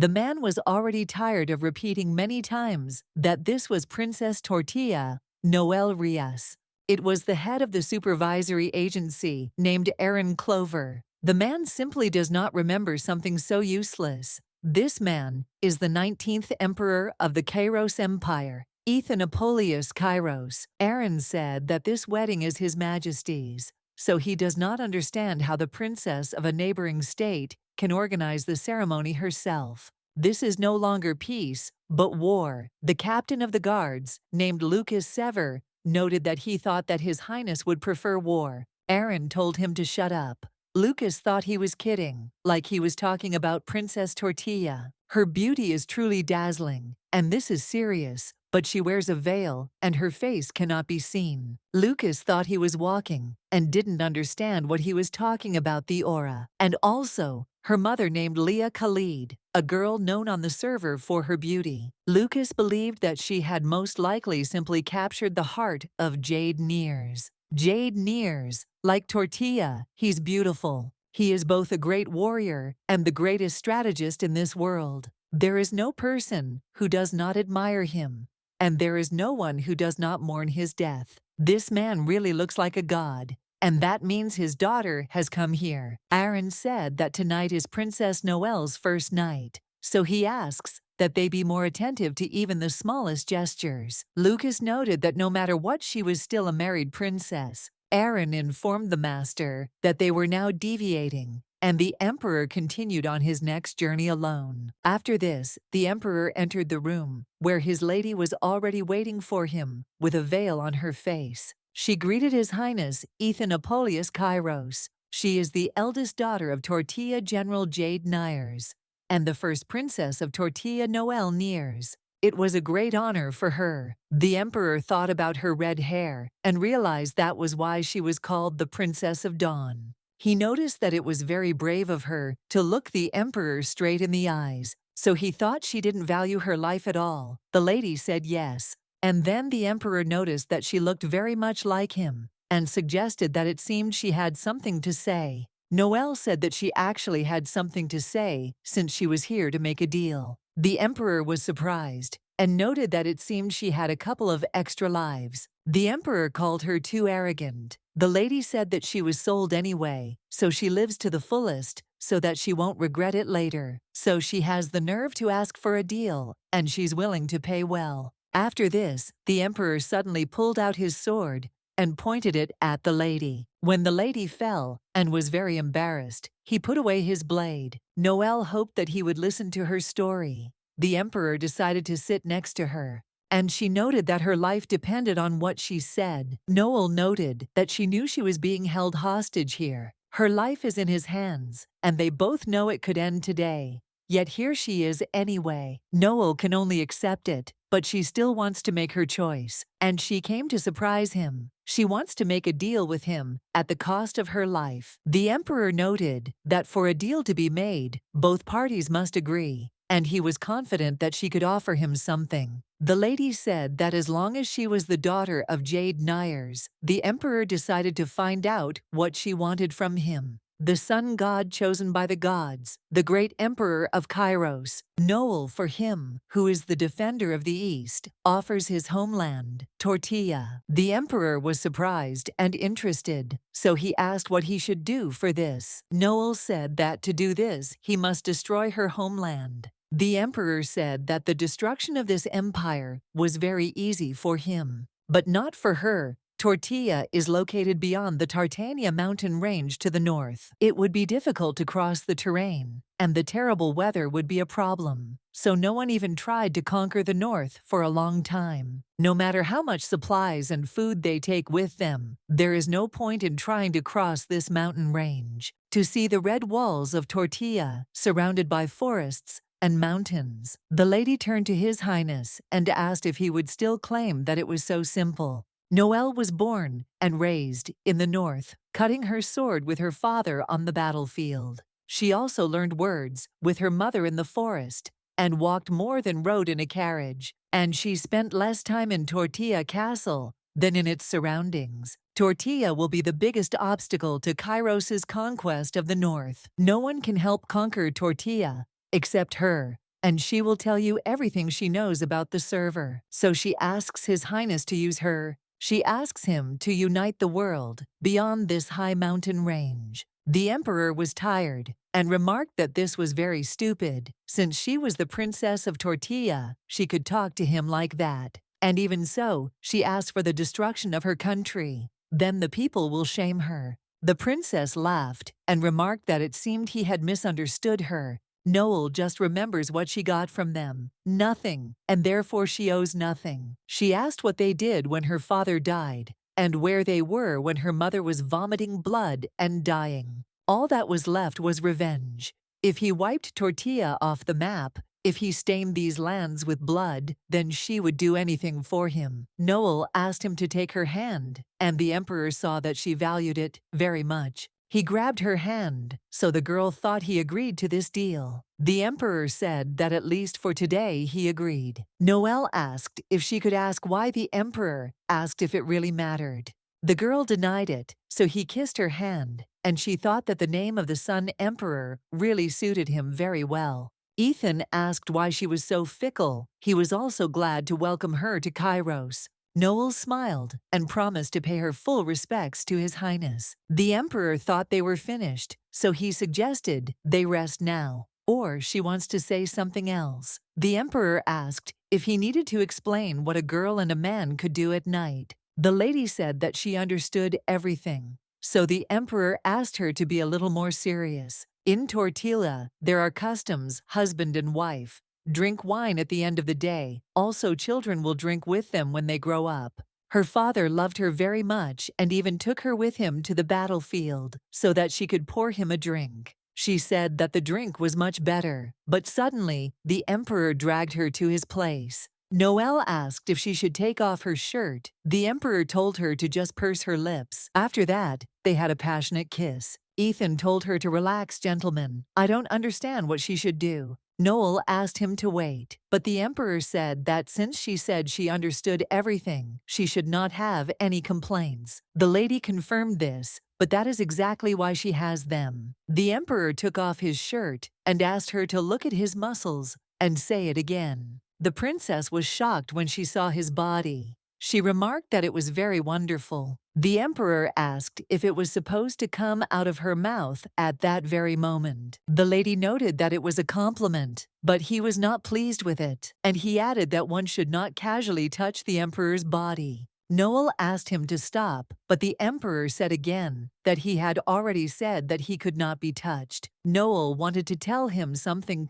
The man was already tired of repeating many times that this was Princess Tortilla, Noel Rias. It was the head of the supervisory agency, named Aaron Clover. The man simply does not remember something so useless. This man is the 19th emperor of the Kairos Empire, Ethan Apollonius Kairos. Aaron said that this wedding is His Majesty's, so he does not understand how the princess of a neighboring state can organize the ceremony herself. This is no longer peace, but war. The captain of the guards, named Lucas Sever, noted that he thought that His Highness would prefer war. Aaron told him to shut up. Lucas thought he was kidding, like he was talking about Princess Tortilla. Her beauty is truly dazzling, and this is serious, but she wears a veil, and her face cannot be seen. Lucas thought he was walking, and didn't understand what he was talking about the aura. And also, her mother named Leah Khalid, a girl known on the server for her beauty. Lucas believed that she had most likely simply captured the heart of Jade Nears. Jade Nears, like Tortilla, he's beautiful. He is both a great warrior and the greatest strategist in this world. There is no person who does not admire him, and there is no one who does not mourn his death. This man really looks like a god, and that means his daughter has come here. Aaron said that tonight is Princess Noel's first night, so he asks that they be more attentive to even the smallest gestures. Lucas noted that no matter what, she was still a married princess. Aaron informed the master that they were now deviating, and the emperor continued on his next journey alone. After this, the emperor entered the room, where his lady was already waiting for him, with a veil on her face. She greeted His Highness Ethan Apollonius Kairos. She is the eldest daughter of Tortilla General Jade Nears, and the first princess of Tortilla Noel Nears. It was a great honor for her. The emperor thought about her red hair and realized that was why she was called the Princess of Dawn. He noticed that it was very brave of her to look the emperor straight in the eyes, so he thought she didn't value her life at all. The lady said yes, and then the emperor noticed that she looked very much like him and suggested that it seemed she had something to say. Noel said that she actually had something to say since she was here to make a deal. The emperor was surprised and noted that it seemed she had a couple of extra lives. The emperor called her too arrogant. The lady said that she was sold anyway, so she lives to the fullest so that she won't regret it later. So she has the nerve to ask for a deal, and she's willing to pay well. After this, the emperor suddenly pulled out his sword and pointed it at the lady. When the lady fell and was very embarrassed, he put away his blade. Noel hoped that he would listen to her story. The emperor decided to sit next to her, and she noted that her life depended on what she said. Noel noted that she knew she was being held hostage here. Her life is in his hands, and they both know it could end today. Yet here she is anyway. Noel can only accept it, but she still wants to make her choice, and she came to surprise him. She wants to make a deal with him at the cost of her life. The emperor noted that for a deal to be made, both parties must agree, and he was confident that she could offer him something. The lady said that as long as she was the daughter of Jade Nears, the emperor decided to find out what she wanted from him. The sun god chosen by the gods, the great emperor of Kairos, Noel for him, who is the defender of the East, offers his homeland, Tortilla. The emperor was surprised and interested, so he asked what he should do for this. Noel said that to do this, he must destroy her homeland. The emperor said that the destruction of this empire was very easy for him, but not for her. Tortilla is located beyond the Tartania mountain range to the north. It would be difficult to cross the terrain, and the terrible weather would be a problem, so no one even tried to conquer the north for a long time. No matter how much supplies and food they take with them, there is no point in trying to cross this mountain range. To see the red walls of Tortilla, surrounded by forests and mountains, the lady turned to His Highness and asked if he would still claim that it was so simple. Noel was born and raised in the north, cutting her sword with her father on the battlefield. She also learned words with her mother in the forest and walked more than rode in a carriage, and she spent less time in Tortilla Castle than in its surroundings. Tortilla will be the biggest obstacle to Kairos's conquest of the north. No one can help conquer Tortilla except her, and she will tell you everything she knows about the server. So she asks His Highness to use her. She asks him to unite the world beyond this high mountain range. The emperor was tired and remarked that this was very stupid. Since she was the princess of Tortilla, she could talk to him like that. And even so, she asked for the destruction of her country. Then the people will shame her. The princess laughed and remarked that it seemed he had misunderstood her. Noel just remembers what she got from them. Nothing, and therefore she owes nothing. She asked what they did when her father died, and where they were when her mother was vomiting blood and dying. All that was left was revenge. If he wiped Tortilla off the map, if he stained these lands with blood, then she would do anything for him. Noel asked him to take her hand, and the emperor saw that she valued it very much. He grabbed her hand, so the girl thought he agreed to this deal. The emperor said that at least for today he agreed. Noel asked if she could ask why the emperor asked if it really mattered. The girl denied it, so he kissed her hand, and she thought that the name of the Sun Emperor really suited him very well. Ethan asked why she was so fickle. He was also glad to welcome her to Kairos. Noel smiled and promised to pay her full respects to His Highness. The emperor thought they were finished, so he suggested they rest now, or she wants to say something else. The emperor asked if he needed to explain what a girl and a man could do at night. The lady said that she understood everything, so the emperor asked her to be a little more serious. In Tortilla, there are customs, husband and wife. Drink wine at the end of the day. Also, children will drink with them when they grow up. Her father loved her very much and even took her with him to the battlefield so that she could pour him a drink. She said that the drink was much better, but suddenly the emperor dragged her to his place. Noelle asked if she should take off her shirt. The emperor told her to just purse her lips. After that, they had a passionate kiss. Ethan told her to relax, gentlemen. I don't understand what she should do. Noel asked him to wait, but the emperor said that since she said she understood everything, she should not have any complaints. The lady confirmed this, but that is exactly why she has them. The emperor took off his shirt and asked her to look at his muscles and say it again. The princess was shocked when she saw his body. She remarked that it was very wonderful. The emperor asked if it was supposed to come out of her mouth at that very moment. The lady noted that it was a compliment, but he was not pleased with it, and he added that one should not casually touch the emperor's body. Noel asked him to stop, but the emperor said again that he had already said that he could not be touched. Noel wanted to tell him something,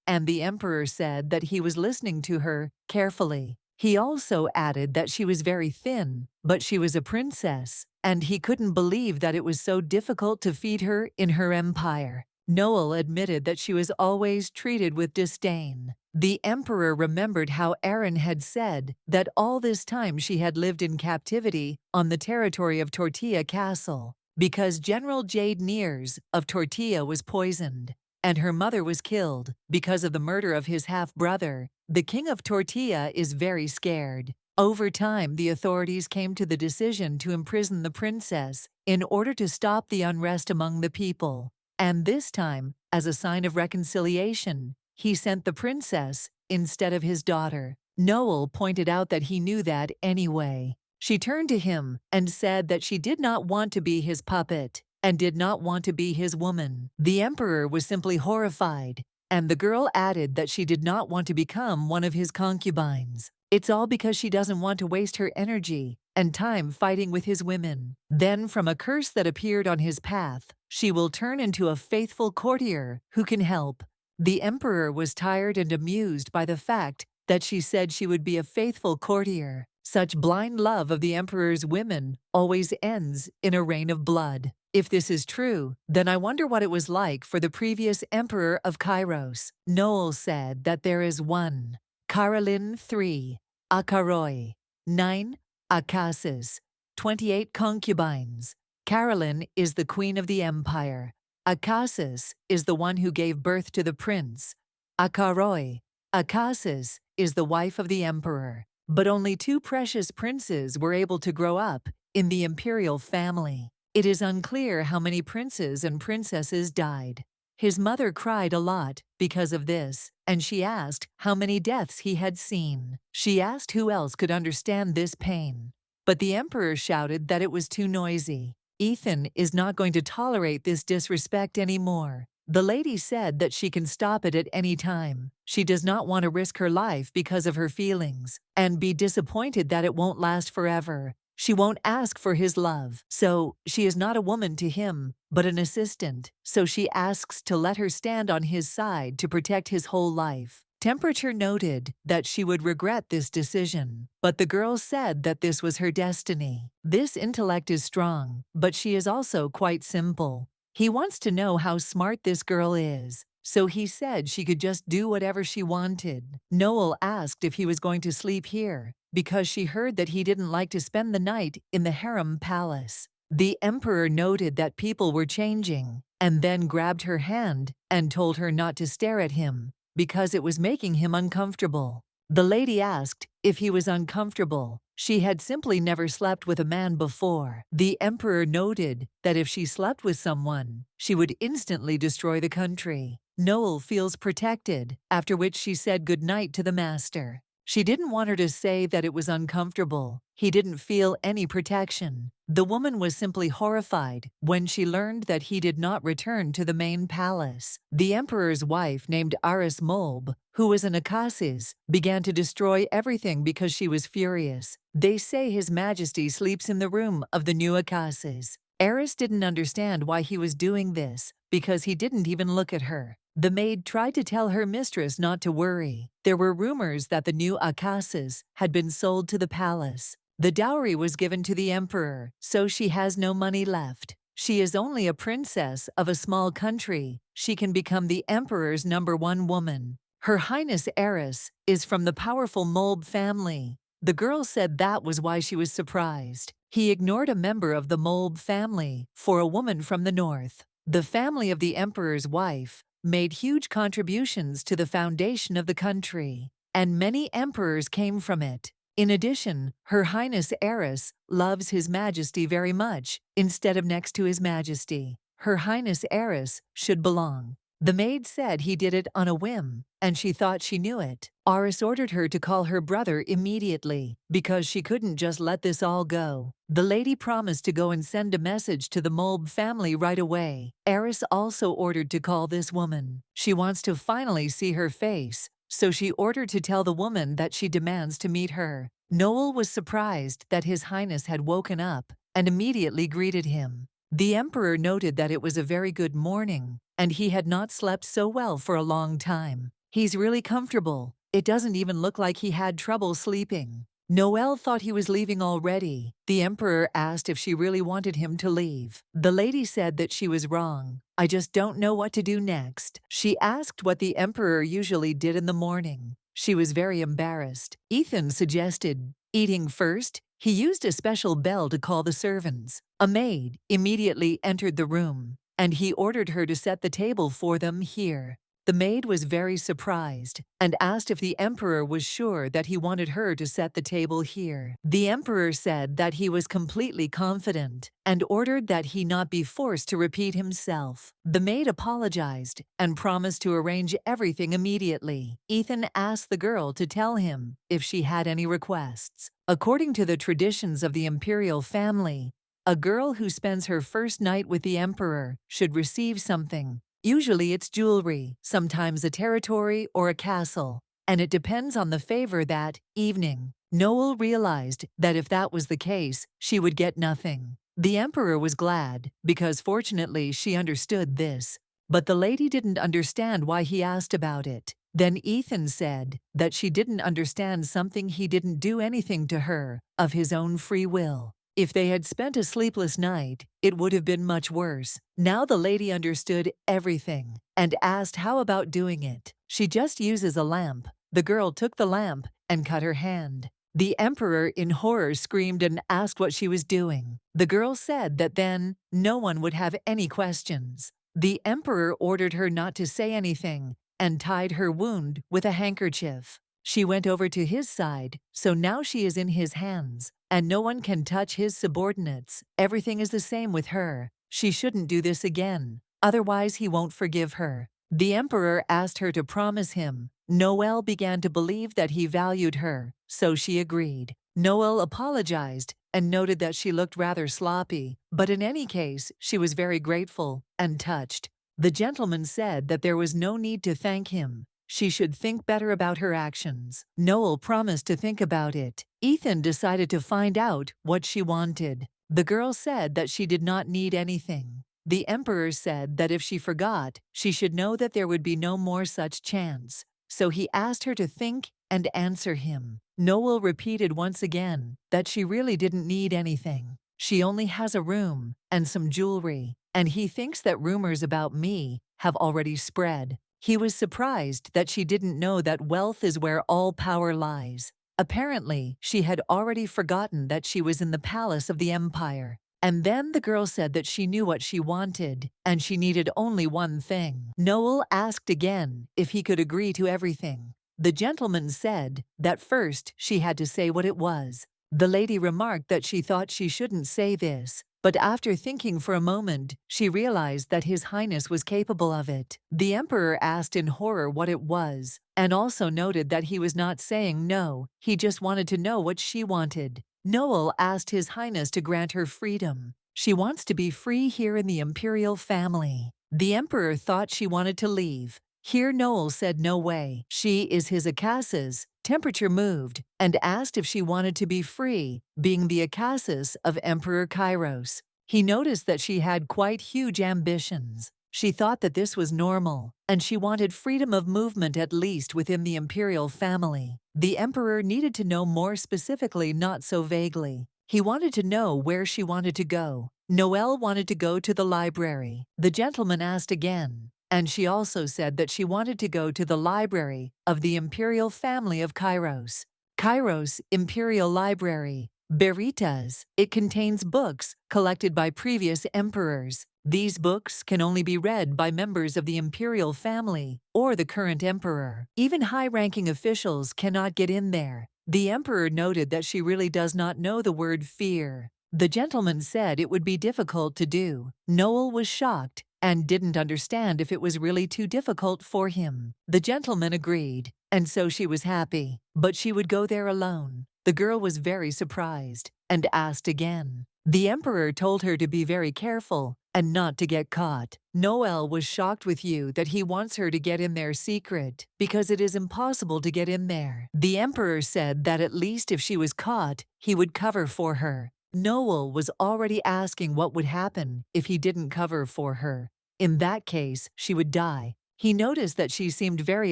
and the emperor said that he was listening to her carefully. He also added that she was very thin, but she was a princess, and he couldn't believe that it was so difficult to feed her in her empire. Noel admitted that she was always treated with disdain. The emperor remembered how Aaron had said that all this time she had lived in captivity on the territory of Tortilla Castle because General Jade Nears of Tortilla was poisoned, and her mother was killed because of the murder of his half-brother. The king of Tortilla is very scared. Over time, the authorities came to the decision to imprison the princess in order to stop the unrest among the people. And this time, as a sign of reconciliation, he sent the princess instead of his daughter. Noel pointed out that he knew that anyway. She turned to him and said that she did not want to be his puppet and did not want to be his woman. The emperor was simply horrified, and the girl added that she did not want to become one of his concubines. It's all because she doesn't want to waste her energy and time fighting with his women. Then, from a curse that appeared on his path, she will turn into a faithful courtier who can help. The emperor was tired and amused by the fact that she said she would be a faithful courtier. Such blind love of the emperor's women always ends in a rain of blood. If this is true, then I wonder what it was like for the previous emperor of Kairos. Noel said that there is 1. Caroline 3. Akaroi 9. Akasis 28 concubines. Caroline is the queen of the empire. Akasis is the one who gave birth to the prince. Akaroi, Akasis, is the wife of the emperor. But only 2 precious princes were able to grow up in the imperial family. It is unclear how many princes and princesses died. His mother cried a lot because of this, and she asked how many deaths he had seen. She asked who else could understand this pain. But the emperor shouted that it was too noisy. Ethan is not going to tolerate this disrespect anymore. The lady said that she can stop it at any time. She does not want to risk her life because of her feelings and be disappointed that it won't last forever. She won't ask for his love. So she is not a woman to him, but an assistant. So she asks to let her stand on his side to protect his whole life. Temperature noted that she would regret this decision, but the girl said that this was her destiny. This intellect is strong, but she is also quite simple. He wants to know how smart this girl is, so he said she could just do whatever she wanted. Noel asked if he was going to sleep here, because she heard that he didn't like to spend the night in the harem palace. The emperor noted that people were changing, and then grabbed her hand and told her not to stare at him, because it was making him uncomfortable. The lady asked if he was uncomfortable. She had simply never slept with a man before. The emperor noted that if she slept with someone, she would instantly destroy the country. Noel feels protected, after which she said goodnight to the master. She didn't want her to say that it was uncomfortable. He didn't feel any protection. The woman was simply horrified when she learned that he did not return to the main palace. The emperor's wife, named Aris Molb, who was an Akasis, began to destroy everything because she was furious. They say His Majesty sleeps in the room of the new Akasis. Aris didn't understand why he was doing this, because he didn't even look at her. The maid tried to tell her mistress not to worry. There were rumors that the new Akasis had been sold to the palace. The dowry was given to the emperor, so she has no money left. She is only a princess of a small country. She can become the emperor's #1 woman. Her Highness Eris is from the powerful Molb family. The girl said that was why she was surprised. He ignored a member of the Molb family for a woman from the north. The family of the emperor's wife made huge contributions to the foundation of the country, and many emperors came from it. In addition, Her Highness Eris loves His Majesty very much. Instead of next to His Majesty, Her Highness Eris should belong. The maid said he did it on a whim, and she thought she knew it. Aris ordered her to call her brother immediately, because she couldn't just let this all go. The lady promised to go and send a message to the Molb family right away. Aris also ordered to call this woman. She wants to finally see her face, so she ordered to tell the woman that she demands to meet her. Noel was surprised that His Highness had woken up and immediately greeted him. The emperor noted that it was a very good morning, and he had not slept so well for a long time. He's really comfortable. It doesn't even look like he had trouble sleeping. Noel thought he was leaving already. The emperor asked if she really wanted him to leave. The lady said that she was wrong. I just don't know what to do next. She asked what the emperor usually did in the morning. She was very embarrassed. Ethan suggested eating first. He used a special bell to call the servants. A maid immediately entered the room, and he ordered her to set the table for them here. The maid was very surprised and asked if the emperor was sure that he wanted her to set the table here. The emperor said that he was completely confident and ordered that he not be forced to repeat himself. The maid apologized and promised to arrange everything immediately. Ethan asked the girl to tell him if she had any requests. According to the traditions of the imperial family, a girl who spends her first night with the emperor should receive something. Usually it's jewelry, sometimes a territory or a castle, and it depends on the favor that evening. Noel realized that if that was the case, she would get nothing. The emperor was glad, because fortunately she understood this, but the lady didn't understand why he asked about it. Then Ethan said that she didn't understand something. He didn't do anything to her of his own free will. If they had spent a sleepless night, it would have been much worse. Now the lady understood everything and asked how about doing it. She just uses a lamp. The girl took the lamp and cut her hand. The emperor in horror screamed and asked what she was doing. The girl said that then no one would have any questions. The emperor ordered her not to say anything and tied her wound with a handkerchief. She went over to his side, so now she is in his hands, and no one can touch his subordinates. Everything is the same with her. She shouldn't do this again. otherwise he won't forgive her. The emperor asked her to promise him. Noelle began to believe that he valued her, so she agreed. Noelle apologized and noted that she looked rather sloppy, but in any case, she was very grateful and touched. The gentleman said that there was no need to thank him. She should think better about her actions. Noelle promised to think about it. Ethan decided to find out what she wanted. The girl said that she did not need anything. The emperor said that if she forgot, she should know that there would be no more such chance. So he asked her to think and answer him. Noelle repeated once again that she really didn't need anything. She only has a room and some jewelry, and he thinks that rumors about me have already spread. He was surprised that she didn't know that wealth is where all power lies. Apparently, she had already forgotten that she was in the palace of the empire. And then the girl said that she knew what she wanted, and she needed only one thing. Noelle asked again if he could agree to everything. The gentleman said that first she had to say what it was. The lady remarked that she thought she shouldn't say this, but after thinking for a moment, she realized that His Highness was capable of it. The emperor asked in horror what it was, and also noted that he was not saying no, he just wanted to know what she wanted. Noelle asked His Highness to grant her freedom. She wants to be free here in the imperial family. The emperor thought she wanted to leave. Here Noelle said no way. She is his Akassis. Temperature moved and asked if she wanted to be free, being the Akassis of Emperor Kairos. He noticed that she had quite huge ambitions. She thought that this was normal, and she wanted freedom of movement at least within the imperial family. The emperor needed to know more specifically, not so vaguely. He wanted to know where she wanted to go. Noelle wanted to go to the library. The gentleman asked again, and she also said that she wanted to go to the library of the imperial family of Kairos. Kairos Imperial Library. Veritas. It contains books collected by previous emperors. These books can only be read by members of the imperial family or the current emperor. Even high-ranking officials cannot get in there. The emperor noted that she really does not know the word fear. The gentleman said it would be difficult to do. Noelle was shocked and didn't understand if it was really too difficult for him. The gentleman agreed, and so she was happy, but she would go there alone. The girl was very surprised and asked again. The emperor told her to be very careful and not to get caught. Noelle was shocked with you that he wants her to get in there secret because it is impossible to get in there. The emperor said that at least if she was caught, he would cover for her. Noelle was already asking what would happen if he didn't cover for her. In that case, she would die. He noticed that she seemed very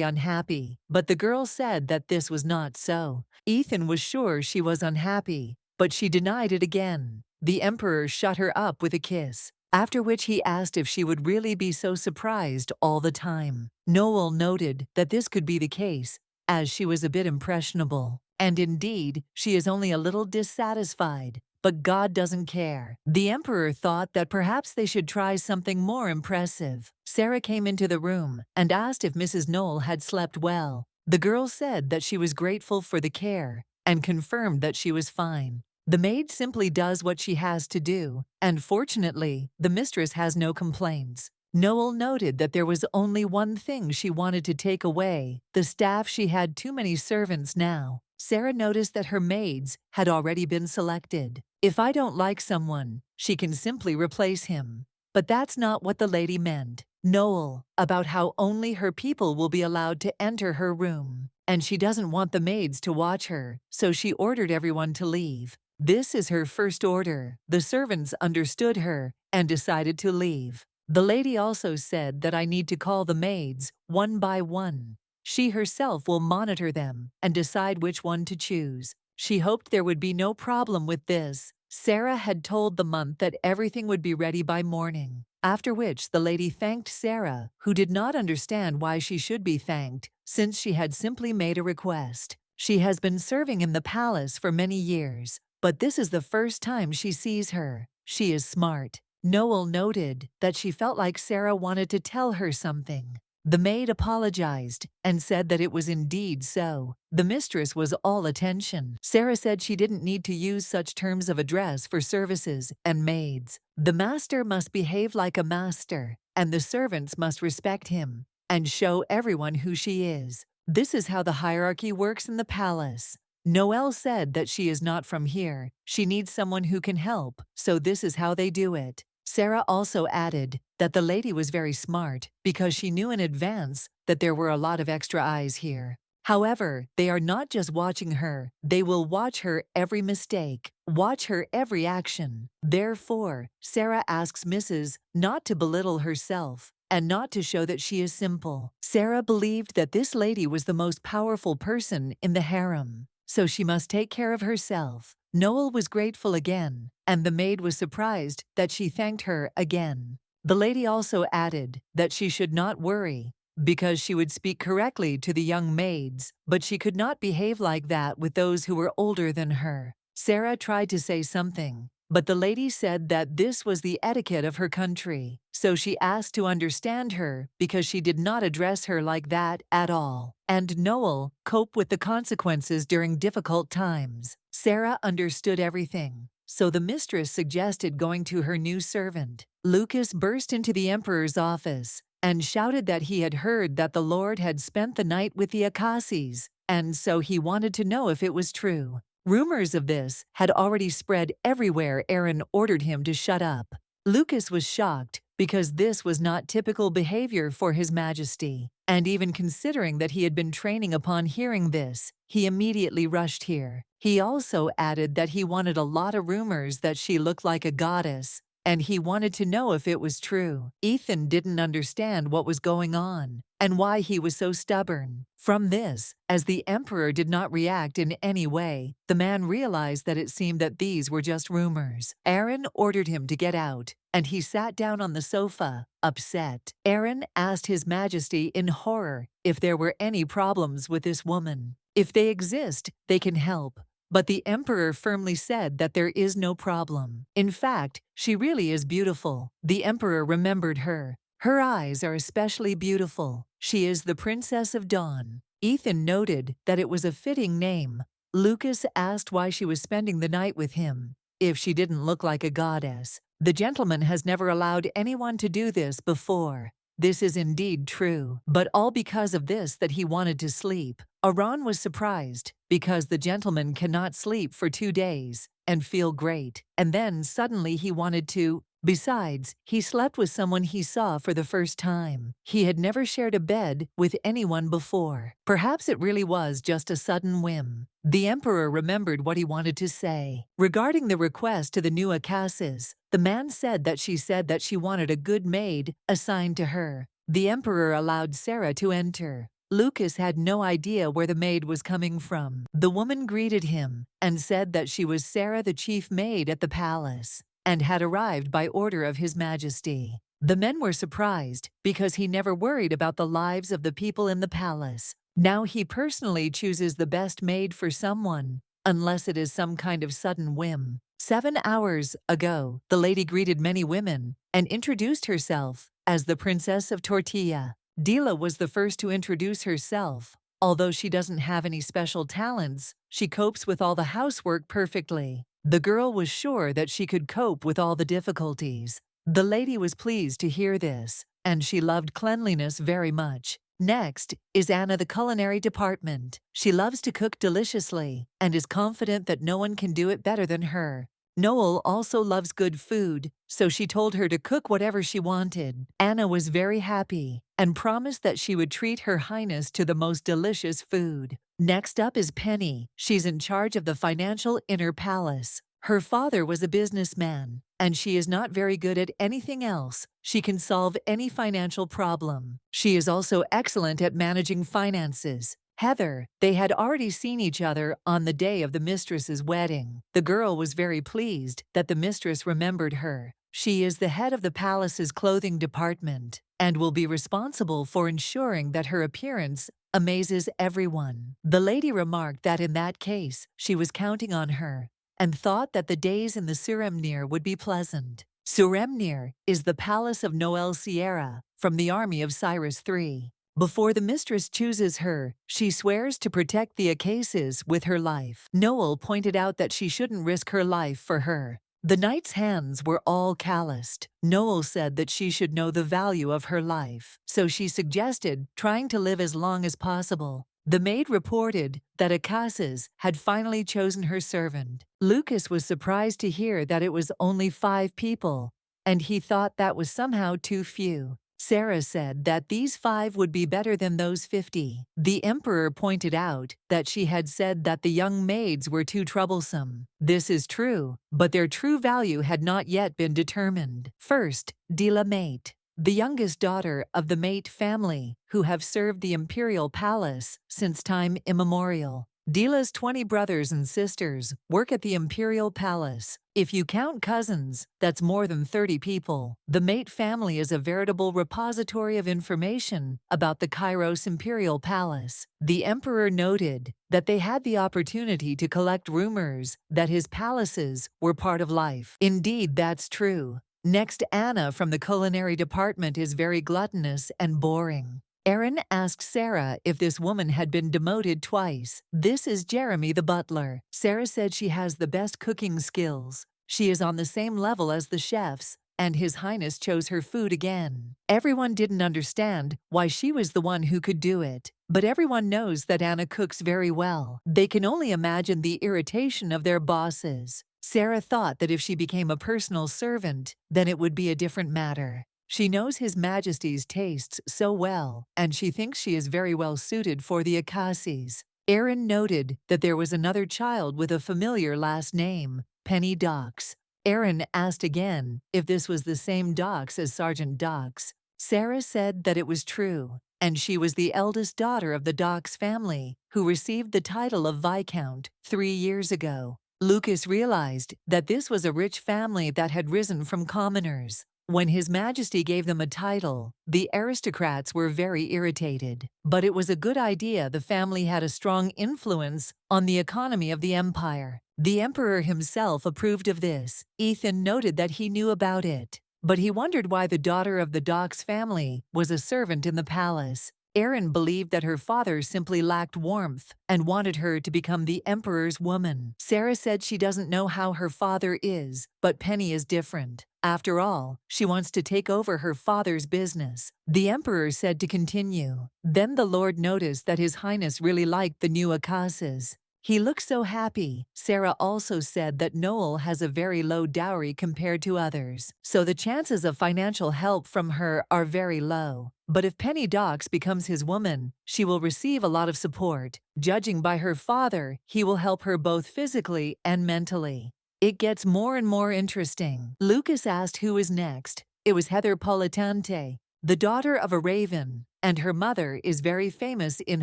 unhappy, but the girl said that this was not so. Ethan was sure she was unhappy, but she denied it again. The emperor shut her up with a kiss, after which he asked if she would really be so surprised all the time. Noelle noted that this could be the case, as she was a bit impressionable. And indeed, she is only a little dissatisfied. But God doesn't care. The emperor thought that perhaps they should try something more impressive. Sarah came into the room and asked if Mrs. Noelle had slept well. The girl said that she was grateful for the care and confirmed that she was fine. The maid simply does what she has to do, and fortunately, the mistress has no complaints. Noelle noted that there was only one thing she wanted to take away, the staff. She had too many servants now. Sarah noticed that her maids had already been selected. If I don't like someone, she can simply replace him. But that's not what the lady meant. Noelle, about how only her people will be allowed to enter her room. And she doesn't want the maids to watch her, so she ordered everyone to leave. This is her first order. The servants understood her and decided to leave. The lady also said that I need to call the maids one by one. She herself will monitor them and decide which one to choose. She hoped there would be no problem with this. Sarah had told the month that everything would be ready by morning, after which the lady thanked Sarah, who did not understand why she should be thanked, since she had simply made a request. She has been serving in the palace for many years, but this is the first time she sees her. She is smart. Noelle noted that she felt like Sarah wanted to tell her something. The maid apologized and said that it was indeed so. The mistress was all attention. Sarah said she didn't need to use such terms of address for services and maids. The master must behave like a master, and the servants must respect him and show everyone who she is. This is how the hierarchy works in the palace. Noelle said that she is not from here. She needs someone who can help, so this is how they do it. Sarah also added that the lady was very smart because she knew in advance that there were a lot of extra eyes here. However, they are not just watching her, they will watch her every mistake, watch her every action. Therefore, Sarah asks Mrs. not to belittle herself and not to show that she is simple. Sarah believed that this lady was the most powerful person in the harem, so she must take care of herself. Noel was grateful again, and the maid was surprised that she thanked her again. The lady also added that she should not worry, because she would speak correctly to the young maids, but she could not behave like that with those who were older than her. Sarah tried to say something, but the lady said that this was the etiquette of her country, so she asked to understand her because she did not address her like that at all. And Noel cope with the consequences during difficult times. Sarah understood everything, so the mistress suggested going to her new servant. Lucas burst into the emperor's office and shouted that he had heard that the Lord had spent the night with the Akasis, and so he wanted to know if it was true. Rumors of this had already spread everywhere. Aaron ordered him to shut up. Lucas was shocked because this was not typical behavior for His Majesty, and even considering that he had been training upon hearing this, he immediately rushed here. He also added that he wanted a lot of rumors that she looked like a goddess, and he wanted to know if it was true. Ethan didn't understand what was going on and why he was so stubborn. From this, as the emperor did not react in any way, the man realized that it seemed that these were just rumors. Aaron ordered him to get out, and he sat down on the sofa, upset. Aaron asked His Majesty in horror if there were any problems with this woman. If they exist, they can help. But the emperor firmly said that there is no problem. In fact, she really is beautiful. The emperor remembered her. Her eyes are especially beautiful. She is the Princess of Dawn. Ethan noted that it was a fitting name. Lucas asked why she was spending the night with him, if she didn't look like a goddess. The gentleman has never allowed anyone to do this before. This is indeed true, but all because of this that he wanted to sleep. Aran was surprised because the gentleman cannot sleep for 2 days and feel great, and then suddenly he wanted to. Besides, he slept with someone he saw for the first time. He had never shared a bed with anyone before. Perhaps it really was just a sudden whim. The emperor remembered what he wanted to say. Regarding the request to the new Akasis, the man said that she wanted a good maid assigned to her. The emperor allowed Sarah to enter. Lucas had no idea where the maid was coming from. The woman greeted him and said that she was Sarah, the chief maid at the palace, and had arrived by order of His Majesty. The men were surprised because he never worried about the lives of the people in the palace. Now he personally chooses the best maid for someone, unless it is some kind of sudden whim. 7 hours ago, the lady greeted many women and introduced herself as the Princess of Tortilla. Dila was the first to introduce herself. Although she doesn't have any special talents, she copes with all the housework perfectly. The girl was sure that she could cope with all the difficulties. The lady was pleased to hear this, and she loved cleanliness very much. Next is Anna, the culinary department. She loves to cook deliciously and is confident that no one can do it better than her. Noel also loves good food, so she told her to cook whatever she wanted. Anna was very happy and promised that she would treat Her Highness to the most delicious food. Next up is Penny. She's in charge of the financial inner palace. Her father was a businessman, and she is not very good at anything else. She can solve any financial problem. She is also excellent at managing finances. Heather, they had already seen each other on the day of the mistress's wedding. The girl was very pleased that the mistress remembered her. She is the head of the palace's clothing department and will be responsible for ensuring that her appearance amazes everyone. The lady remarked that in that case, she was counting on her and thought that the days in the Suremnir would be pleasant. Suremnir is the palace of Noel Sierra from the army of Cyrus III. Before the mistress chooses her, she swears to protect the Akasis with her life. Noel pointed out that she shouldn't risk her life for her. The knight's hands were all calloused. Noel said that she should know the value of her life, so she suggested trying to live as long as possible. The maid reported that Akasis had finally chosen her servant. Lucas was surprised to hear that it was only 5 people, and he thought that was somehow too few. Sarah said that these 5 would be better than those 50. The emperor pointed out that she had said that the young maids were too troublesome. This is true, but their true value had not yet been determined. First, Dila Mate, the youngest daughter of the Mate family, who have served the imperial palace since time immemorial. Dila's 20 brothers and sisters work at the imperial palace. If you count cousins, that's more than 30 people. The Mate family is a veritable repository of information about the Kairos imperial palace. The emperor noted that they had the opportunity to collect rumors that his palaces were part of life. Indeed, that's true. Next, Anna from the culinary department is very gluttonous and boring. Aaron asked Sarah if this woman had been demoted twice. This is Jeremy the butler. Sarah said she has the best cooking skills. She is on the same level as the chefs, and His Highness chose her food again. Everyone didn't understand why she was the one who could do it, but everyone knows that Anna cooks very well. They can only imagine the irritation of their bosses. Sarah thought that if she became a personal servant, then it would be a different matter. She knows His Majesty's tastes so well, and she thinks she is very well suited for the Akasis. Aaron noted that there was another child with a familiar last name, Penny Docks. Aaron asked again if this was the same Docks as Sergeant Docks. Sarah said that it was true, and she was the eldest daughter of the Docks family, who received the title of Viscount 3 years ago. Lucas realized that this was a rich family that had risen from commoners. When His Majesty gave them a title, the aristocrats were very irritated. But it was a good idea. The family had a strong influence on the economy of the empire. The emperor himself approved of this. Ethan noted that he knew about it, but he wondered why the daughter of the Docks family was a servant in the palace. Aaron believed that her father simply lacked warmth and wanted her to become the emperor's woman. Sarah said she doesn't know how her father is, but Penny is different. After all, she wants to take over her father's business. The emperor said to continue. Then the Lord noticed that His Highness really liked the new Akasis. He looked so happy. Sarah also said that Noel has a very low dowry compared to others, so the chances of financial help from her are very low. But if Penny Docks becomes his woman, she will receive a lot of support. Judging by her father, he will help her both physically and mentally. It gets more and more interesting. Lucas asked who is next. It was Heather Politante, the daughter of a raven, and her mother is very famous in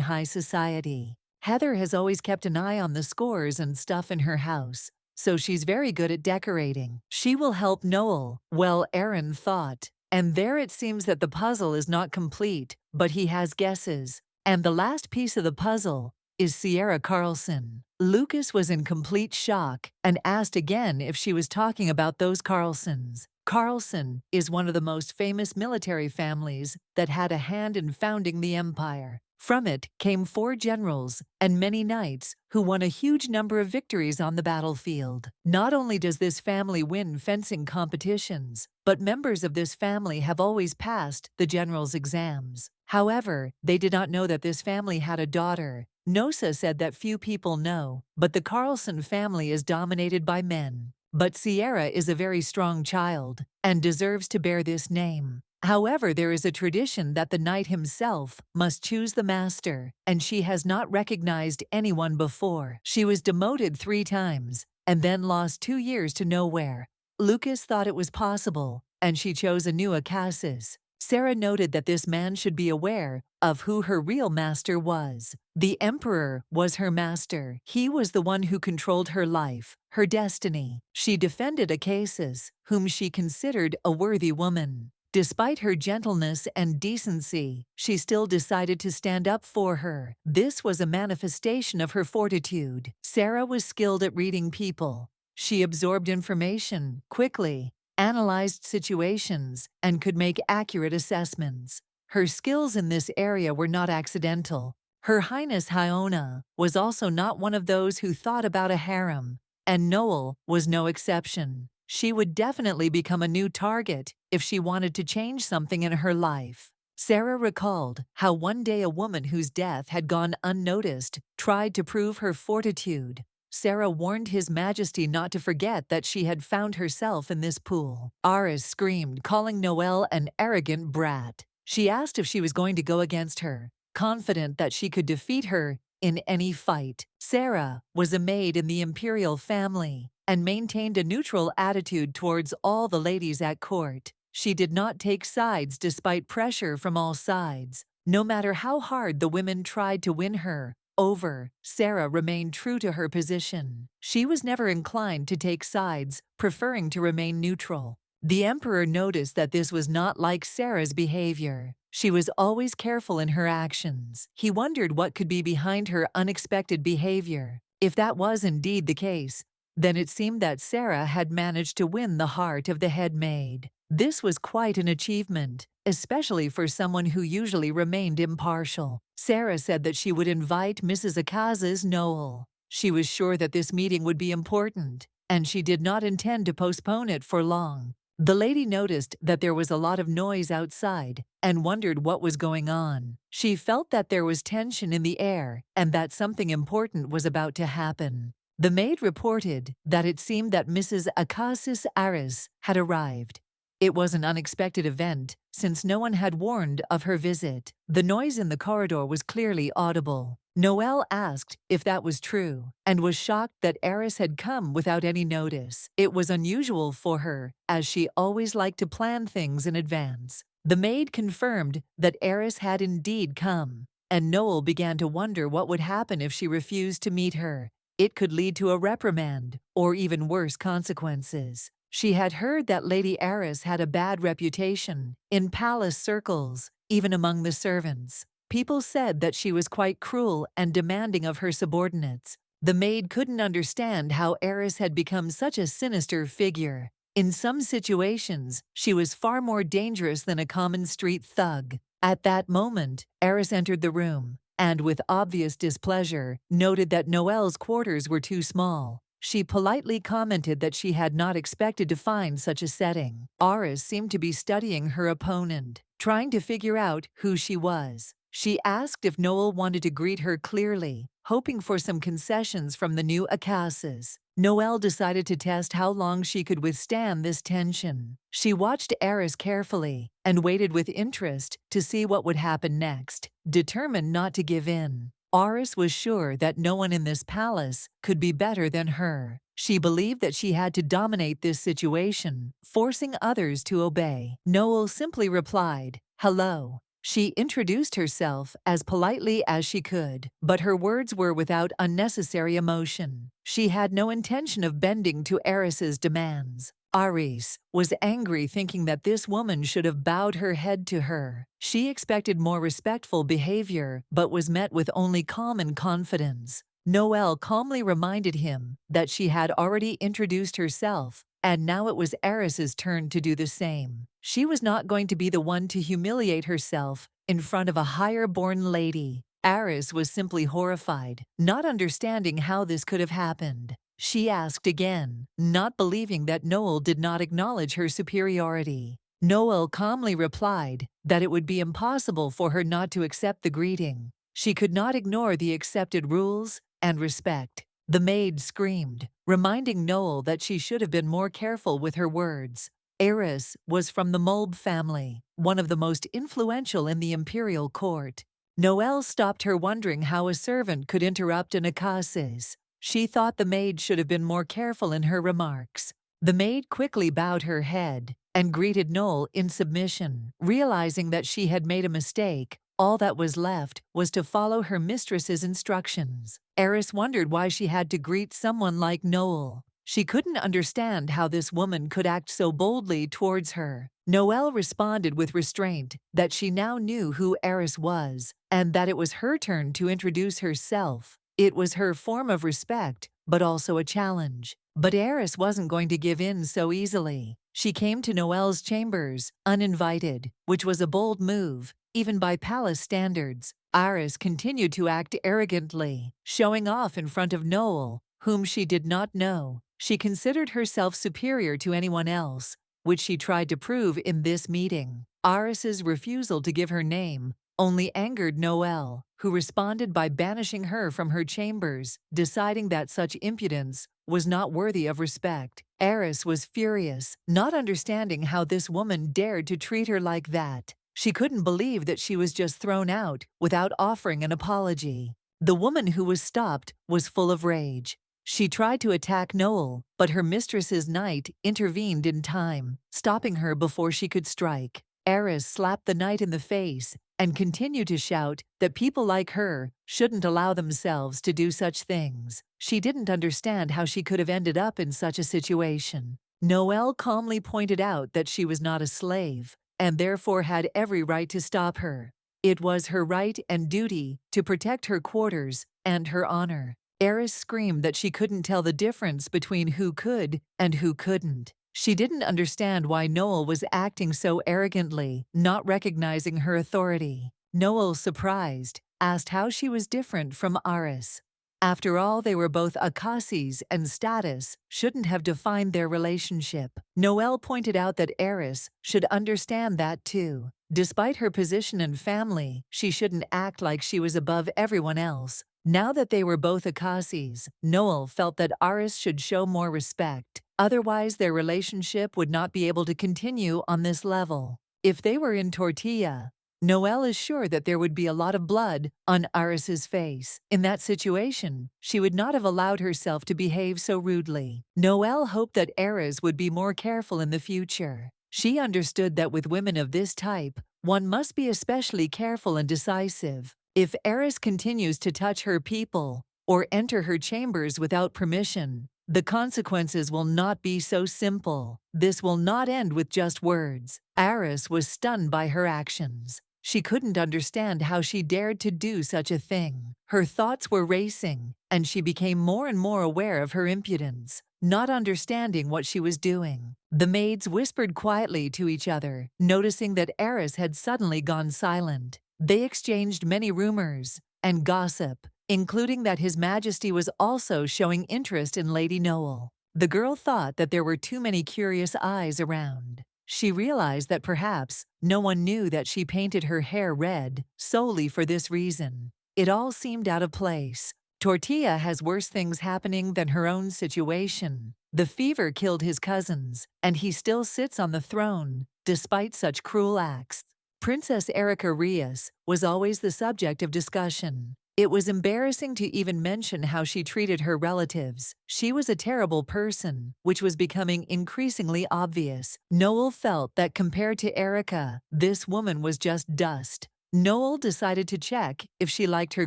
high society. Heather has always kept an eye on the scores and stuff in her house, so she's very good at decorating. She will help Noel, well, Aaron thought. And there it seems that the puzzle is not complete, but he has guesses. And the last piece of the puzzle is Sierra Carlson. Lucas was in complete shock and asked again if she was talking about those Carlsons. Carlson is one of the most famous military families that had a hand in founding the empire. From it came 4 generals and many knights who won a huge number of victories on the battlefield. Not only does this family win fencing competitions, but members of this family have always passed the general's exams. However, they did not know that this family had a daughter. Nosa said that few people know, but the Carlson family is dominated by men. But Sierra is a very strong child and deserves to bear this name. However, there is a tradition that the knight himself must choose the master, and she has not recognized anyone before. She was demoted 3 times and then lost 2 years to nowhere. Lucas thought it was possible, and she chose a new Akasis. Sarah noted that this man should be aware of who her real master was. The emperor was her master. He was the one who controlled her life, her destiny. She defended Akasis, whom she considered a worthy woman. Despite her gentleness and decency, she still decided to stand up for her. This was a manifestation of her fortitude. Sarah was skilled at reading people. She absorbed information quickly, analyzed situations, and could make accurate assessments. Her skills in this area were not accidental. Her Highness Hyona was also not one of those who thought about a harem, and Noel was no exception. She would definitely become a new target if she wanted to change something in her life. Sarah recalled how one day a woman whose death had gone unnoticed tried to prove her fortitude. Sarah warned His Majesty not to forget that she had found herself in this pool. Aris screamed, calling Noelle an arrogant brat. She asked if she was going to go against her, confident that she could defeat her in any fight. Sarah was a maid in the imperial family and maintained a neutral attitude towards all the ladies at court. She did not take sides despite pressure from all sides. No matter how hard the women tried to win her over, Sarah remained true to her position. She was never inclined to take sides, preferring to remain neutral. The emperor noticed that this was not like Sarah's behavior. She was always careful in her actions. He wondered what could be behind her unexpected behavior. If that was indeed the case, then it seemed that Sarah had managed to win the heart of the head maid. This was quite an achievement, especially for someone who usually remained impartial. Sarah said that she would invite Mrs. Akaza's Noel. She was sure that this meeting would be important, and she did not intend to postpone it for long. The lady noticed that there was a lot of noise outside and wondered what was going on. She felt that there was tension in the air and that something important was about to happen. The maid reported that it seemed that Mrs. Akasis Aris had arrived. It was an unexpected event, since no one had warned of her visit. The noise in the corridor was clearly audible. Noelle asked if that was true, and was shocked that Aris had come without any notice. It was unusual for her, as she always liked to plan things in advance. The maid confirmed that Aris had indeed come, and Noel began to wonder what would happen if she refused to meet her. It could lead to a reprimand, or even worse consequences. She had heard that Lady Aris had a bad reputation in palace circles, even among the servants. People said that she was quite cruel and demanding of her subordinates. The maid couldn't understand how Aris had become such a sinister figure. In some situations, she was far more dangerous than a common street thug. At that moment, Aris entered the room, and with obvious displeasure, noted that Noelle's quarters were too small. She politely commented that she had not expected to find such a setting. Aris seemed to be studying her opponent, trying to figure out who she was. She asked if Noel wanted to greet her clearly, hoping for some concessions from the new Akasis. Noelle decided to test how long she could withstand this tension. She watched Aris carefully and waited with interest to see what would happen next, determined not to give in. Aris was sure that no one in this palace could be better than her. She believed that she had to dominate this situation, forcing others to obey. Noel simply replied, "Hello." She introduced herself as politely as she could, but her words were without unnecessary emotion. She had no intention of bending to Aris's demands. Aris was angry, thinking that this woman should have bowed her head to her. She expected more respectful behavior, but was met with only calm and confidence. Noelle calmly reminded him that she had already introduced herself, and now it was Aris's turn to do the same. She was not going to be the one to humiliate herself in front of a higher-born lady. Aris was simply horrified, not understanding how this could have happened. She asked again, not believing that Noel did not acknowledge her superiority. Noel calmly replied that it would be impossible for her not to accept the greeting. She could not ignore the accepted rules and respect. The maid screamed, reminding Noel that she should have been more careful with her words. Aris was from the Mulb family, one of the most influential in the imperial court. Noelle stopped her, wondering how a servant could interrupt an Akasis. She thought the maid should have been more careful in her remarks. The maid quickly bowed her head and greeted Noel in submission. Realizing that she had made a mistake, all that was left was to follow her mistress's instructions. Aris wondered why she had to greet someone like Noel. She couldn't understand how this woman could act so boldly towards her. Noelle responded with restraint that she now knew who Aris was, and that it was her turn to introduce herself. It was her form of respect, but also a challenge. But Aris wasn't going to give in so easily. She came to Noelle's chambers, uninvited, which was a bold move, even by palace standards. Aris continued to act arrogantly, showing off in front of Noel, whom she did not know. She considered herself superior to anyone else, which she tried to prove in this meeting. Aris's refusal to give her name only angered Noelle, who responded by banishing her from her chambers, deciding that such impudence was not worthy of respect. Aris was furious, not understanding how this woman dared to treat her like that. She couldn't believe that she was just thrown out without offering an apology. The woman who was stopped was full of rage. She tried to attack Noel, but her mistress's knight intervened in time, stopping her before she could strike. Aris slapped the knight in the face and continued to shout that people like her shouldn't allow themselves to do such things. She didn't understand how she could have ended up in such a situation. Noelle calmly pointed out that she was not a slave, and therefore had every right to stop her. It was her right and duty to protect her quarters and her honor. Aris screamed that she couldn't tell the difference between who could and who couldn't. She didn't understand why Noel was acting so arrogantly, not recognizing her authority. Noel, surprised, asked how she was different from Aris. After all, they were both Akasis, and status shouldn't have defined their relationship. Noel pointed out that Aris should understand that too. Despite her position and family, she shouldn't act like she was above everyone else. Now that they were both Akasis, Noel felt that Aris should show more respect. Otherwise, their relationship would not be able to continue on this level. If they were in Tortilla, Noelle is sure that there would be a lot of blood on Aris's face. In that situation, she would not have allowed herself to behave so rudely. Noelle hoped that Aris would be more careful in the future. She understood that with women of this type, one must be especially careful and decisive. If Aris continues to touch her people or enter her chambers without permission, the consequences will not be so simple. This will not end with just words. Aris was stunned by her actions. She couldn't understand how she dared to do such a thing. Her thoughts were racing, and she became more and more aware of her impudence, not understanding what she was doing. The maids whispered quietly to each other, noticing that Aris had suddenly gone silent. They exchanged many rumors and gossip, including that His Majesty was also showing interest in Lady Noel. The girl thought that there were too many curious eyes around. She realized that perhaps no one knew that she painted her hair red solely for this reason. It all seemed out of place. Tortilla has worse things happening than her own situation. The fever killed his cousins, and he still sits on the throne, despite such cruel acts. Princess Erika Rios was always the subject of discussion. It was embarrassing to even mention how she treated her relatives. She was a terrible person, which was becoming increasingly obvious. Noel felt that compared to Erika, this woman was just dust. Noel decided to check if she liked her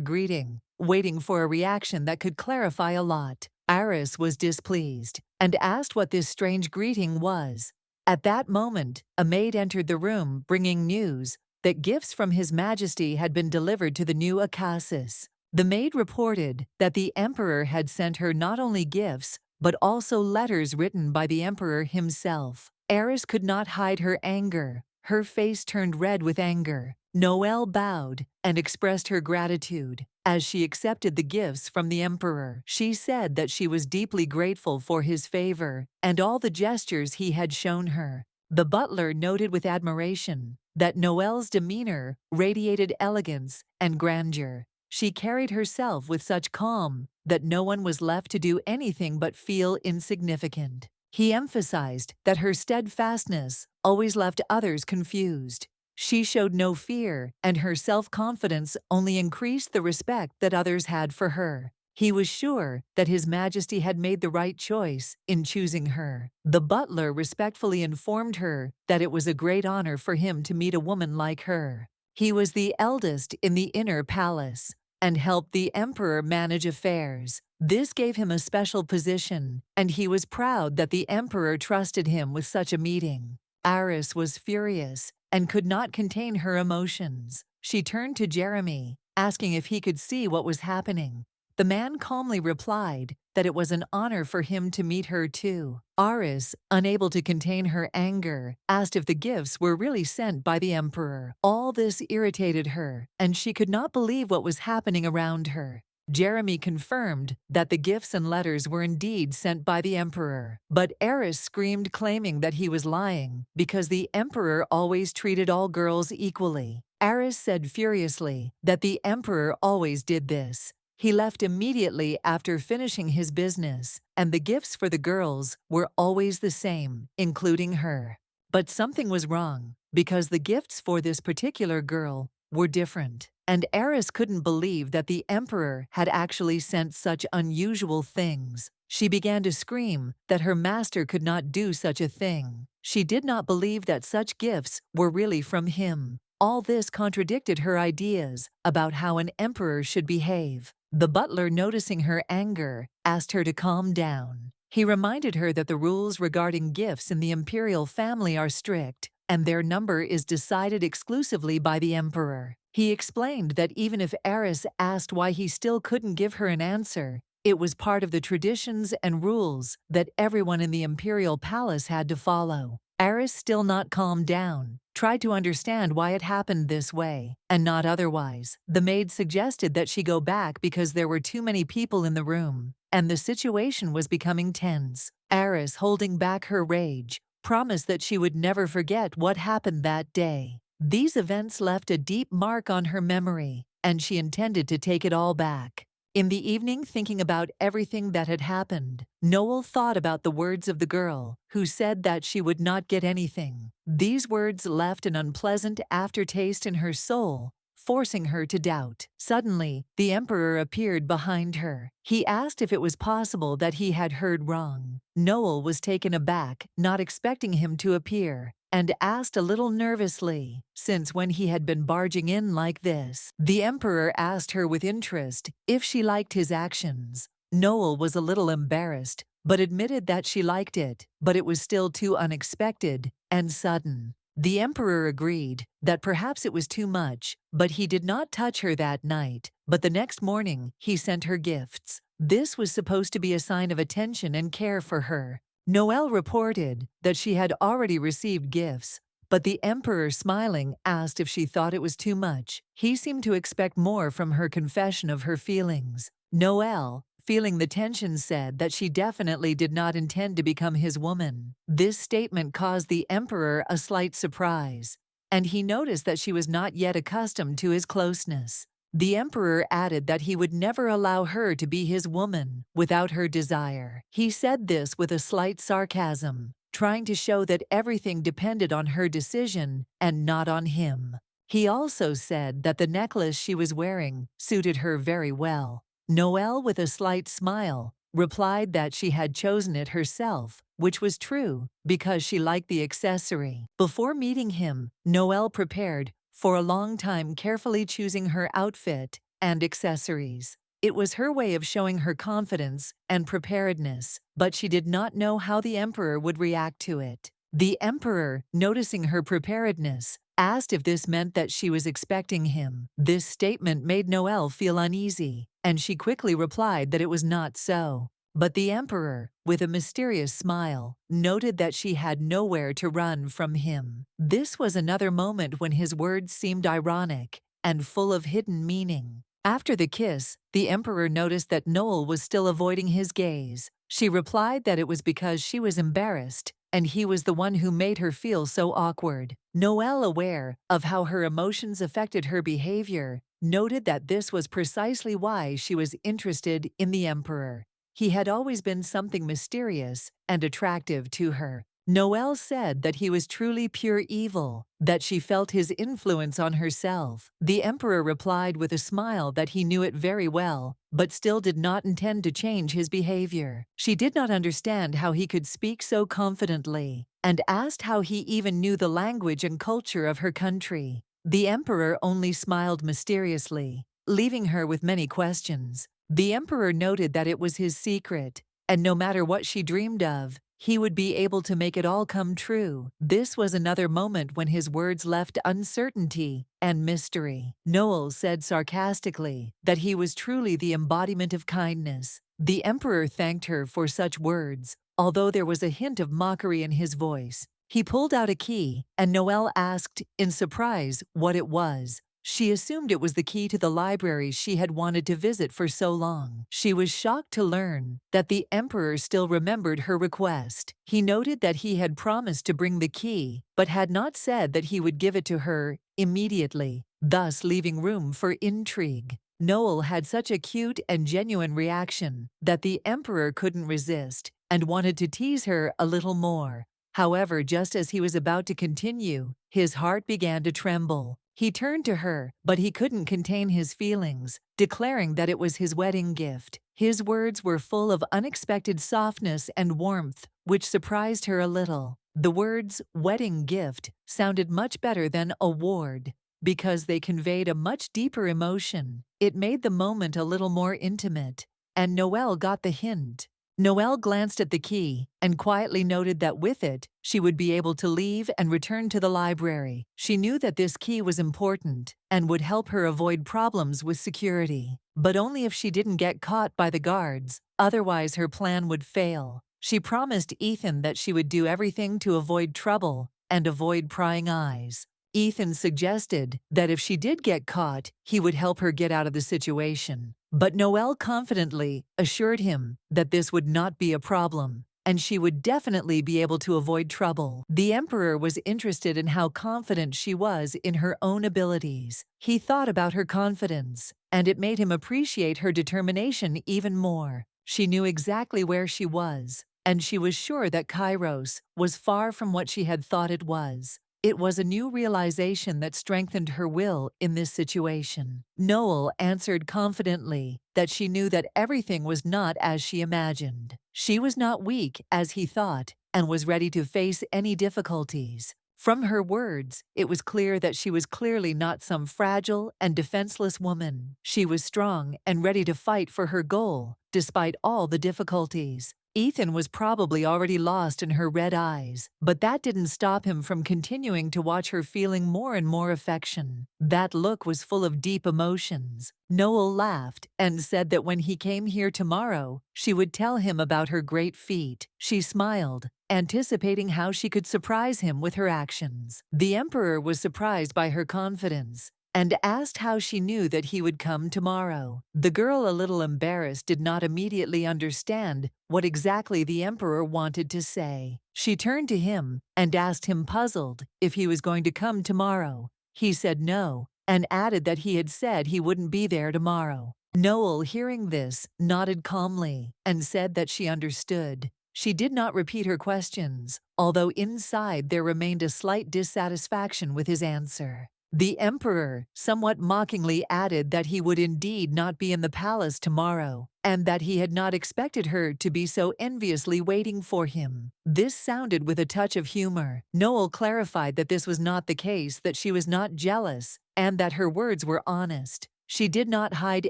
greeting, waiting for a reaction that could clarify a lot. Aris was displeased and asked what this strange greeting was. At that moment, a maid entered the room bringing news that gifts from His Majesty had been delivered to the new Akasis. The maid reported that the Emperor had sent her not only gifts, but also letters written by the Emperor himself. Aris could not hide her anger. Her face turned red with anger. Noelle bowed and expressed her gratitude. As she accepted the gifts from the Emperor, she said that she was deeply grateful for his favor and all the gestures he had shown her. The butler noted with admiration that Noelle's demeanor radiated elegance and grandeur. She carried herself with such calm that no one was left to do anything but feel insignificant. He emphasized that her steadfastness always left others confused. She showed no fear, and her self-confidence only increased the respect that others had for her. He was sure that His Majesty had made the right choice in choosing her. The butler respectfully informed her that it was a great honor for him to meet a woman like her. He was the eldest in the inner palace and helped the Emperor manage affairs. This gave him a special position, and he was proud that the Emperor trusted him with such a meeting. Aris was furious and could not contain her emotions. She turned to Jeremy, asking if he could see what was happening. The man calmly replied that it was an honor for him to meet her too. Aris, unable to contain her anger, asked if the gifts were really sent by the Emperor. All this irritated her, and she could not believe what was happening around her. Jeremy confirmed that the gifts and letters were indeed sent by the emperor. But Eris screamed, claiming that he was lying because the emperor always treated all girls equally. Eris said furiously that the emperor always did this. He left immediately after finishing his business, and the gifts for the girls were always the same, including her. But something was wrong, because the gifts for this particular girl were different, and Eris couldn't believe that the emperor had actually sent such unusual things. She began to scream that her master could not do such a thing. She did not believe that such gifts were really from him. All this contradicted her ideas about how an emperor should behave. The butler, noticing her anger, asked her to calm down. He reminded her that the rules regarding gifts in the imperial family are strict, and their number is decided exclusively by the emperor. He explained that even if Eris asked why he still couldn't give her an answer, it was part of the traditions and rules that everyone in the imperial palace had to follow. Eris, still not calmed down, tried to understand why it happened this way, and not otherwise. The maid suggested that she go back because there were too many people in the room, and the situation was becoming tense. Eris, holding back her rage, promised that she would never forget what happened that day. These events left a deep mark on her memory, and she intended to take it all back. In the evening, thinking about everything that had happened, Noel thought about the words of the girl, who said that she would not get anything. These words left an unpleasant aftertaste in her soul, forcing her to doubt. Suddenly, the emperor appeared behind her. He asked if it was possible that he had heard wrong. Noel was taken aback, not expecting him to appear, and asked a little nervously, since when he had been barging in like this. The emperor asked her with interest if she liked his actions. Noel was a little embarrassed, but admitted that she liked it, but it was still too unexpected and sudden. The emperor agreed that perhaps it was too much, but he did not touch her that night. But the next morning, he sent her gifts. This was supposed to be a sign of attention and care for her. Noel reported that she had already received gifts, but the emperor, smiling, asked if she thought it was too much. He seemed to expect more from her confession of her feelings. Noel, feeling the tension, said that she definitely did not intend to become his woman. This statement caused the emperor a slight surprise, and he noticed that she was not yet accustomed to his closeness. The emperor added that he would never allow her to be his woman without her desire. He said this with a slight sarcasm, trying to show that everything depended on her decision and not on him. He also said that the necklace she was wearing suited her very well. Noel, with a slight smile, replied that she had chosen it herself, which was true because she liked the accessory. Before meeting him, Noel prepared for a long time, carefully choosing her outfit and accessories. It was her way of showing her confidence and preparedness, but she did not know how the emperor would react to it. The emperor, noticing her preparedness, asked if this meant that she was expecting him. This statement made Noel feel uneasy, and she quickly replied that it was not so. But the emperor, with a mysterious smile, noted that she had nowhere to run from him. This was another moment when his words seemed ironic and full of hidden meaning. After the kiss, the emperor noticed that Noel was still avoiding his gaze. She replied that it was because she was embarrassed, and he was the one who made her feel so awkward. Noel, aware of how her emotions affected her behavior, noted that this was precisely why she was interested in the emperor. He had always been something mysterious and attractive to her. Noel said that he was truly pure evil, that she felt his influence on herself. The emperor replied with a smile that he knew it very well, but still did not intend to change his behavior. She did not understand how he could speak so confidently, and asked how he even knew the language and culture of her country. The emperor only smiled mysteriously, leaving her with many questions. The emperor noted that it was his secret, and no matter what she dreamed of, he would be able to make it all come true. This was another moment when his words left uncertainty and mystery. Noel said sarcastically that he was truly the embodiment of kindness. The emperor thanked her for such words, although there was a hint of mockery in his voice. He pulled out a key, and Noel asked, in surprise, what it was. She assumed it was the key to the library she had wanted to visit for so long. She was shocked to learn that the emperor still remembered her request. He noted that he had promised to bring the key, but had not said that he would give it to her immediately, thus leaving room for intrigue. Noel had such a cute and genuine reaction that the emperor couldn't resist and wanted to tease her a little more. However, just as he was about to continue, his heart began to tremble. He turned to her, but he couldn't contain his feelings, declaring that it was his wedding gift. His words were full of unexpected softness and warmth, which surprised her a little. The words "wedding gift" sounded much better than "award," because they conveyed a much deeper emotion. It made the moment a little more intimate, and Noelle got the hint. Noelle glanced at the key and quietly noted that with it, she would be able to leave and return to the library. She knew that this key was important and would help her avoid problems with security, but only if she didn't get caught by the guards, otherwise her plan would fail. She promised Ethan that she would do everything to avoid trouble and avoid prying eyes. Ethan suggested that if she did get caught, he would help her get out of the situation. But Noelle confidently assured him that this would not be a problem, and she would definitely be able to avoid trouble. The emperor was interested in how confident she was in her own abilities. He thought about her confidence, and it made him appreciate her determination even more. She knew exactly where she was, and she was sure that Kairos was far from what she had thought it was. It was a new realization that strengthened her will in this situation. Noel answered confidently that she knew that everything was not as she imagined. She was not weak, as he thought, and was ready to face any difficulties. From her words, it was clear that she was clearly not some fragile and defenseless woman. She was strong and ready to fight for her goal, despite all the difficulties. Ethan was probably already lost in her red eyes, but that didn't stop him from continuing to watch her, feeling more and more affection. That look was full of deep emotions. Noel laughed and said that when he came here tomorrow, she would tell him about her great feat. She smiled, anticipating how she could surprise him with her actions. The emperor was surprised by her confidence and asked how she knew that he would come tomorrow. The girl, a little embarrassed, did not immediately understand what exactly the emperor wanted to say. She turned to him and asked him, puzzled, if he was going to come tomorrow. He said no, and added that he had said he wouldn't be there tomorrow. Noel, hearing this, nodded calmly and said that she understood. She did not repeat her questions, although inside there remained a slight dissatisfaction with his answer. The emperor, somewhat mockingly, added that he would indeed not be in the palace tomorrow, and that he had not expected her to be so enviously waiting for him. This sounded with a touch of humor. Noel clarified that this was not the case, that she was not jealous, and that her words were honest. She did not hide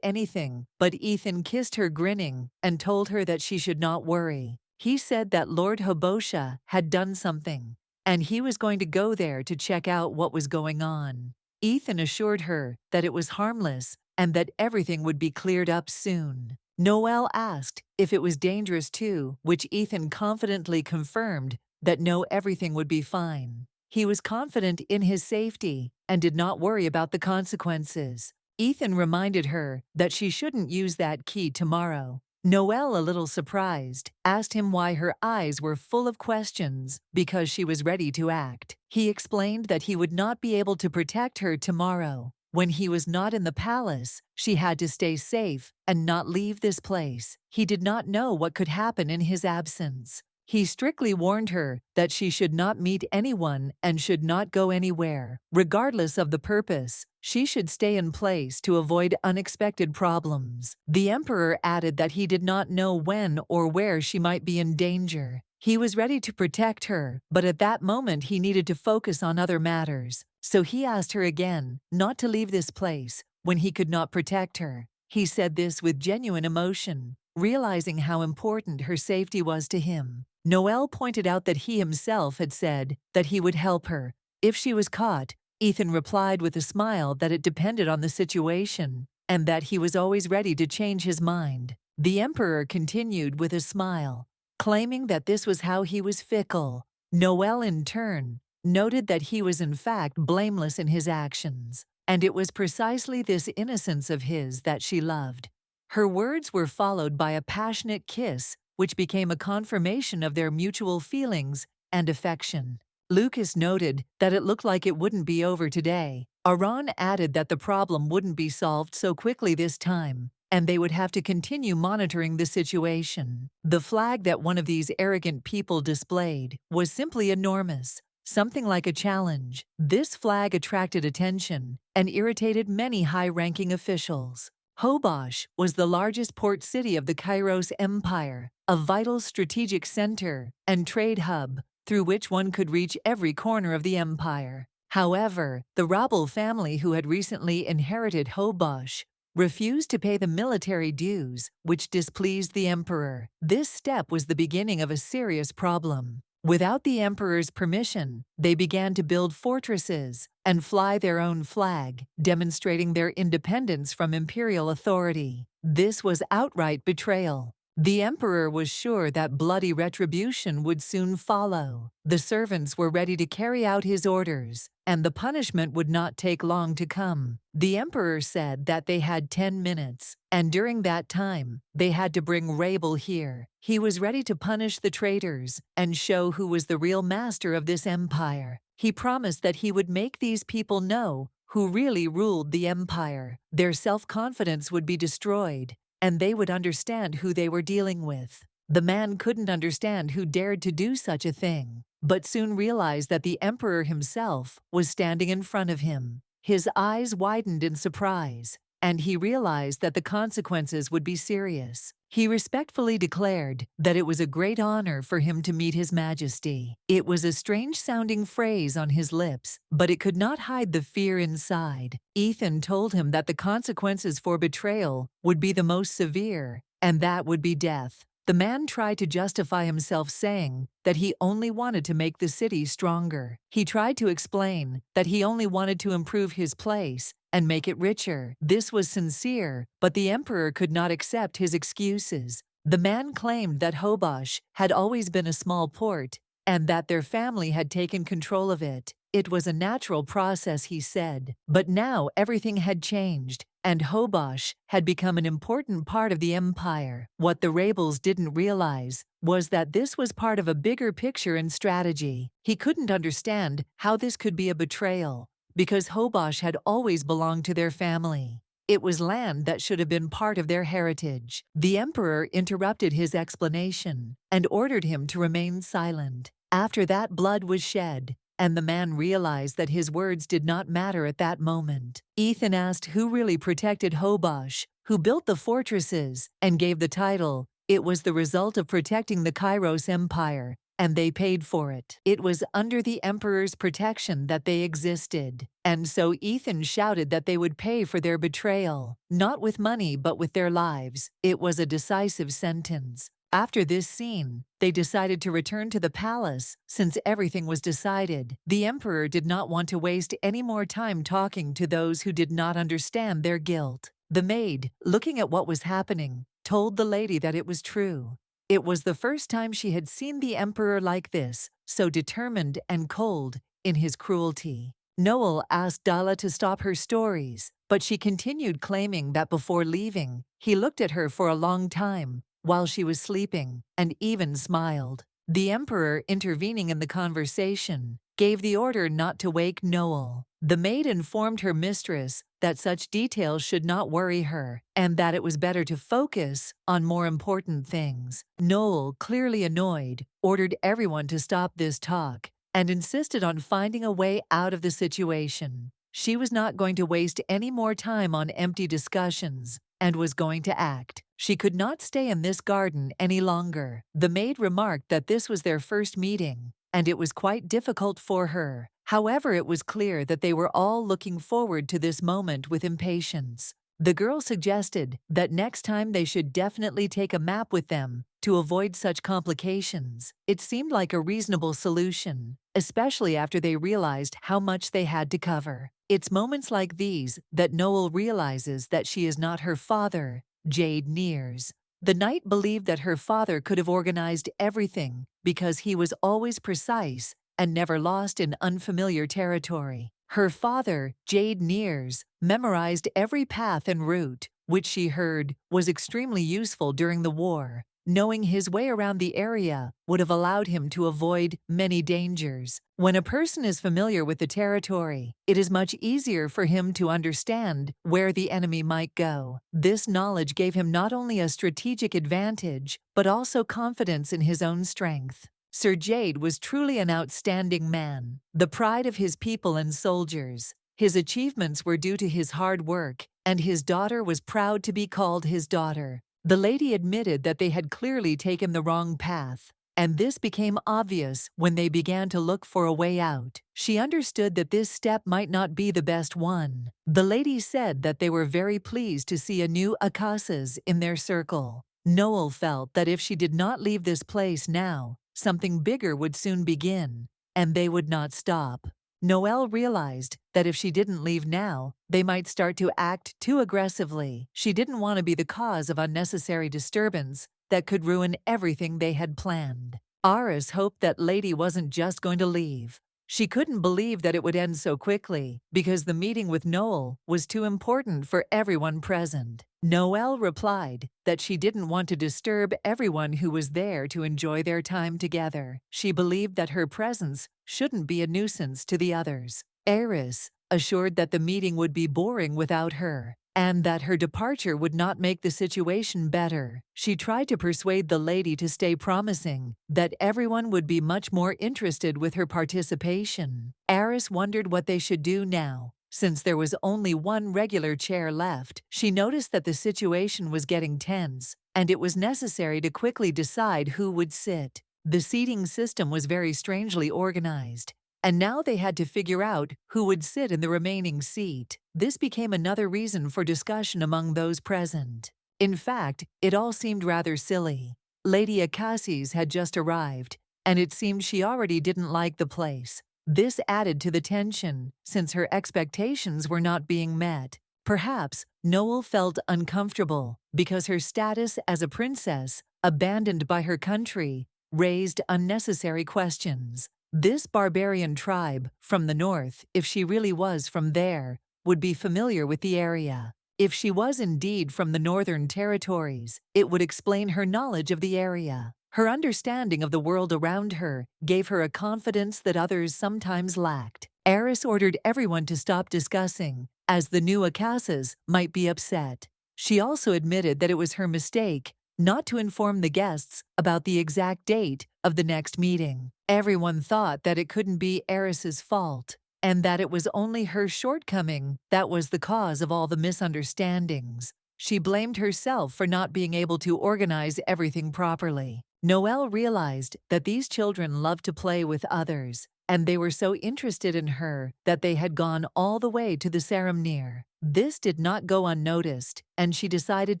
anything, but Ethan kissed her, grinning, and told her that she should not worry. He said that Lord Hobosha had done something, and he was going to go there to check out what was going on. Ethan assured her that it was harmless and that everything would be cleared up soon. Noelle asked if it was dangerous too, which Ethan confidently confirmed that no, everything would be fine. He was confident in his safety and did not worry about the consequences. Ethan reminded her that she shouldn't use that key tomorrow. Noelle, a little surprised, asked him why her eyes were full of questions, because she was ready to act. He explained that he would not be able to protect her tomorrow. When he was not in the palace, she had to stay safe and not leave this place. He did not know what could happen in his absence. He strictly warned her that she should not meet anyone and should not go anywhere. Regardless of the purpose, she should stay in place to avoid unexpected problems. The emperor added that he did not know when or where she might be in danger. He was ready to protect her, but at that moment he needed to focus on other matters. So he asked her again not to leave this place when he could not protect her. He said this with genuine emotion, realizing how important her safety was to him. Noelle pointed out that he himself had said that he would help her if she was caught. Ethan replied with a smile that it depended on the situation and that he was always ready to change his mind. The emperor continued with a smile, claiming that this was how he was fickle. Noelle, in turn, noted that he was in fact blameless in his actions. and it was precisely this innocence of his that she loved. Her words were followed by a passionate kiss, which became a confirmation of their mutual feelings and affection. Lucas noted that it looked like it wouldn't be over today. Aron added that the problem wouldn't be solved so quickly this time, and they would have to continue monitoring the situation. The flag that one of these arrogant people displayed was simply enormous, something like a challenge. This flag attracted attention and irritated many high-ranking officials. Hobosh was the largest port city of the Kairos Empire, a vital strategic center and trade hub through which one could reach every corner of the empire. However, the Rabel family, who had recently inherited Hobosh, refused to pay the military dues, which displeased the emperor. This step was the beginning of a serious problem. Without the emperor's permission, they began to build fortresses and fly their own flag, demonstrating their independence from imperial authority. This was outright betrayal. The emperor was sure that bloody retribution would soon follow. The servants were ready to carry out his orders, and the punishment would not take long to come. The emperor said that they had 10 minutes, and during that time, they had to bring Rabel here. He was ready to punish the traitors and show who was the real master of this empire. He promised that he would make these people know who really ruled the empire. Their self-confidence would be destroyed, and they would understand who they were dealing with. The man couldn't understand who dared to do such a thing, but soon realized that the emperor himself was standing in front of him. His eyes widened in surprise, and he realized that the consequences would be serious. He respectfully declared that it was a great honor for him to meet His Majesty. It was a strange-sounding phrase on his lips, but it could not hide the fear inside. Ethan told him that the consequences for betrayal would be the most severe, and that would be death. The man tried to justify himself, saying that he only wanted to make the city stronger. He tried to explain that he only wanted to improve his place and make it richer. This was sincere, but the emperor could not accept his excuses. The man claimed that Hobosh had always been a small port and that their family had taken control of it. It was a natural process, he said, but now everything had changed, and Hobosh had become an important part of the empire. What the Rabels didn't realize was that this was part of a bigger picture and strategy. He couldn't understand how this could be a betrayal, because Hobosh had always belonged to their family. It was land that should have been part of their heritage. The emperor interrupted his explanation and ordered him to remain silent. After that, blood was shed, and the man realized that his words did not matter at that moment. Ethan asked who really protected Hobosh, who built the fortresses, and gave the title. It was the result of protecting the Kairos Empire, and they paid for it. It was under the emperor's protection that they existed. And so Ethan shouted that they would pay for their betrayal, not with money but with their lives. It was a decisive sentence. After this scene, they decided to return to the palace since everything was decided. The emperor did not want to waste any more time talking to those who did not understand their guilt. The maid, looking at what was happening, told the lady that it was true. It was the first time she had seen the emperor like this, so determined and cold in his cruelty. Noel asked Dala to stop her stories, but she continued, claiming that before leaving, he looked at her for a long time while she was sleeping, and even smiled. The emperor, intervening in the conversation, gave the order not to wake Noel. The maid informed her mistress that such details should not worry her, and that it was better to focus on more important things. Noel, clearly annoyed, ordered everyone to stop this talk and insisted on finding a way out of the situation. She was not going to waste any more time on empty discussions and was going to act. She could not stay in this garden any longer. The maid remarked that this was their first meeting, and it was quite difficult for her. However, it was clear that they were all looking forward to this moment with impatience. The girl suggested that next time they should definitely take a map with them to avoid such complications. It seemed like a reasonable solution, especially after they realized how much they had to cover. It's moments like these that Noel realizes that she is not her father, Jade Nears. The knight believed that her father could have organized everything because he was always precise and never lost in unfamiliar territory. Her father, Jade Nears, memorized every path and route, which she heard was extremely useful during the war. Knowing his way around the area would have allowed him to avoid many dangers. When a person is familiar with the territory, it is much easier for him to understand where the enemy might go. This knowledge gave him not only a strategic advantage, but also confidence in his own strength. Sir Jade was truly an outstanding man, the pride of his people and soldiers. His achievements were due to his hard work, and his daughter was proud to be called his daughter. The lady admitted that they had clearly taken the wrong path, and this became obvious when they began to look for a way out. She understood that this step might not be the best one. The lady said that they were very pleased to see a new Akasas in their circle. Noel felt that if she did not leave this place now, something bigger would soon begin, and they would not stop. Noelle realized that if she didn't leave now, they might start to act too aggressively. She didn't want to be the cause of unnecessary disturbance that could ruin everything they had planned. Aris hoped that Lady wasn't just going to leave. She couldn't believe that it would end so quickly, because the meeting with Noel was too important for everyone present. Noelle replied that she didn't want to disturb everyone who was there to enjoy their time together. She believed that her presence shouldn't be a nuisance to the others. Eris assured that the meeting would be boring without her, and that her departure would not make the situation better. She tried to persuade the lady to stay, promising that everyone would be much more interested with her participation. Eris wondered what they should do now. Since there was only one regular chair left, she noticed that the situation was getting tense, and it was necessary to quickly decide who would sit. The seating system was very strangely organized, and now they had to figure out who would sit in the remaining seat. This became another reason for discussion among those present. In fact, it all seemed rather silly. Lady Akasis had just arrived, and it seemed she already didn't like the place. This added to the tension, since her expectations were not being met. Perhaps Noel felt uncomfortable because her status as a princess, abandoned by her country, raised unnecessary questions. This barbarian tribe from the north, if she really was from there, would be familiar with the area. If she was indeed from the northern territories, it would explain her knowledge of the area. Her understanding of the world around her gave her a confidence that others sometimes lacked. Eris ordered everyone to stop discussing, as the new Akasas might be upset. She also admitted that it was her mistake not to inform the guests about the exact date of the next meeting. Everyone thought that it couldn't be Eris's fault, and that it was only her shortcoming that was the cause of all the misunderstandings. She blamed herself for not being able to organize everything properly. Noelle realized that these children loved to play with others, and they were so interested in her that they had gone all the way to the ceremony. This did not go unnoticed, and she decided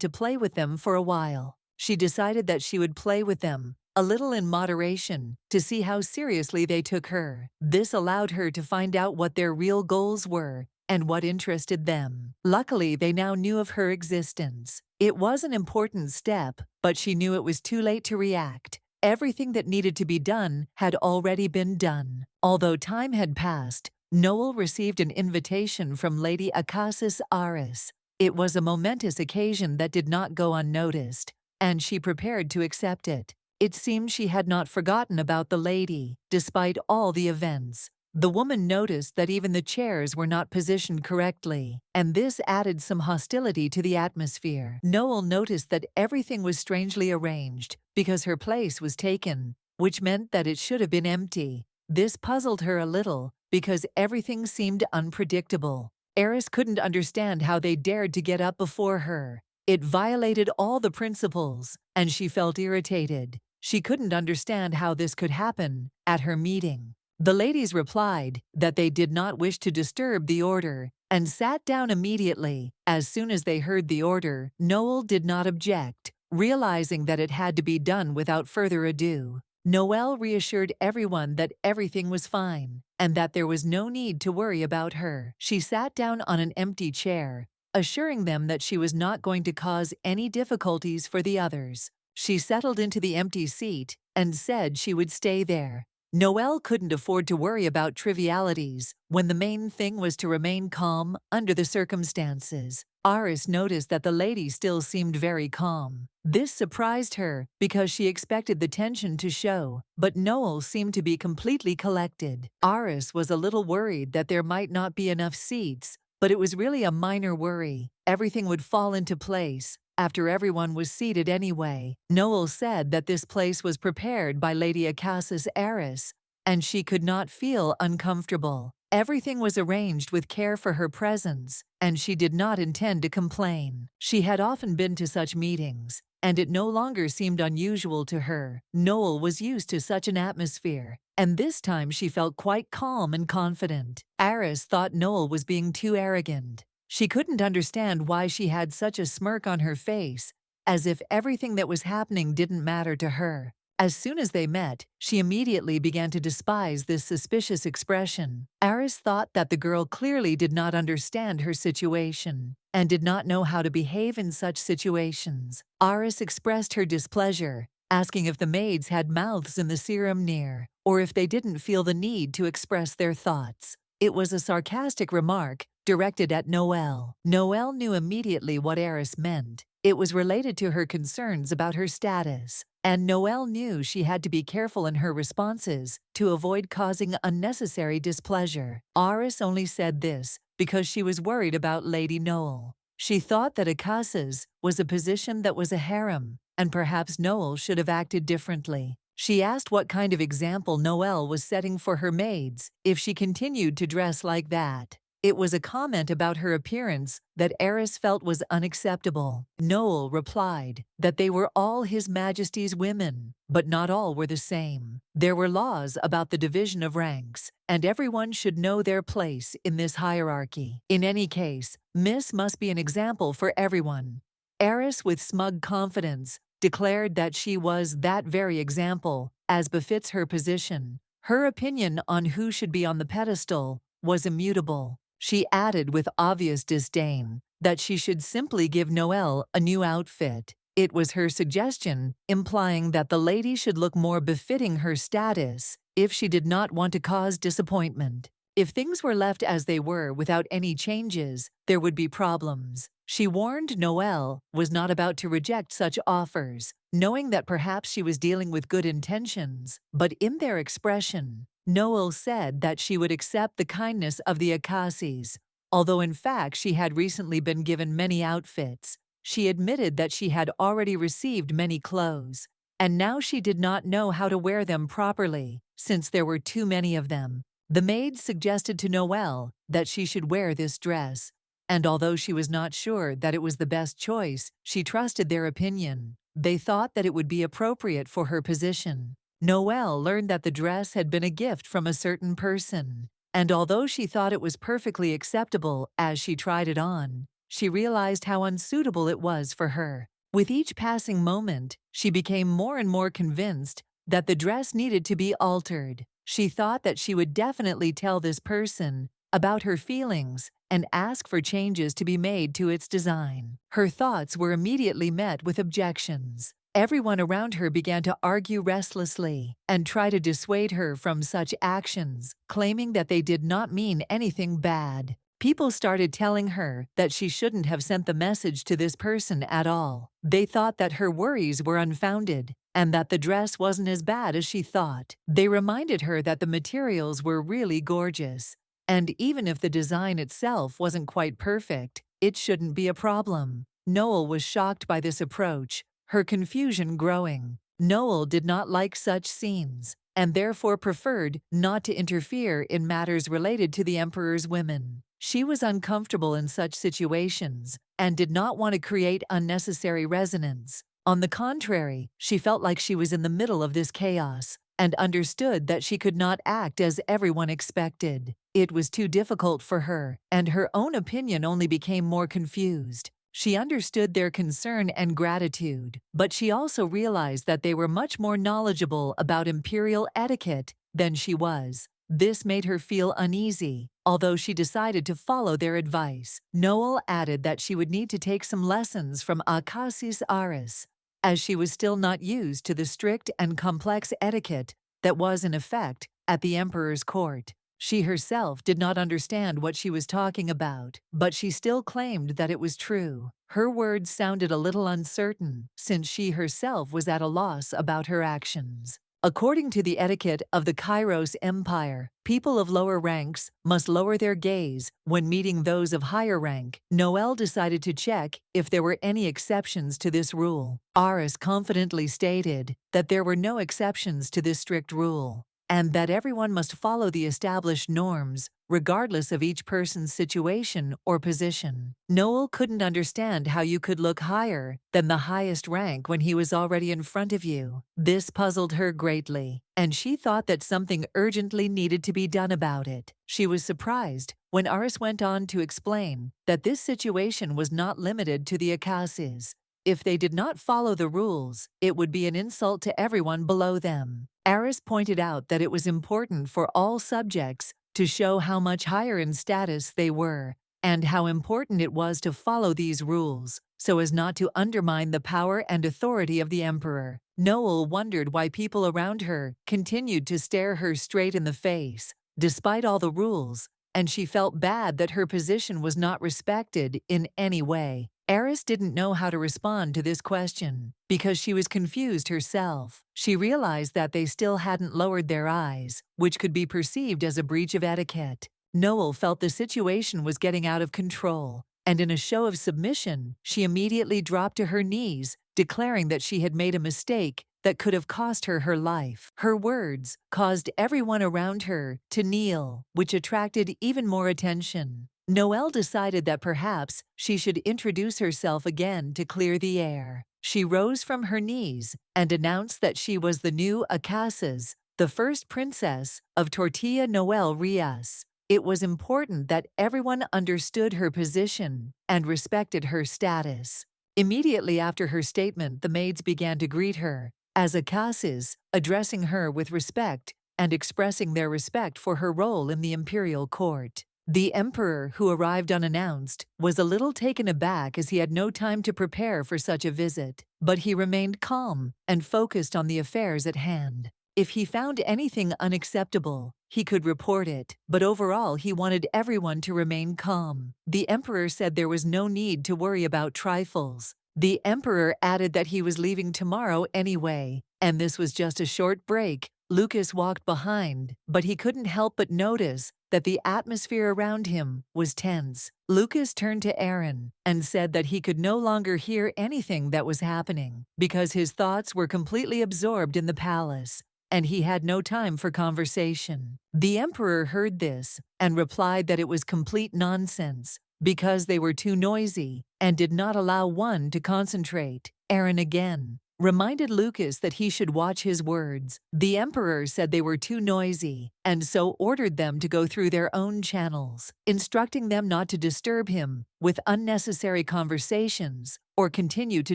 to play with them for a while. She decided that she would play with them, a little in moderation, to see how seriously they took her. This allowed her to find out what their real goals were and what interested them. Luckily, they now knew of her existence. It was an important step, but she knew it was too late to react. Everything that needed to be done had already been done. Although time had passed, Noel received an invitation from Lady Akasis Aris. It was a momentous occasion that did not go unnoticed, and she prepared to accept it. It seemed she had not forgotten about the lady, despite all the events. The woman noticed that even the chairs were not positioned correctly, and this added some hostility to the atmosphere. Noel noticed that everything was strangely arranged because her place was taken, which meant that it should have been empty. This puzzled her a little because everything seemed unpredictable. Eris couldn't understand how they dared to get up before her. It violated all the principles, and she felt irritated. She couldn't understand how this could happen at her meeting. The ladies replied that they did not wish to disturb the order and sat down immediately. As soon as they heard the order, Noel did not object, realizing that it had to be done without further ado. Noelle reassured everyone that everything was fine and that there was no need to worry about her. She sat down on an empty chair, assuring them that she was not going to cause any difficulties for the others. She settled into the empty seat and said she would stay there. Noelle couldn't afford to worry about trivialities when the main thing was to remain calm under the circumstances. Iris noticed that the lady still seemed very calm. This surprised her because she expected the tension to show, but Noelle seemed to be completely collected. Iris was a little worried that there might not be enough seats, but it was really a minor worry. Everything would fall into place after everyone was seated anyway. Noelle said that this place was prepared by Lady Acasa's heiress, and she could not feel uncomfortable. Everything was arranged with care for her presence, and she did not intend to complain. She had often been to such meetings, and it no longer seemed unusual to her. Noelle was used to such an atmosphere, and this time she felt quite calm and confident. Iris thought Noelle was being too arrogant. She couldn't understand why she had such a smirk on her face, as if everything that was happening didn't matter to her. As soon as they met, she immediately began to despise this suspicious expression. Iris thought that the girl clearly did not understand her situation and did not know how to behave in such situations. Iris expressed her displeasure, asking if the maids had mouths in the serum near, or if they didn't feel the need to express their thoughts. It was a sarcastic remark directed at Noelle. Noelle knew immediately what Iris meant. It was related to her concerns about her status, and Noelle knew she had to be careful in her responses to avoid causing unnecessary displeasure. Iris only said this because she was worried about Lady Noelle. She thought that Acasa's was a position that was a harem, and perhaps Noelle should have acted differently. She asked what kind of example Noelle was setting for her maids if she continued to dress like that. It was a comment about her appearance that Iris felt was unacceptable. Noelle replied that they were all His Majesty's women, but not all were the same. There were laws about the division of ranks, and everyone should know their place in this hierarchy. In any case, Miss must be an example for everyone. Iris, with smug confidence, declared that she was that very example, as befits her position. Her opinion on who should be on the pedestal was immutable. She added with obvious disdain that she should simply give Noelle a new outfit. It was her suggestion, implying that the lady should look more befitting her status if she did not want to cause disappointment. If things were left as they were without any changes, there would be problems. She warned Noelle was not about to reject such offers, knowing that perhaps she was dealing with good intentions, but in their expression, Noelle said that she would accept the kindness of the Acasis. Although in fact she had recently been given many outfits, she admitted that she had already received many clothes, and now she did not know how to wear them properly, since there were too many of them. The maids suggested to Noelle that she should wear this dress, and although she was not sure that it was the best choice, she trusted their opinion. They thought that it would be appropriate for her position. Noelle learned that the dress had been a gift from a certain person, and although she thought it was perfectly acceptable as she tried it on, she realized how unsuitable it was for her. With each passing moment, she became more and more convinced that the dress needed to be altered. She thought that she would definitely tell this person about her feelings and ask for changes to be made to its design. Her thoughts were immediately met with objections. Everyone around her began to argue restlessly and try to dissuade her from such actions, claiming that they did not mean anything bad. People started telling her that she shouldn't have sent the message to this person at all. They thought that her worries were unfounded and that the dress wasn't as bad as she thought. They reminded her that the materials were really gorgeous, and even if the design itself wasn't quite perfect, it shouldn't be a problem. Noelle was shocked by this approach, her confusion growing. Noelle did not like such scenes, and therefore preferred not to interfere in matters related to the emperor's women. She was uncomfortable in such situations and did not want to create unnecessary resonance. On the contrary, she felt like she was in the middle of this chaos and understood that she could not act as everyone expected. It was too difficult for her, and her own opinion only became more confused. She understood their concern and gratitude, but she also realized that they were much more knowledgeable about imperial etiquette than she was. This made her feel uneasy, although she decided to follow their advice. Noelle added that she would need to take some lessons from Acasis Aris, as she was still not used to the strict and complex etiquette that was in effect at the emperor's court. She herself did not understand what she was talking about, but she still claimed that it was true. Her words sounded a little uncertain, since she herself was at a loss about her actions. According to the etiquette of the Kairos Empire, people of lower ranks must lower their gaze when meeting those of higher rank. Noel decided to check if there were any exceptions to this rule. Aris confidently stated that there were no exceptions to this strict rule, and that everyone must follow the established norms, regardless of each person's situation or position. Noel couldn't understand how you could look higher than the highest rank when he was already in front of you. This puzzled her greatly, and she thought that something urgently needed to be done about it. She was surprised when Aris went on to explain that this situation was not limited to the Akasis. If they did not follow the rules, it would be an insult to everyone below them. Aris pointed out that it was important for all subjects to show how much higher in status they were, and how important it was to follow these rules, so as not to undermine the power and authority of the emperor. Noel wondered why people around her continued to stare her straight in the face, despite all the rules, and she felt bad that her position was not respected in any way. Aris didn't know how to respond to this question, because she was confused herself. She realized that they still hadn't lowered their eyes, which could be perceived as a breach of etiquette. Noel felt the situation was getting out of control, and in a show of submission, she immediately dropped to her knees, declaring that she had made a mistake that could have cost her her life. Her words caused everyone around her to kneel, which attracted even more attention. Noel decided that perhaps she should introduce herself again to clear the air. She rose from her knees and announced that she was the new Akasis, the first princess of Tortilla Noel Rias. It was important that everyone understood her position and respected her status. Immediately after her statement, the maids began to greet her as Akasis, addressing her with respect and expressing their respect for her role in the imperial court. The emperor, who arrived unannounced, was a little taken aback as he had no time to prepare for such a visit, but he remained calm and focused on the affairs at hand. If he found anything unacceptable, he could report it, but overall he wanted everyone to remain calm. The emperor said there was no need to worry about trifles. The emperor added that he was leaving tomorrow anyway, and this was just a short break. Lucas walked behind, but he couldn't help but notice that the atmosphere around him was tense. Lucas turned to Aaron and said that he could no longer hear anything that was happening because his thoughts were completely absorbed in the palace, and he had no time for conversation. The emperor heard this and replied that it was complete nonsense because they were too noisy and did not allow one to concentrate. Aaron again reminded Lucas that he should watch his words. The emperor said they were too noisy and so ordered them to go through their own channels, instructing them not to disturb him with unnecessary conversations or continue to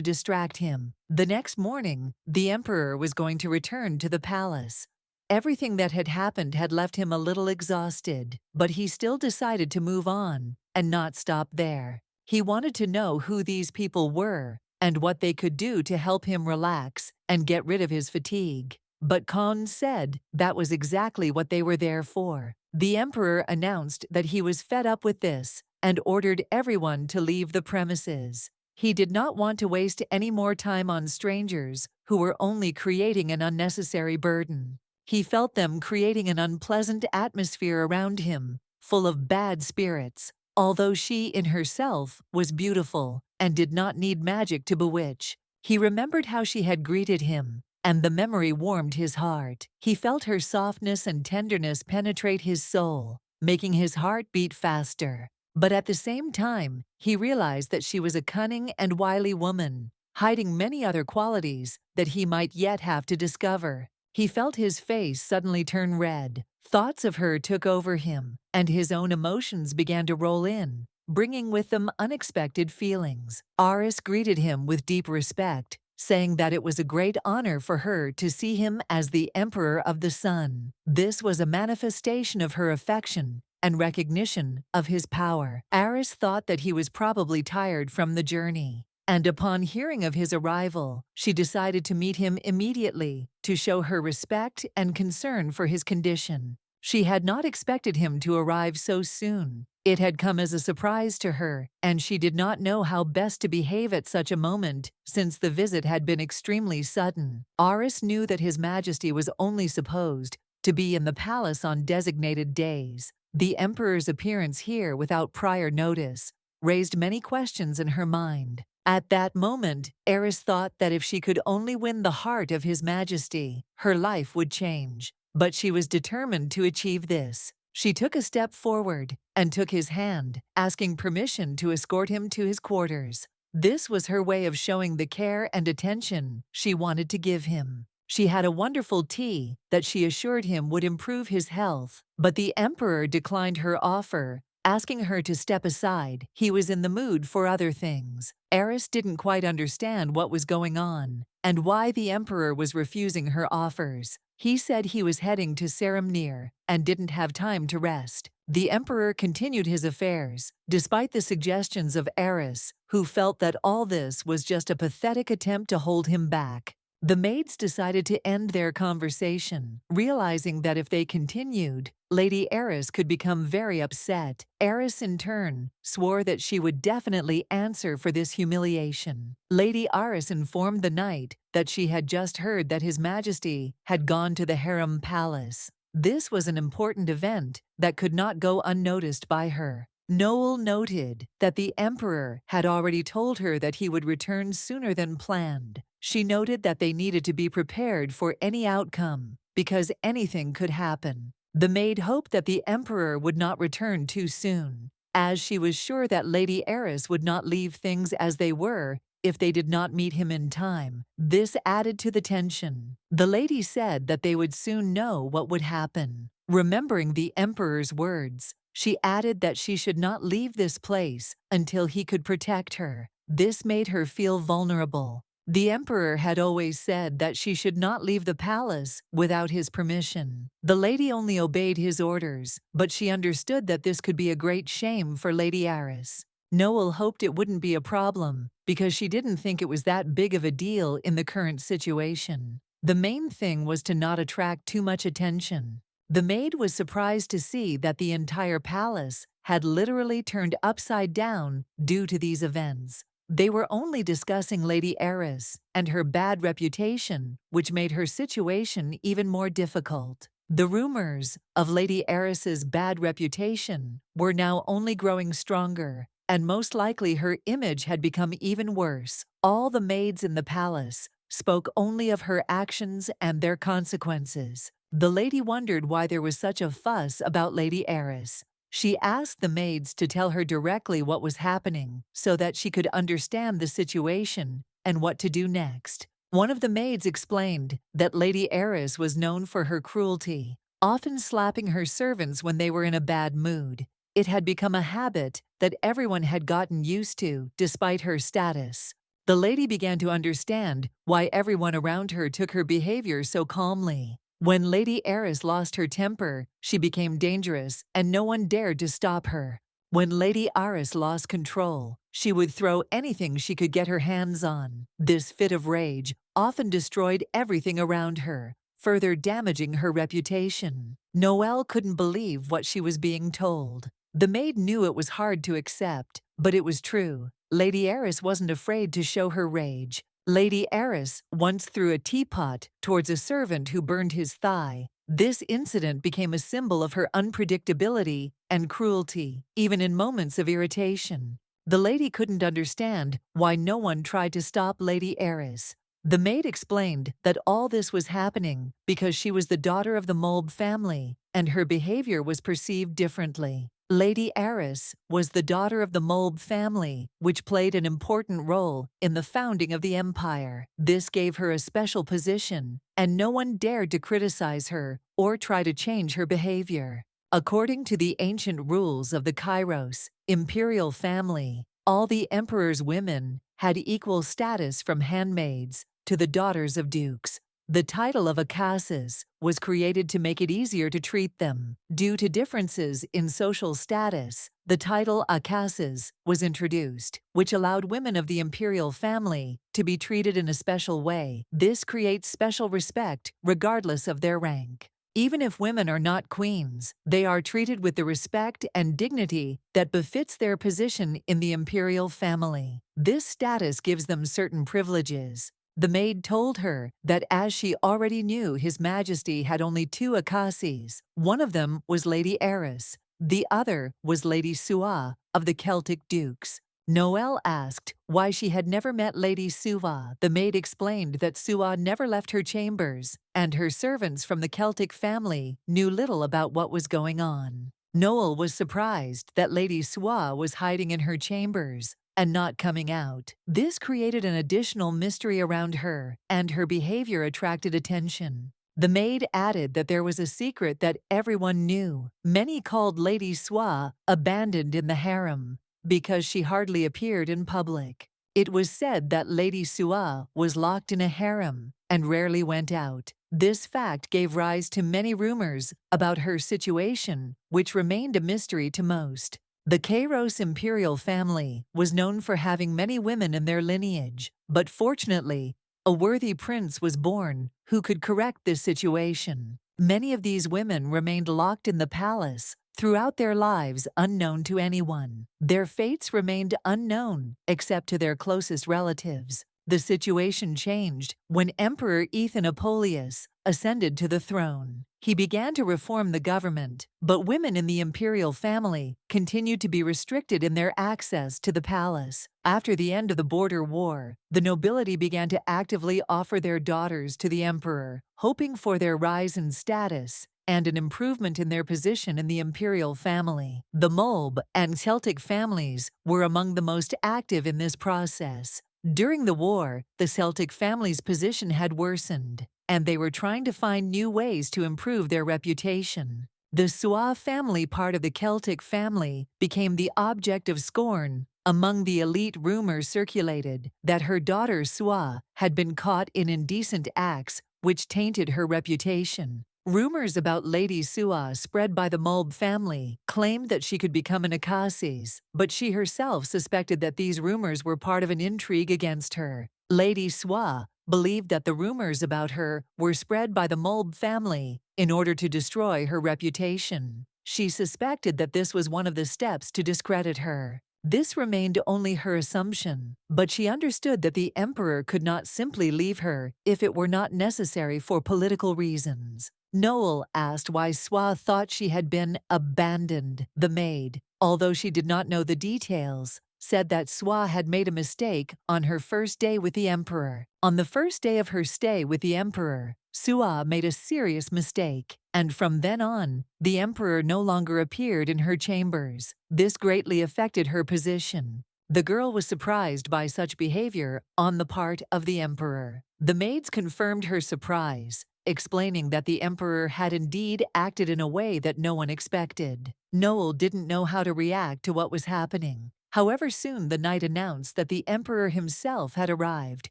distract him. The next morning, the emperor was going to return to the palace. Everything that had happened had left him a little exhausted, but he still decided to move on and not stop there. He wanted to know who these people were and what they could do to help him relax and get rid of his fatigue. But Khan said that was exactly what they were there for. The emperor announced that he was fed up with this and ordered everyone to leave the premises. He did not want to waste any more time on strangers who were only creating an unnecessary burden. He felt them creating an unpleasant atmosphere around him, full of bad spirits. Although she in herself was beautiful and did not need magic to bewitch, he remembered how she had greeted him, and the memory warmed his heart. He felt her softness and tenderness penetrate his soul, making his heart beat faster. But at the same time, he realized that she was a cunning and wily woman, hiding many other qualities that he might yet have to discover. He felt his face suddenly turn red. Thoughts of her took over him, and his own emotions began to roll in, bringing with them unexpected feelings. Aris greeted him with deep respect, saying that it was a great honor for her to see him as the Emperor of the Sun. This was a manifestation of her affection and recognition of his power. Aris thought that he was probably tired from the journey, And upon hearing of his arrival, she decided to meet him immediately to show her respect and concern for his condition. She had not expected him to arrive so soon. It had come as a surprise to her, and she did not know how best to behave at such a moment, since the visit had been extremely sudden. Aris knew that His Majesty was only supposed to be in the palace on designated days. The Emperor's appearance here without prior notice raised many questions in her mind. At that moment, Eris thought that if she could only win the heart of His Majesty, her life would change. But she was determined to achieve this. She took a step forward and took his hand, asking permission to escort him to his quarters. This was her way of showing the care and attention she wanted to give him. She had a wonderful tea that she assured him would improve his health, but the Emperor declined her offer, asking her to step aside. He was in the mood for other things. Eris didn't quite understand what was going on and why the Emperor was refusing her offers. He said he was heading to Saramnir and didn't have time to rest. The Emperor continued his affairs, despite the suggestions of Eris, who felt that all this was just a pathetic attempt to hold him back. The maids decided to end their conversation, realizing that if they continued, Lady Eris could become very upset. Eris, in turn, swore that she would definitely answer for this humiliation. Lady Eris informed the knight that she had just heard that His Majesty had gone to the harem palace. This was an important event that could not go unnoticed by her. Noel noted that the Emperor had already told her that he would return sooner than planned. She noted that they needed to be prepared for any outcome, because anything could happen. The maid hoped that the Emperor would not return too soon, as she was sure that Lady Eris would not leave things as they were if they did not meet him in time. This added to the tension. The lady said that they would soon know what would happen. Remembering the Emperor's words, she added that she should not leave this place until he could protect her. This made her feel vulnerable. The Emperor had always said that she should not leave the palace without his permission. The lady only obeyed his orders, but she understood that this could be a great shame for Lady Eris. Noel hoped it wouldn't be a problem, because she didn't think it was that big of a deal in the current situation. The main thing was to not attract too much attention. The maid was surprised to see that the entire palace had literally turned upside down due to these events. They were only discussing Lady Eris and her bad reputation, which made her situation even more difficult. The rumors of Lady Eris's bad reputation were now only growing stronger, and most likely her image had become even worse. All the maids in the palace spoke only of her actions and their consequences. The lady wondered why there was such a fuss about Lady Eris. She asked the maids to tell her directly what was happening so that she could understand the situation and what to do next. One of the maids explained that Lady Eris was known for her cruelty, often slapping her servants when they were in a bad mood. It had become a habit that everyone had gotten used to, despite her status. The lady began to understand why everyone around her took her behavior so calmly. When Lady Eris lost her temper, she became dangerous, and no one dared to stop her. When Lady Eris lost control, she would throw anything she could get her hands on. This fit of rage often destroyed everything around her, further damaging her reputation. Noelle couldn't believe what she was being told. The maid knew it was hard to accept, but it was true. Lady Eris wasn't afraid to show her rage. Lady Eris once threw a teapot towards a servant who burned his thigh. This incident became a symbol of her unpredictability and cruelty, even in moments of irritation. The lady couldn't understand why no one tried to stop Lady Eris. The maid explained that all this was happening because she was the daughter of the Mulb family, and her behavior was perceived differently. Lady Eris was the daughter of the Mulb family, which played an important role in the founding of the empire. This gave her a special position, and no one dared to criticize her or try to change her behavior. According to the ancient rules of the Kairos imperial family, all the emperor's women had equal status, from handmaids to the daughters of dukes. The title of Akasas was created to make it easier to treat them. Due to differences in social status, the title Akasas was introduced, which allowed women of the imperial family to be treated in a special way. This creates special respect regardless of their rank. Even if women are not queens, they are treated with the respect and dignity that befits their position in the imperial family. This status gives them certain privileges. The maid told her that as she already knew His Majesty had only 2 Akasis, one of them was Lady Eris, the other was Lady Su'a of the Celtic Dukes. Noelle asked why she had never met Lady Su'a. The maid explained that Su'a never left her chambers, and her servants from the Celtic family knew little about what was going on. Noelle was surprised that Lady Su'a was hiding in her chambers and not coming out. This created an additional mystery around her, and her behavior attracted attention. The maid added that there was a secret that everyone knew. Many called Lady Su'a abandoned in the harem, because she hardly appeared in public. It was said that Lady Su'a was locked in a harem and rarely went out. This fact gave rise to many rumors about her situation, which remained a mystery to most. The Kairos imperial family was known for having many women in their lineage, but fortunately, a worthy prince was born who could correct this situation. Many of these women remained locked in the palace throughout their lives, unknown to anyone. Their fates remained unknown except to their closest relatives. The situation changed when Emperor Ethan Apolius ascended to the throne. He began to reform the government, but women in the imperial family continued to be restricted in their access to the palace. After the end of the border war, the nobility began to actively offer their daughters to the emperor, hoping for their rise in status and an improvement in their position in the imperial family. The Mulb and Celtic families were among the most active in this process. During the war, the Celtic family's position had worsened, and they were trying to find new ways to improve their reputation. The Su'a family, part of the Celtic family, became the object of scorn. Among the elite, rumors circulated that her daughter Su'a had been caught in indecent acts, which tainted her reputation. Rumors about Lady Su'a spread by the Mulb family claimed that she could become an Akasis, but she herself suspected that these rumors were part of an intrigue against her. Lady Su'a believed that the rumors about her were spread by the Mulb family in order to destroy her reputation. She suspected that this was one of the steps to discredit her. This remained only her assumption, but she understood that the emperor could not simply leave her if it were not necessary for political reasons. Noelle asked why Su'a thought she had been abandoned. The maid, although she did not know the details, said that Su'a had made a mistake on her first day with the emperor. On the first day of her stay with the emperor, Su'a made a serious mistake, and from then on, the emperor no longer appeared in her chambers. This greatly affected her position. The girl was surprised by such behavior on the part of the emperor. The maids confirmed her surprise, explaining that the emperor had indeed acted in a way that no one expected. Noelle didn't know how to react to what was happening. However, soon the knight announced that the emperor himself had arrived,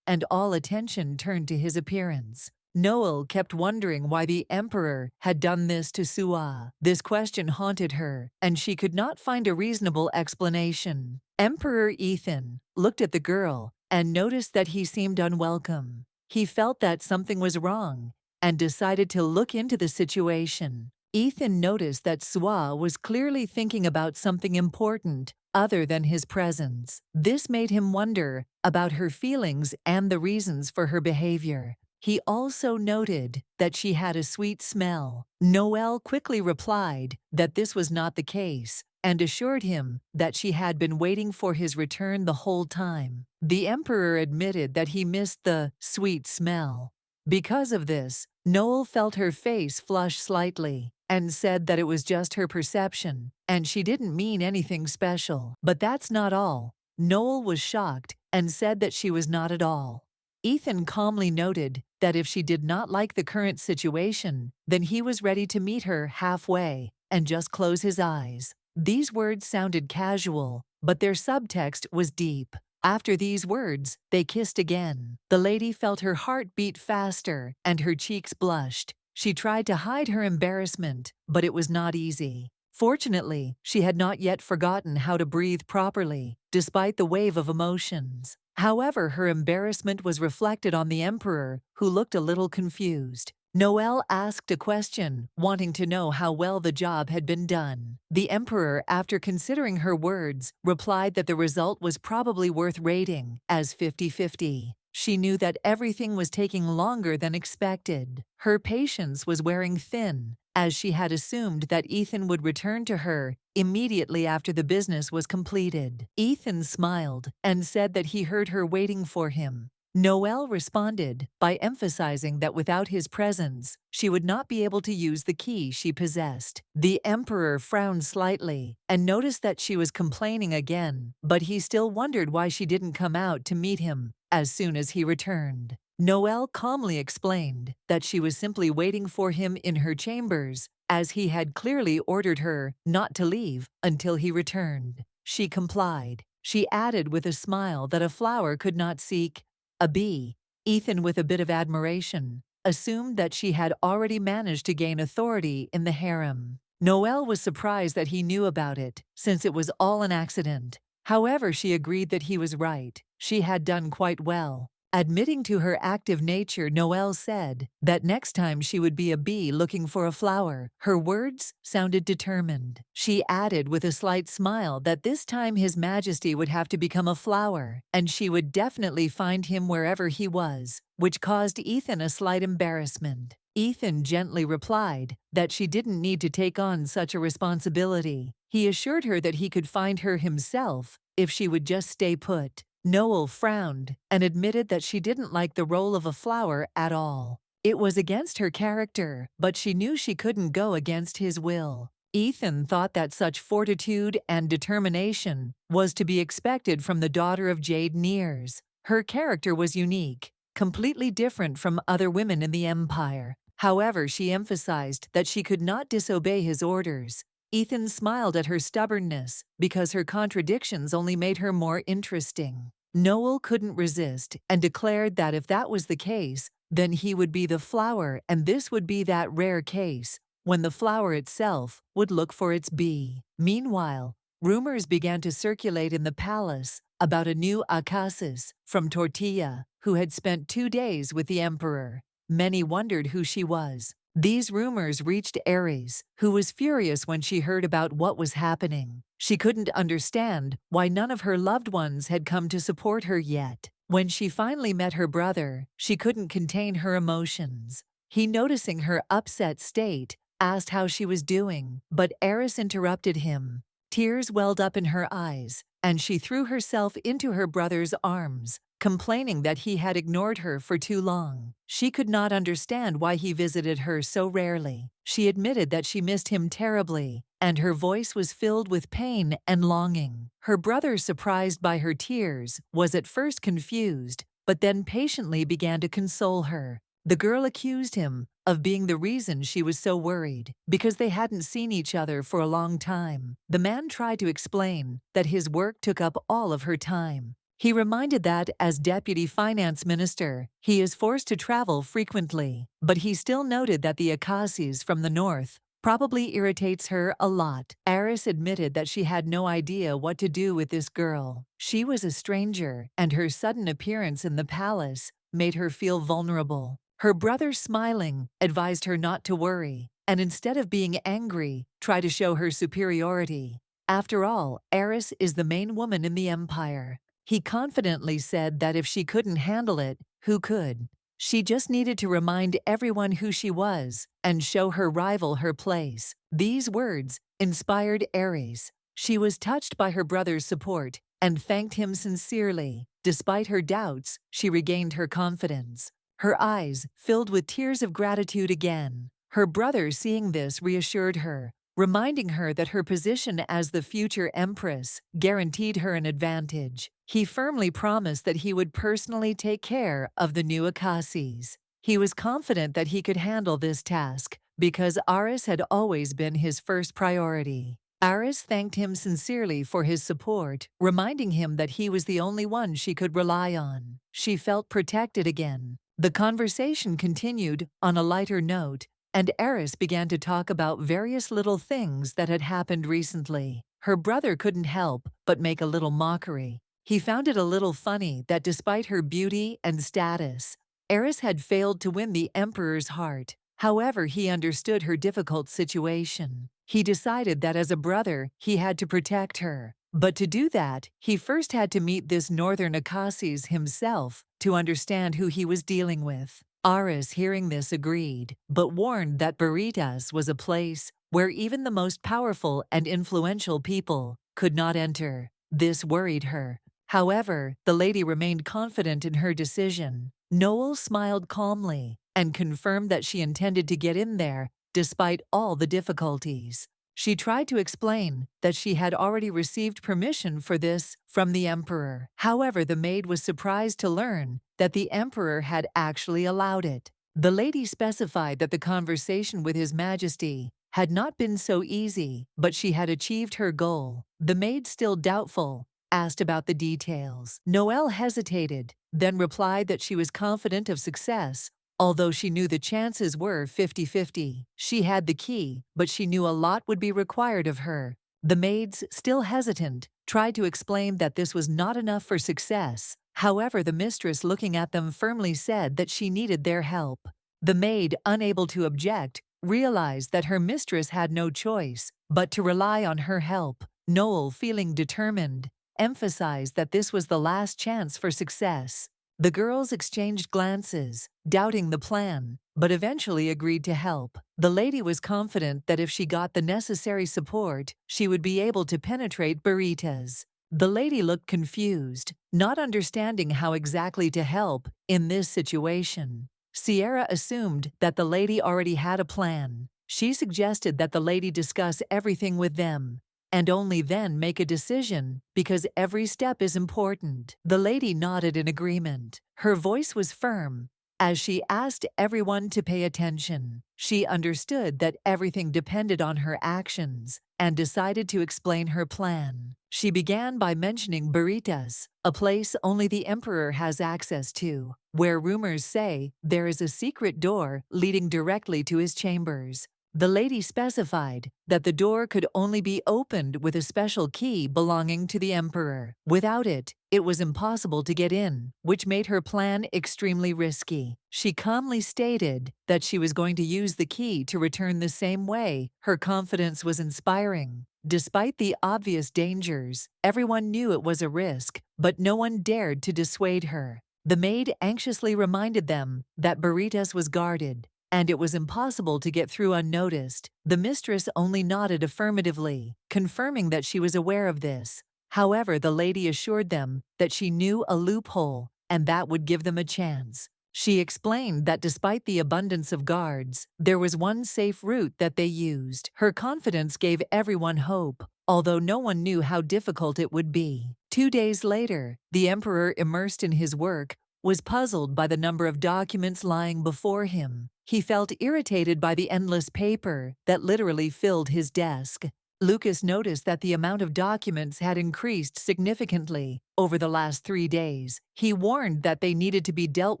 and all attention turned to his appearance. Noelle kept wondering why the emperor had done this to Su'a. This question haunted her, and she could not find a reasonable explanation. Emperor Ethan looked at the girl and noticed that he seemed unwelcome. He felt that something was wrong and decided to look into the situation. Ethan noticed that Su'a was clearly thinking about something important other than his presence. This made him wonder about her feelings and the reasons for her behavior. He also noted that she had a sweet smell. Noelle quickly replied that this was not the case and assured him that she had been waiting for his return the whole time. The emperor admitted that he missed the sweet smell. Because of this, Noelle felt her face flush slightly and said that it was just her perception and she didn't mean anything special. But that's not all. Noelle was shocked and said that she was not at all. Ethan calmly noted that if she did not like the current situation, then he was ready to meet her halfway and just close his eyes. These words sounded casual, but their subtext was deep. After these words, they kissed again. The lady felt her heart beat faster and her cheeks blushed. She tried to hide her embarrassment, but it was not easy. Fortunately, she had not yet forgotten how to breathe properly, despite the wave of emotions. However, her embarrassment was reflected on the emperor, who looked a little confused. Noel asked a question, wanting to know how well the job had been done. The emperor, after considering her words, replied that the result was probably worth rating as 50-50. She knew that everything was taking longer than expected. Her patience was wearing thin, as she had assumed that Ethan would return to her immediately after the business was completed. Ethan smiled and said that he heard her waiting for him. Noel responded by emphasizing that without his presence, she would not be able to use the key she possessed. The emperor frowned slightly and noticed that she was complaining again, but he still wondered why she didn't come out to meet him as soon as he returned. Noel calmly explained that she was simply waiting for him in her chambers, as he had clearly ordered her not to leave until he returned. She complied. She added with a smile that a flower could not seek a bee. Ethan, with a bit of admiration, assumed that she had already managed to gain authority in the harem. Noel was surprised that he knew about it, since it was all an accident. However, she agreed that he was right. She had done quite well. Admitting to her active nature, Noel said that next time she would be a bee looking for a flower. Her words sounded determined. She added with a slight smile that this time His Majesty would have to become a flower, and she would definitely find him wherever he was, which caused Ethan a slight embarrassment. Ethan gently replied that she didn't need to take on such a responsibility. He assured her that he could find her himself if she would just stay put. Noel frowned and admitted that she didn't like the role of a flower at all. It was against her character, but she knew she couldn't go against his will. Ethan thought that such fortitude and determination was to be expected from the daughter of Jade Nears. Her character was unique, completely different from other women in the Empire. However, she emphasized that she could not disobey his orders. Ethan smiled at her stubbornness because her contradictions only made her more interesting. Noel couldn't resist and declared that if that was the case, then he would be the flower, and this would be that rare case when the flower itself would look for its bee. Meanwhile, rumors began to circulate in the palace about a new Akasis from Tortilla who had spent 2 days with the emperor. Many wondered who she was. These rumors reached Ares, who was furious when she heard about what was happening. She couldn't understand why none of her loved ones had come to support her yet. When she finally met her brother, she couldn't contain her emotions. He, noticing her upset state, asked how she was doing, but Ares interrupted him. Tears welled up in her eyes, and she threw herself into her brother's arms, complaining that he had ignored her for too long. She could not understand why he visited her so rarely. She admitted that she missed him terribly, and her voice was filled with pain and longing. Her brother, surprised by her tears, was at first confused, but then patiently began to console her. The girl accused him of being the reason she was so worried, because they hadn't seen each other for a long time. The man tried to explain that his work took up all of her time. He reminded that, as Deputy Finance Minister, he is forced to travel frequently, but he still noted that the Akasis from the north probably irritates her a lot. Aris admitted that she had no idea what to do with this girl. She was a stranger, and her sudden appearance in the palace made her feel vulnerable. Her brother, smiling, advised her not to worry, and instead of being angry, try to show her superiority. After all, Aris is the main woman in the empire. He confidently said that if she couldn't handle it, who could? She just needed to remind everyone who she was and show her rival her place. These words inspired Ares. She was touched by her brother's support and thanked him sincerely. Despite her doubts, she regained her confidence. Her eyes filled with tears of gratitude again. Her brother, seeing this, reassured her, reminding her that her position as the future Empress guaranteed her an advantage. He firmly promised that he would personally take care of the new Akasis. He was confident that he could handle this task because Aris had always been his first priority. Aris thanked him sincerely for his support, reminding him that he was the only one she could rely on. She felt protected again. The conversation continued on a lighter note, and Aris began to talk about various little things that had happened recently. Her brother couldn't help but make a little mockery. He found it a little funny that despite her beauty and status, Aris had failed to win the Emperor's heart. However, he understood her difficult situation. He decided that as a brother, he had to protect her. But to do that, he first had to meet this northern Akasis himself to understand who he was dealing with. Aris, hearing this, agreed, but warned that Baritas was a place where even the most powerful and influential people could not enter. This worried her. However, the lady remained confident in her decision. Noel smiled calmly and confirmed that she intended to get in there despite all the difficulties. She tried to explain that she had already received permission for this from the Emperor. However, the maid was surprised to learn that the Emperor had actually allowed it. The lady specified that the conversation with His Majesty had not been so easy, but she had achieved her goal. The maid, still doubtful, asked about the details. Noelle hesitated, then replied that she was confident of success, although she knew the chances were 50-50. She had the key, but she knew a lot would be required of her. The maids, still hesitant, tried to explain that this was not enough for success. However, the mistress, looking at them, firmly said that she needed their help. The maid, unable to object, realized that her mistress had no choice but to rely on her help. Noel, feeling determined, emphasized that this was the last chance for success. The girls exchanged glances, doubting the plan, but eventually agreed to help. The lady was confident that if she got the necessary support, she would be able to penetrate Baritas. The lady looked confused, not understanding how exactly to help in this situation. Sierra assumed that the lady already had a plan. She suggested that the lady discuss everything with them, and only then make a decision, because every step is important. The lady nodded in agreement. Her voice was firm as she asked everyone to pay attention. She understood that everything depended on her actions and decided to explain her plan. She began by mentioning Baritas, a place only the Emperor has access to, where rumors say there is a secret door leading directly to his chambers. The lady specified that the door could only be opened with a special key belonging to the Emperor. Without it, it was impossible to get in, which made her plan extremely risky. She calmly stated that she was going to use the key to return the same way. Her confidence was inspiring. Despite the obvious dangers, everyone knew it was a risk, but no one dared to dissuade her. The maid anxiously reminded them that Baritas was guarded, and it was impossible to get through unnoticed. The mistress only nodded affirmatively, confirming that she was aware of this. However, the lady assured them that she knew a loophole, and that would give them a chance. She explained that despite the abundance of guards, there was one safe route that they used. Her confidence gave everyone hope, although no one knew how difficult it would be. 2 days later, the Emperor, immersed in his work, was puzzled by the number of documents lying before him. He felt irritated by the endless paper that literally filled his desk. Lucas noticed that the amount of documents had increased significantly over the last 3 days. He warned that they needed to be dealt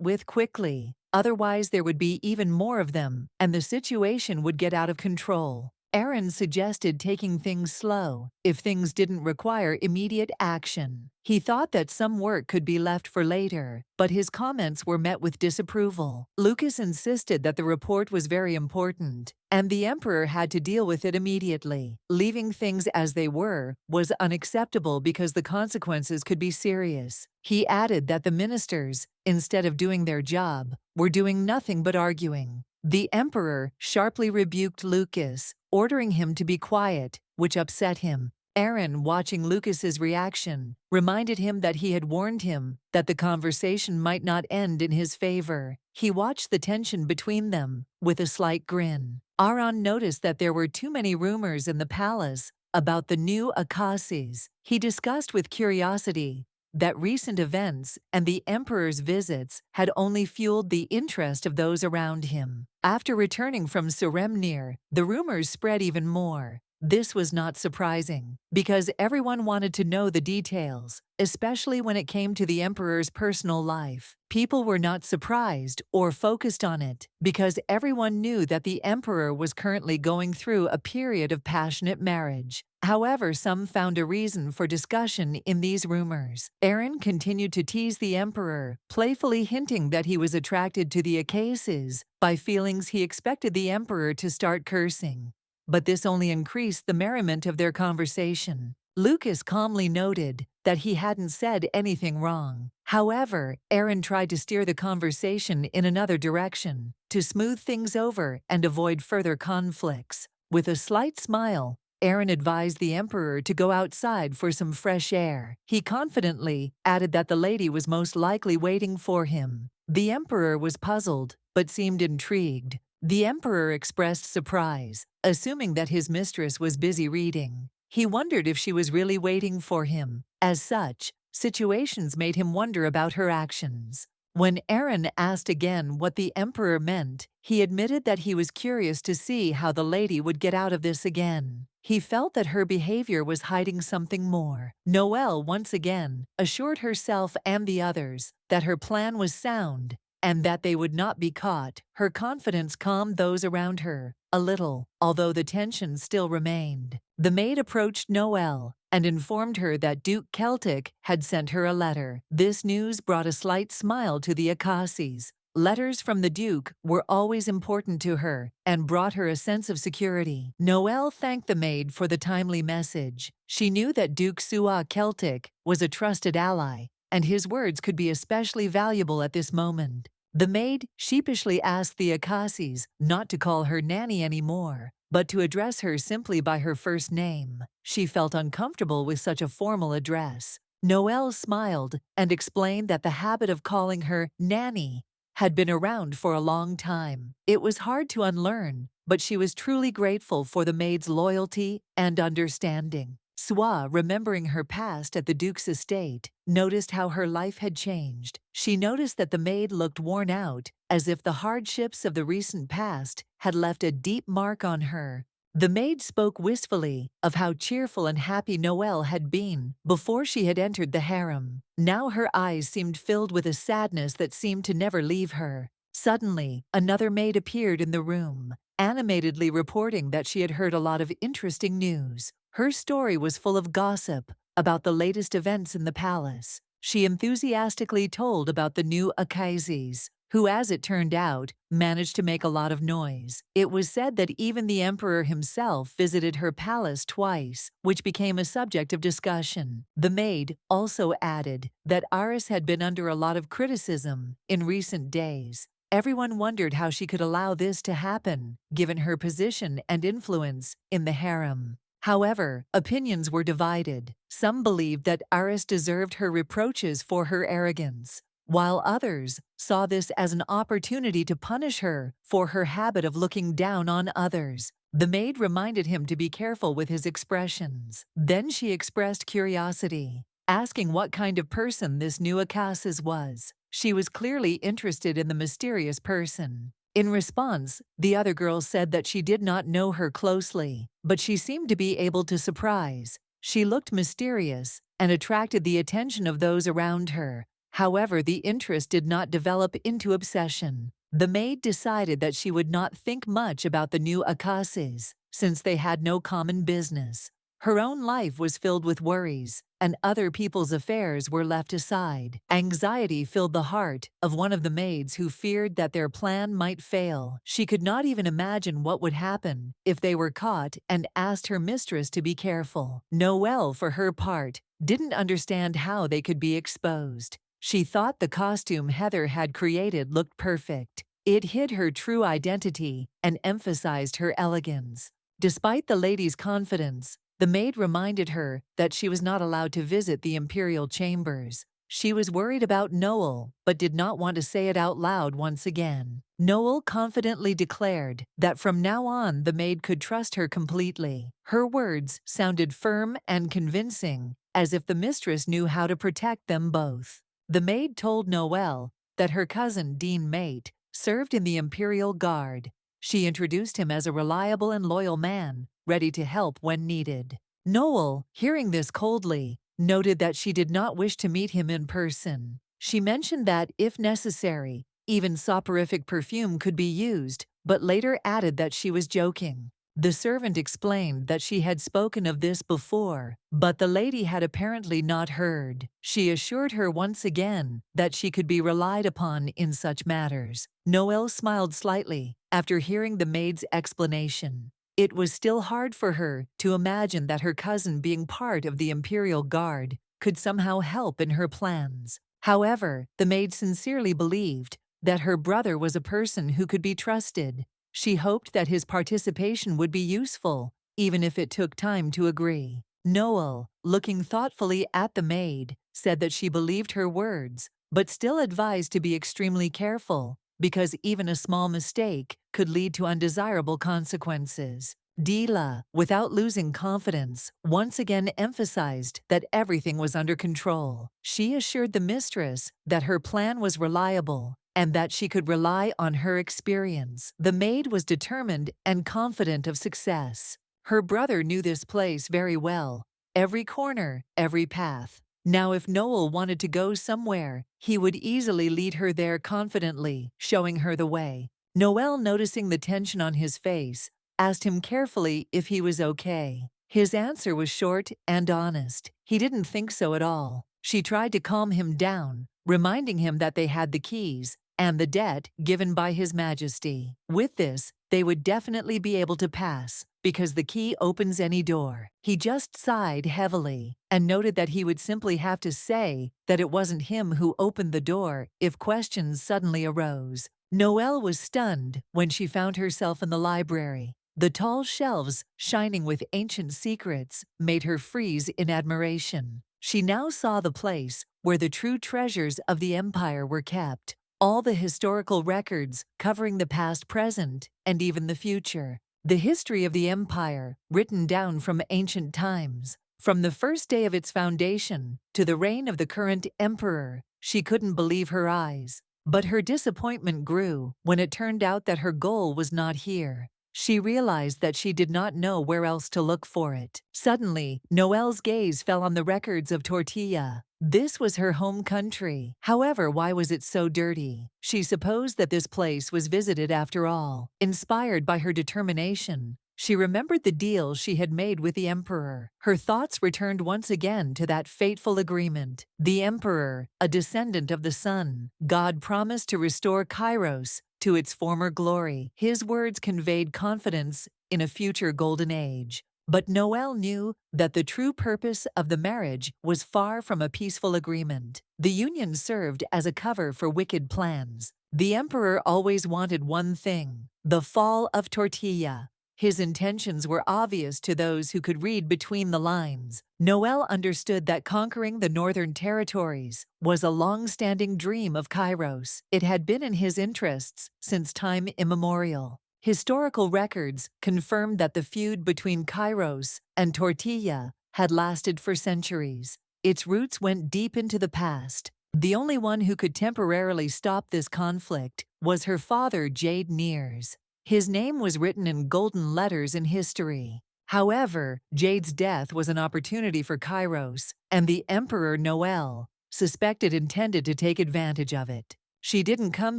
with quickly, otherwise there would be even more of them, and the situation would get out of control. Aaron suggested taking things slow if things didn't require immediate action. He thought that some work could be left for later, but his comments were met with disapproval. Lucas insisted that the report was very important, and the Emperor had to deal with it immediately. Leaving things as they were was unacceptable because the consequences could be serious. He added that the ministers, instead of doing their job, were doing nothing but arguing. The Emperor sharply rebuked Lucas, ordering him to be quiet, which upset him. Aaron, watching Lucas's reaction, reminded him that he had warned him that the conversation might not end in his favor. He watched the tension between them with a slight grin. Aaron noticed that there were too many rumors in the palace about the new Akasis. He discussed with curiosity that recent events and the Emperor's visits had only fueled the interest of those around him. After returning from Suremnir, the rumors spread even more. This was not surprising, because everyone wanted to know the details, especially when it came to the emperor's personal life. People were not surprised or focused on it, because everyone knew that the emperor was currently going through a period of passionate marriage. However, some found a reason for discussion in these rumors. Aaron continued to tease the emperor, playfully hinting that he was attracted to the Acacias by feelings he expected the emperor to start cursing. But this only increased the merriment of their conversation. Lucas calmly noted that he hadn't said anything wrong. However, Aaron tried to steer the conversation in another direction, to smooth things over and avoid further conflicts. With a slight smile, Aaron advised the emperor to go outside for some fresh air. He confidently added that the lady was most likely waiting for him. The emperor was puzzled, but seemed intrigued. The emperor expressed surprise, assuming that his mistress was busy reading. He wondered if she was really waiting for him. As such, situations made him wonder about her actions. When Aaron asked again what the emperor meant, he admitted that he was curious to see how the lady would get out of this again. He felt that her behavior was hiding something more. Noelle once again assured herself and the others that her plan was sound and that they would not be caught. Her confidence calmed those around her a little, although the tension still remained. The maid approached Noelle and informed her that Duke Celtic had sent her a letter. This news brought a slight smile to the Acacias. Letters from the Duke were always important to her and brought her a sense of security. Noelle thanked the maid for the timely message. She knew that Duke Sua Celtic was a trusted ally, and his words could be especially valuable at this moment. The maid sheepishly asked the Acacias not to call her Nanny anymore, but to address her simply by her first name. She felt uncomfortable with such a formal address. Noelle smiled and explained that the habit of calling her Nanny had been around for a long time. It was hard to unlearn, but she was truly grateful for the maid's loyalty and understanding. Sua, remembering her past at the Duke's estate, noticed how her life had changed. She noticed that the maid looked worn out, as if the hardships of the recent past had left a deep mark on her. The maid spoke wistfully of how cheerful and happy Noelle had been before she had entered the harem. Now her eyes seemed filled with a sadness that seemed to never leave her. Suddenly, another maid appeared in the room, animatedly reporting that she had heard a lot of interesting news. Her story was full of gossip about the latest events in the palace. She enthusiastically told about the new Acacias, who, as it turned out, managed to make a lot of noise. It was said that even the emperor himself visited her palace twice, which became a subject of discussion. The maid also added that Aris had been under a lot of criticism in recent days. Everyone wondered how she could allow this to happen, given her position and influence in the harem. However, opinions were divided. Some believed that Aris deserved her reproaches for her arrogance, while others saw this as an opportunity to punish her for her habit of looking down on others. The maid reminded him to be careful with his expressions. Then she expressed curiosity, asking what kind of person this new Acacias was. She was clearly interested in the mysterious person. In response, the other girl said that she did not know her closely, but she seemed to be able to surprise. She looked mysterious and attracted the attention of those around her. However, the interest did not develop into obsession. The maid decided that she would not think much about the new Acacias, since they had no common business. Her own life was filled with worries, and other people's affairs were left aside. Anxiety filled the heart of one of the maids who feared that their plan might fail. She could not even imagine what would happen if they were caught and asked her mistress to be careful. Noelle, for her part, didn't understand how they could be exposed. She thought the costume Heather had created looked perfect. It hid her true identity and emphasized her elegance. Despite the lady's confidence, the maid reminded her that she was not allowed to visit the imperial chambers. She was worried about Noelle, but did not want to say it out loud once again. Noelle confidently declared that from now on the maid could trust her completely. Her words sounded firm and convincing, as if the mistress knew how to protect them both. The maid told Noelle that her cousin Dean Mate served in the Imperial Guard. She introduced him as a reliable and loyal man, ready to help when needed. Noel, hearing this coldly, noted that she did not wish to meet him in person. She mentioned that, if necessary, even soporific perfume could be used, but later added that she was joking. The servant explained that she had spoken of this before, but the lady had apparently not heard. She assured her once again that she could be relied upon in such matters. Noelle smiled slightly after hearing the maid's explanation. It was still hard for her to imagine that her cousin, being part of the Imperial Guard, could somehow help in her plans. However, the maid sincerely believed that her brother was a person who could be trusted. She hoped that his participation would be useful, even if it took time to agree. Noel, looking thoughtfully at the maid, said that she believed her words, but still advised to be extremely careful, because even a small mistake could lead to undesirable consequences. Dila, without losing confidence, once again emphasized that everything was under control. She assured the mistress that her plan was reliable and that she could rely on her experience. The maid was determined and confident of success. Her brother knew this place very well, every corner, every path. Now, if Noel wanted to go somewhere, he would easily lead her there confidently, showing her the way. Noel, noticing the tension on his face, asked him carefully if he was okay. His answer was short and honest. He didn't think so at all. She tried to calm him down, reminding him that they had the keys and the debt given by His Majesty. With this, they would definitely be able to pass, because the key opens any door. He just sighed heavily and noted that he would simply have to say that it wasn't him who opened the door if questions suddenly arose. Noelle was stunned when she found herself in the library. The tall shelves, shining with ancient secrets, made her freeze in admiration. She now saw the place where the true treasures of the Empire were kept. All the historical records covering the past, present, and even the future. The history of the Empire, written down from ancient times. From the first day of its foundation to the reign of the current emperor. She couldn't believe her eyes. But her disappointment grew when it turned out that her goal was not here. She realized that she did not know where else to look for it. Suddenly, Noelle's gaze fell on the records of Tortilla. This was her home country. However, why was it so dirty? She supposed that this place was visited after all. Inspired by her determination, she remembered the deal she had made with the Emperor. Her thoughts returned once again to that fateful agreement. The Emperor, a descendant of the sun, God promised to restore Kairos to its former glory. His words conveyed confidence in a future golden age. But Noelle knew that the true purpose of the marriage was far from a peaceful agreement. The union served as a cover for wicked plans. The Emperor always wanted one thing: the fall of Tortilla. His intentions were obvious to those who could read between the lines. Noelle understood that conquering the northern territories was a long-standing dream of Kairos. It had been in his interests since time immemorial. Historical records confirmed that the feud between Kairos and Tortilla had lasted for centuries. Its roots went deep into the past. The only one who could temporarily stop this conflict was her father, Jade Nears. His name was written in golden letters in history. However, Jade's death was an opportunity for Kairos, and the Emperor Noelle suspected intended to take advantage of it. She didn't come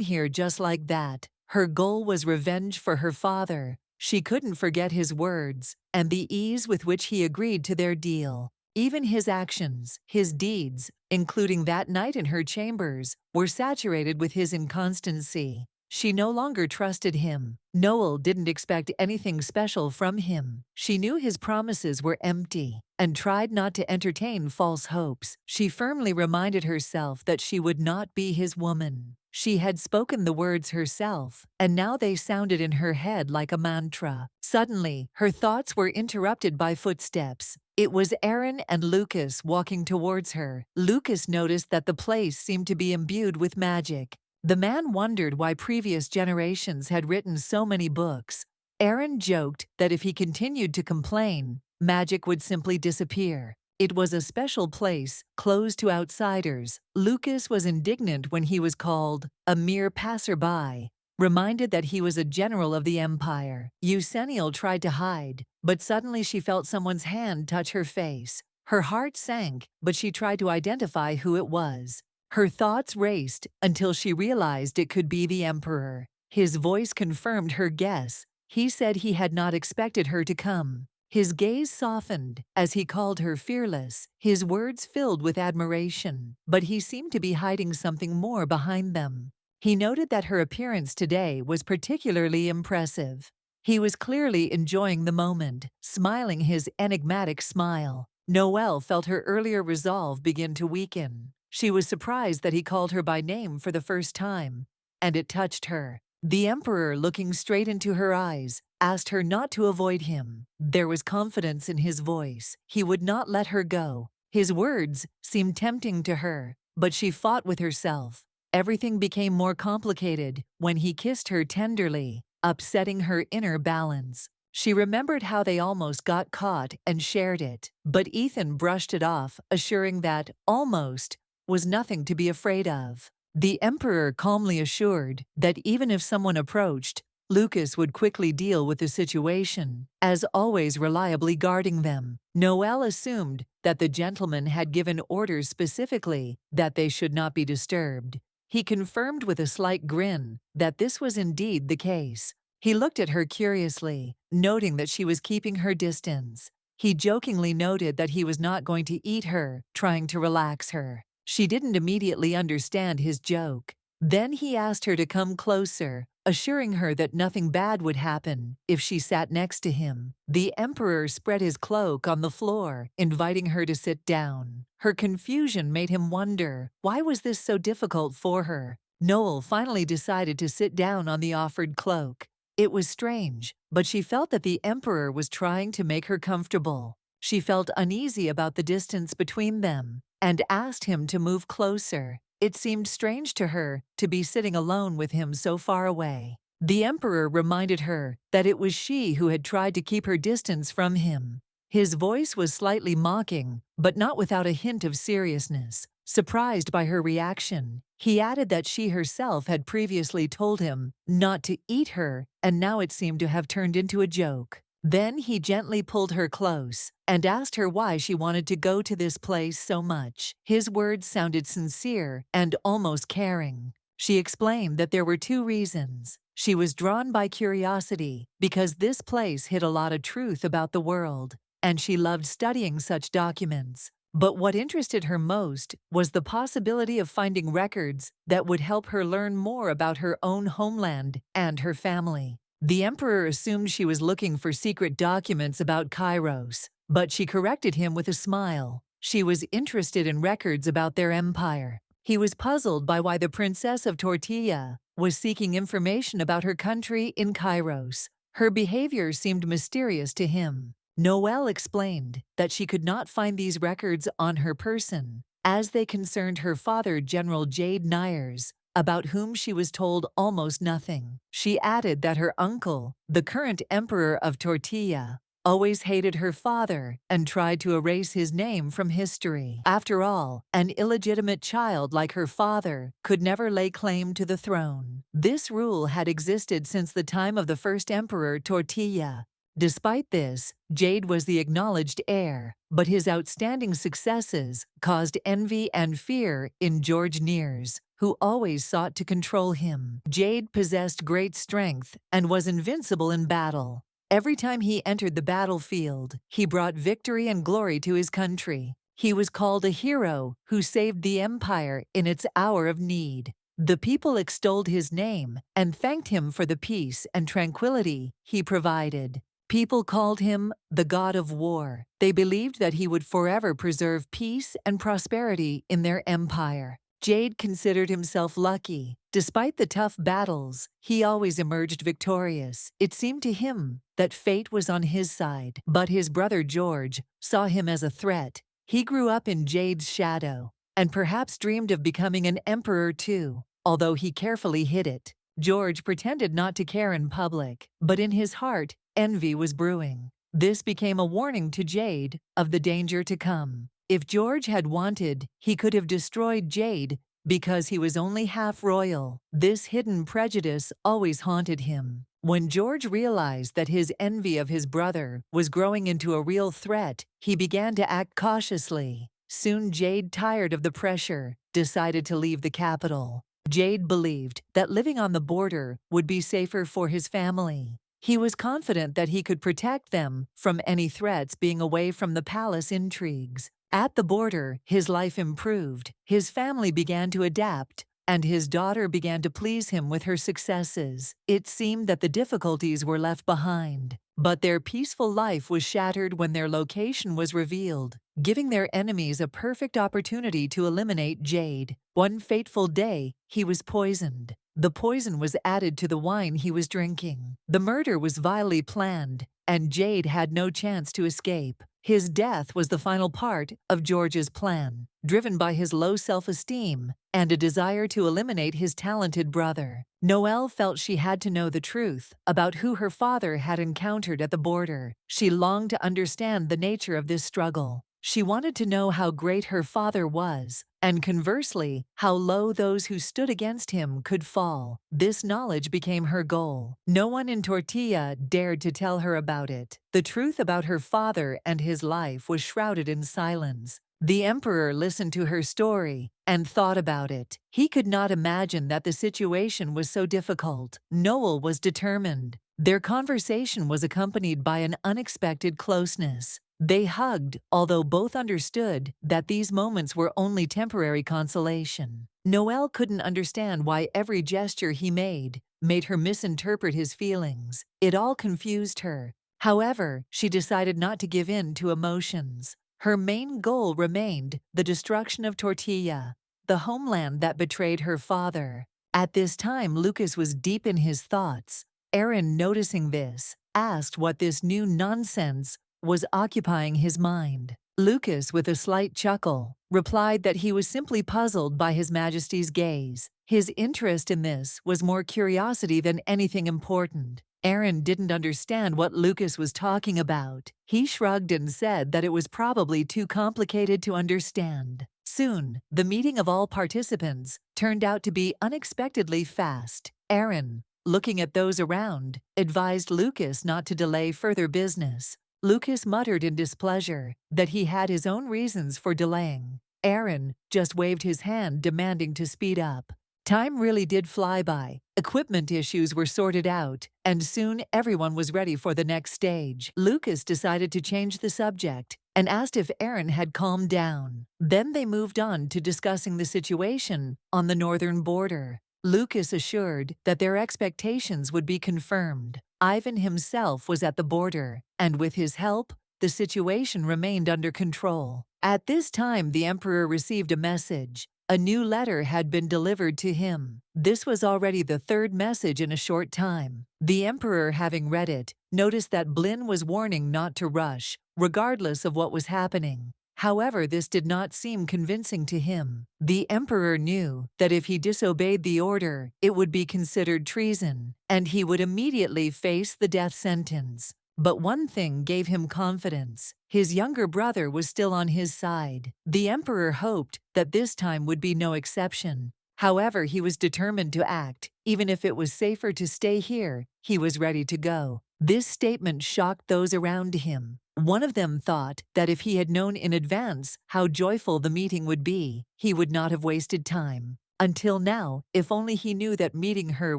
here just like that. Her goal was revenge for her father. She couldn't forget his words and the ease with which he agreed to their deal. Even his actions, his deeds, including that night in her chambers, were saturated with his inconstancy. She no longer trusted him. Noel didn't expect anything special from him. She knew his promises were empty and tried not to entertain false hopes. She firmly reminded herself that she would not be his woman. She had spoken the words herself, and now they sounded in her head like a mantra. Suddenly, her thoughts were interrupted by footsteps. It was Aaron and Lucas walking towards her. Lucas noticed that the place seemed to be imbued with magic. The man wondered why previous generations had written so many books. Aaron joked that if he continued to complain, magic would simply disappear. It was a special place, closed to outsiders. Lucas was indignant when he was called a mere passerby. reminded that he was a general of the empire. Yuseniel tried to hide, but suddenly she felt someone's hand touch her face. Her heart sank, but she tried to identify who it was. Her thoughts raced until she realized it could be the emperor. His voice confirmed her guess. He said he had not expected her to come. His gaze softened as he called her fearless, his words filled with admiration, but he seemed to be hiding something more behind them. He noted that her appearance today was particularly impressive. He was clearly enjoying the moment, smiling his enigmatic smile. Noelle felt her earlier resolve begin to weaken. She was surprised that he called her by name for the first time, and it touched her. The emperor, looking straight into her eyes, asked her not to avoid him. There was confidence in his voice. He would not let her go. His words seemed tempting to her, but she fought with herself. Everything became more complicated when he kissed her tenderly, upsetting her inner balance. She remembered how they almost got caught and shared it, but Ethan brushed it off, assuring that almost was nothing to be afraid of. The emperor calmly assured that even if someone approached, Lucas would quickly deal with the situation, as always reliably guarding them. Noelle assumed that the gentleman had given orders specifically that they should not be disturbed. He confirmed with a slight grin that this was indeed the case. He looked at her curiously, noting that she was keeping her distance. He jokingly noted that he was not going to eat her, trying to relax her. She didn't immediately understand his joke. Then he asked her to come closer, assuring her that nothing bad would happen if she sat next to him. The emperor spread his cloak on the floor, inviting her to sit down. Her confusion made him wonder, why was this so difficult for her? Noelle finally decided to sit down on the offered cloak. It was strange, but she felt that the emperor was trying to make her comfortable. She felt uneasy about the distance between them and asked him to move closer. It seemed strange to her to be sitting alone with him so far away. The emperor reminded her that it was she who had tried to keep her distance from him. His voice was slightly mocking, but not without a hint of seriousness. Surprised by her reaction, he added that she herself had previously told him not to eat her, and now it seemed to have turned into a joke. Then he gently pulled her close and asked her why she wanted to go to this place so much. His words sounded sincere and almost caring. She explained that there were two reasons. She was drawn by curiosity because this place hid a lot of truth about the world, and she loved studying such documents. But what interested her most was the possibility of finding records that would help her learn more about her own homeland and her family. The emperor assumed she was looking for secret documents about Kairos, but she corrected him with a smile. She was interested in records about their empire. He was puzzled by why the princess of Tortilla was seeking information about her country in Kairos. Her behavior seemed mysterious to him. Noelle explained that she could not find these records on her person, as they concerned her father, General Jade Nyers, about whom she was told almost nothing. She added that her uncle, the current emperor of Tortilla, always hated her father and tried to erase his name from history. After all, an illegitimate child like her father could never lay claim to the throne. This rule had existed since the time of the first emperor Tortilla. Despite this, Jade was the acknowledged heir, but his outstanding successes caused envy and fear in George Nyers, who always sought to control him. Jade possessed great strength and was invincible in battle. Every time he entered the battlefield, he brought victory and glory to his country. He was called a hero who saved the empire in its hour of need. The people extolled his name and thanked him for the peace and tranquility he provided. People called him the god of war. They believed that he would forever preserve peace and prosperity in their empire. Jade considered himself lucky. Despite the tough battles, he always emerged victorious. It seemed to him that fate was on his side. But his brother George saw him as a threat. He grew up in Jade's shadow and perhaps dreamed of becoming an emperor too, although he carefully hid it. George pretended not to care in public, but in his heart, envy was brewing. This became a warning to Jade of the danger to come. If George had wanted, he could have destroyed Jade because he was only half royal. This hidden prejudice always haunted him. When George realized that his envy of his brother was growing into a real threat, he began to act cautiously. Soon Jade, tired of the pressure, decided to leave the capital. Jade believed that living on the border would be safer for his family. He was confident that he could protect them from any threats being away from the palace intrigues. At the border, his life improved, his family began to adapt, and his daughter began to please him with her successes. It seemed that the difficulties were left behind, but their peaceful life was shattered when their location was revealed, giving their enemies a perfect opportunity to eliminate Jade. One fateful day, he was poisoned. The poison was added to the wine he was drinking. The murder was vilely planned, and Jade had no chance to escape. His death was the final part of George's plan, driven by his low self-esteem and a desire to eliminate his talented brother. Noelle felt she had to know the truth about who her father had encountered at the border. She longed to understand the nature of this struggle. She wanted to know how great her father was, and conversely, how low those who stood against him could fall. This knowledge became her goal. No one in Tortilla dared to tell her about it. The truth about her father and his life was shrouded in silence. The Emperor listened to her story and thought about it. He could not imagine that the situation was so difficult. Noel was determined. Their conversation was accompanied by an unexpected closeness. They hugged, although both understood that these moments were only temporary consolation. Noelle couldn't understand why every gesture he made her misinterpret his feelings. It all confused her. However, she decided not to give in to emotions. Her main goal remained the destruction of Tortilla, the homeland that betrayed her father. At this time, Lucas was deep in his thoughts. Aaron, noticing this, asked what this new nonsense was occupying his mind. Lucas, with a slight chuckle, replied that he was simply puzzled by His Majesty's gaze. His interest in this was more curiosity than anything important. Aaron didn't understand what Lucas was talking about. He shrugged and said that it was probably too complicated to understand. Soon, the meeting of all participants turned out to be unexpectedly fast. Aaron, looking at those around, advised Lucas not to delay further business. Lucas muttered in displeasure that he had his own reasons for delaying. Aaron just waved his hand, demanding to speed up. Time really did fly by. Equipment issues were sorted out, and soon everyone was ready for the next stage. Lucas decided to change the subject and asked if Aaron had calmed down. Then they moved on to discussing the situation on the northern border. Lucas assured that their expectations would be confirmed. Ivan himself was at the border, and with his help, the situation remained under control. At this time, the Emperor received a message. A new letter had been delivered to him. This was already the third message in a short time. The Emperor, having read it, noticed that Blin was warning not to rush, regardless of what was happening. However, this did not seem convincing to him. The Emperor knew that if he disobeyed the order, it would be considered treason, and he would immediately face the death sentence. But one thing gave him confidence. His younger brother was still on his side. The Emperor hoped that this time would be no exception. However, he was determined to act. Even if it was safer to stay here, he was ready to go. This statement shocked those around him. One of them thought that if he had known in advance how joyful the meeting would be, he would not have wasted time. Until now, if only he knew that meeting her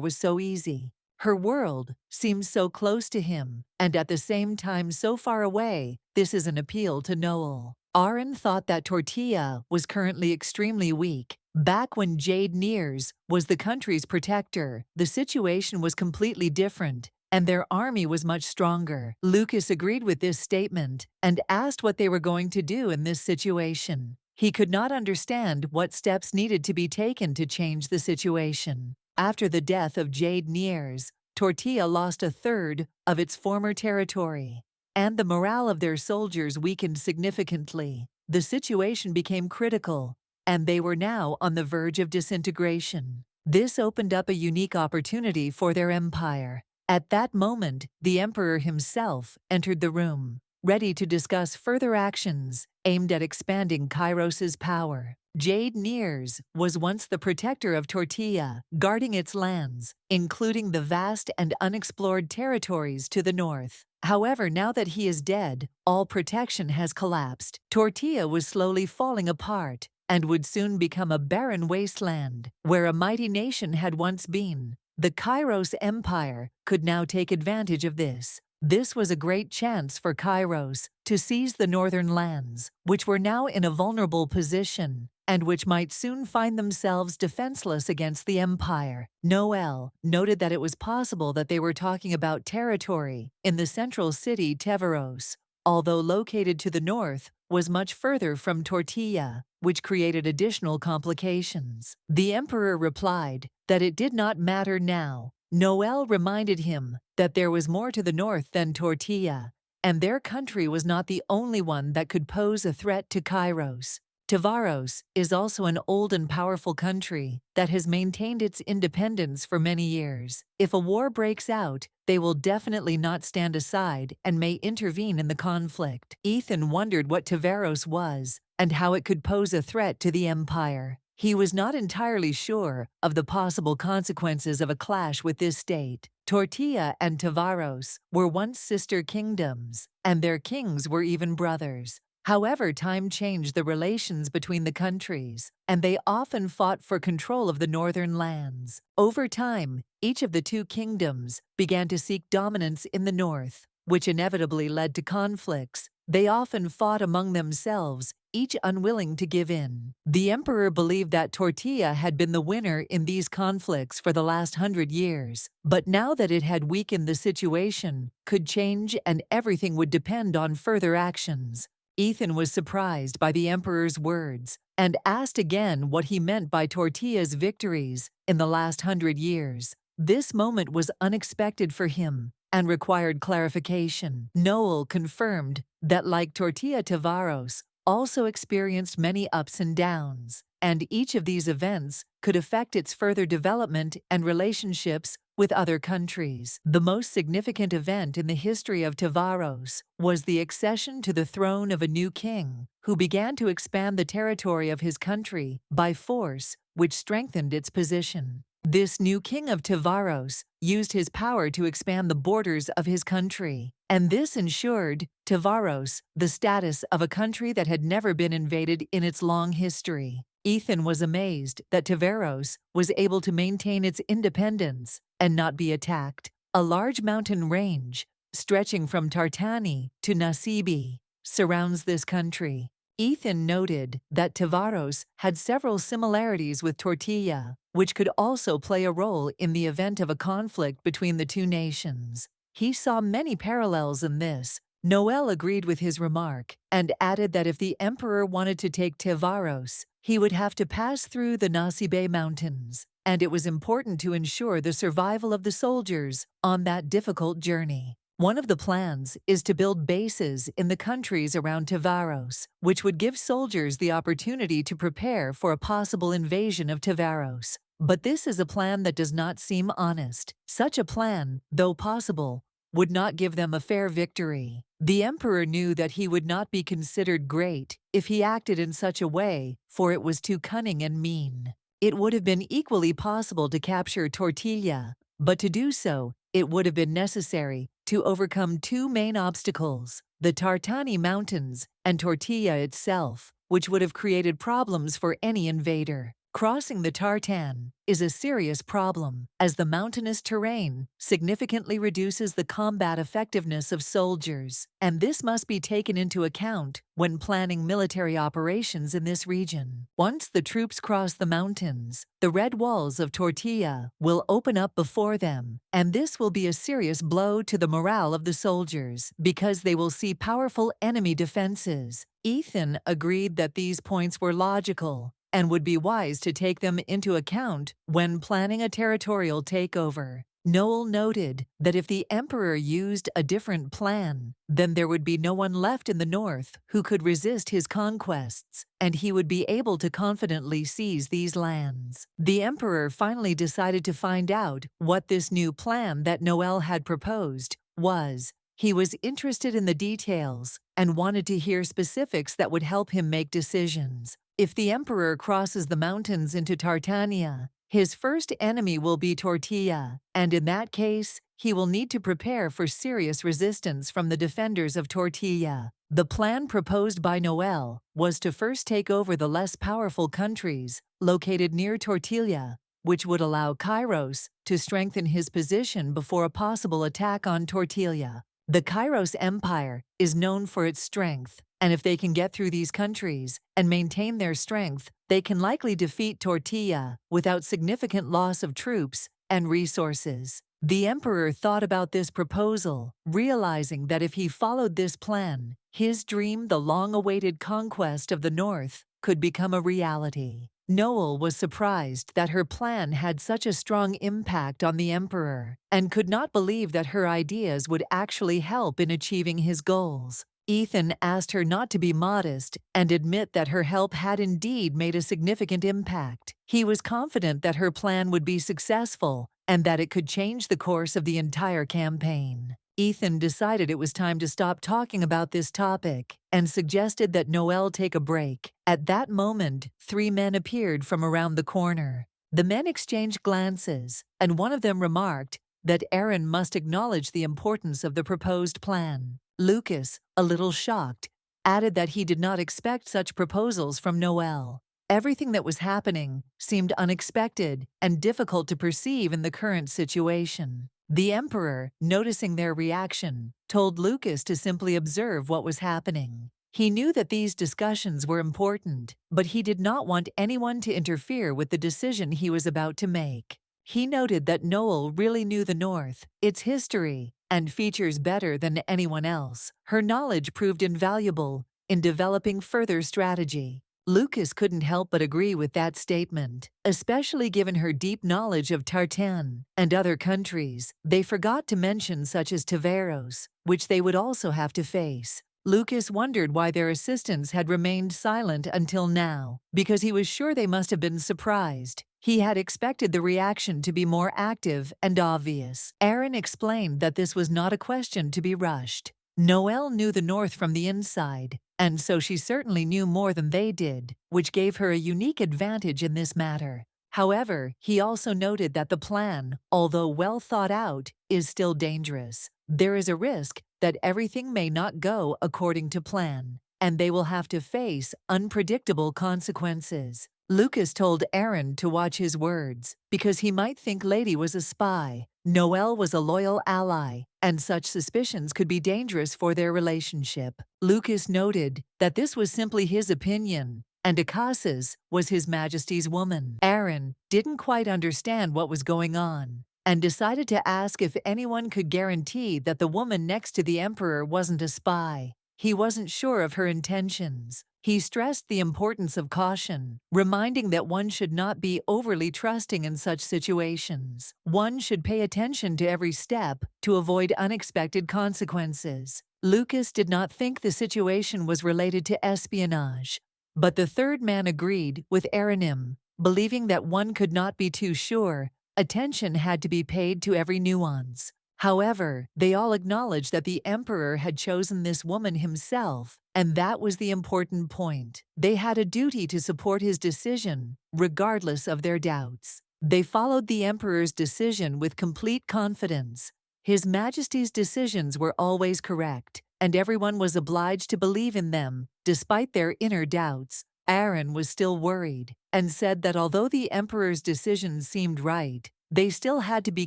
was so easy. Her world seemed so close to him, and at the same time so far away. This is an appeal to Noel. Aaron thought that Tortilla was currently extremely weak. Back when Jade Nears was the country's protector, the situation was completely different, and their army was much stronger. Lucas agreed with this statement and asked what they were going to do in this situation. He could not understand what steps needed to be taken to change the situation. After the death of Jade Nears, Tortilla lost a third of its former territory, and the morale of their soldiers weakened significantly. The situation became critical, and they were now on the verge of disintegration. This opened up a unique opportunity for their empire. At that moment, the Emperor himself entered the room, ready to discuss further actions aimed at expanding Kairos's power. Jade Nears was once the protector of Tortilla, guarding its lands, including the vast and unexplored territories to the north. However, now that he is dead, all protection has collapsed. Tortilla was slowly falling apart and would soon become a barren wasteland, where a mighty nation had once been. The Kairos Empire could now take advantage of this. This was a great chance for Kairos to seize the northern lands, which were now in a vulnerable position, and which might soon find themselves defenseless against the empire. Noel noted that it was possible that they were talking about territory in the central city Teveros, although located to the north, was much further from Tortilla, which created additional complications. The emperor replied that it did not matter now. Noel reminded him that there was more to the north than Tortilla, and their country was not the only one that could pose a threat to Kairos. Teveros is also an old and powerful country that has maintained its independence for many years. If a war breaks out, they will definitely not stand aside and may intervene in the conflict. Ethan wondered what Teveros was and how it could pose a threat to the empire. He was not entirely sure of the possible consequences of a clash with this state. Tortilla and Teveros were once sister kingdoms, and their kings were even brothers. However, time changed the relations between the countries, and they often fought for control of the northern lands. Over time, each of the two kingdoms began to seek dominance in the north, which inevitably led to conflicts. They often fought among themselves, each unwilling to give in. The emperor believed that Tortilla had been the winner in these conflicts for the last 100 years, but now that it had weakened, the situation could change and everything would depend on further actions. Ethan was surprised by the emperor's words and asked again what he meant by Tortilla's victories in the last 100 years. This moment was unexpected for him and required clarification. Noel confirmed that, like Tortilla, Teveros also experienced many ups and downs, and each of these events could affect its further development and relationships with other countries. The most significant event in the history of Teveros was the accession to the throne of a new king, who began to expand the territory of his country by force, which strengthened its position. This new king of Teveros used his power to expand the borders of his country, and this ensured Teveros the status of a country that had never been invaded in its long history. Ethan was amazed that Teveros was able to maintain its independence and not be attacked. A large mountain range, stretching from Tartani to Nasibi, surrounds this country. Ethan noted that Teveros had several similarities with Tortilla, which could also play a role in the event of a conflict between the two nations. He saw many parallels in this. Noel agreed with his remark and added that if the emperor wanted to take Teveros, he would have to pass through the Nasibe Mountains, and it was important to ensure the survival of the soldiers on that difficult journey. One of the plans is to build bases in the countries around Teveros, which would give soldiers the opportunity to prepare for a possible invasion of Teveros. But this is a plan that does not seem honest. Such a plan, though possible, would not give them a fair victory. The emperor knew that he would not be considered great if he acted in such a way, for it was too cunning and mean. It would have been equally possible to capture Tortilla, but to do so, it would have been necessary to overcome two main obstacles, the Tartani Mountains and Tortilla itself, which would have created problems for any invader. Crossing the Tartan is a serious problem, as the mountainous terrain significantly reduces the combat effectiveness of soldiers, and this must be taken into account when planning military operations in this region. Once the troops cross the mountains, the red walls of Tortilla will open up before them, and this will be a serious blow to the morale of the soldiers, because they will see powerful enemy defenses. Ethan agreed that these points were logical and would be wise to take them into account when planning a territorial takeover. Noel noted that if the emperor used a different plan, then there would be no one left in the north who could resist his conquests, and he would be able to confidently seize these lands. The emperor finally decided to find out what this new plan that Noel had proposed was. He was interested in the details and wanted to hear specifics that would help him make decisions. If the emperor crosses the mountains into Tartania, his first enemy will be Tortilla, and in that case, he will need to prepare for serious resistance from the defenders of Tortilla. The plan proposed by Noel was to first take over the less powerful countries located near Tortilla, which would allow Kairos to strengthen his position before a possible attack on Tortilla. The Kairos Empire is known for its strength, and if they can get through these countries and maintain their strength, they can likely defeat Tortilla without significant loss of troops and resources. The emperor thought about this proposal, realizing that if he followed this plan, his dream, the long-awaited conquest of the North, could become a reality. Noel was surprised that her plan had such a strong impact on the emperor and could not believe that her ideas would actually help in achieving his goals. Ethan asked her not to be modest and admit that her help had indeed made a significant impact. He was confident that her plan would be successful and that it could change the course of the entire campaign. Ethan decided it was time to stop talking about this topic and suggested that Noel take a break. At that moment, 3 men appeared from around the corner. The men exchanged glances, and one of them remarked that Aaron must acknowledge the importance of the proposed plan. Lucas, a little shocked, added that he did not expect such proposals from Noel. Everything that was happening seemed unexpected and difficult to perceive in the current situation. The emperor, noticing their reaction, told Lucas to simply observe what was happening. He knew that these discussions were important, but he did not want anyone to interfere with the decision he was about to make. He noted that Noel really knew the North, its history, and features better than anyone else. Her knowledge proved invaluable in developing further strategy. Lucas couldn't help but agree with that statement, especially given her deep knowledge of Tartan and other countries. They forgot to mention such as Taveros, which they would also have to face. Lucas wondered why their assistants had remained silent until now, because he was sure they must have been surprised. He had expected the reaction to be more active and obvious. Aaron explained that this was not a question to be rushed. Noel knew the North from the inside, and so she certainly knew more than they did, which gave her a unique advantage in this matter. However, he also noted that the plan, although well thought out, is still dangerous. There is a risk that everything may not go according to plan, and they will have to face unpredictable consequences. Lucas told Aaron to watch his words, because he might think Lady was a spy. Noel was a loyal ally, and such suspicions could be dangerous for their relationship. Lucas noted that this was simply his opinion, and Akasa's was His Majesty's woman. Aaron didn't quite understand what was going on, and decided to ask if anyone could guarantee that the woman next to the emperor wasn't a spy. He wasn't sure of her intentions. He stressed the importance of caution, reminding that one should not be overly trusting in such situations. One should pay attention to every step to avoid unexpected consequences. Lucas did not think the situation was related to espionage, but the third man agreed with Aaronim, believing that one could not be too sure. Attention had to be paid to every nuance. However, they all acknowledged that the emperor had chosen this woman himself, and that was the important point. They had a duty to support his decision, regardless of their doubts. They followed the emperor's decision with complete confidence. His Majesty's decisions were always correct, and everyone was obliged to believe in them, despite their inner doubts. Aaron was still worried, and said that although the emperor's decisions seemed right, they still had to be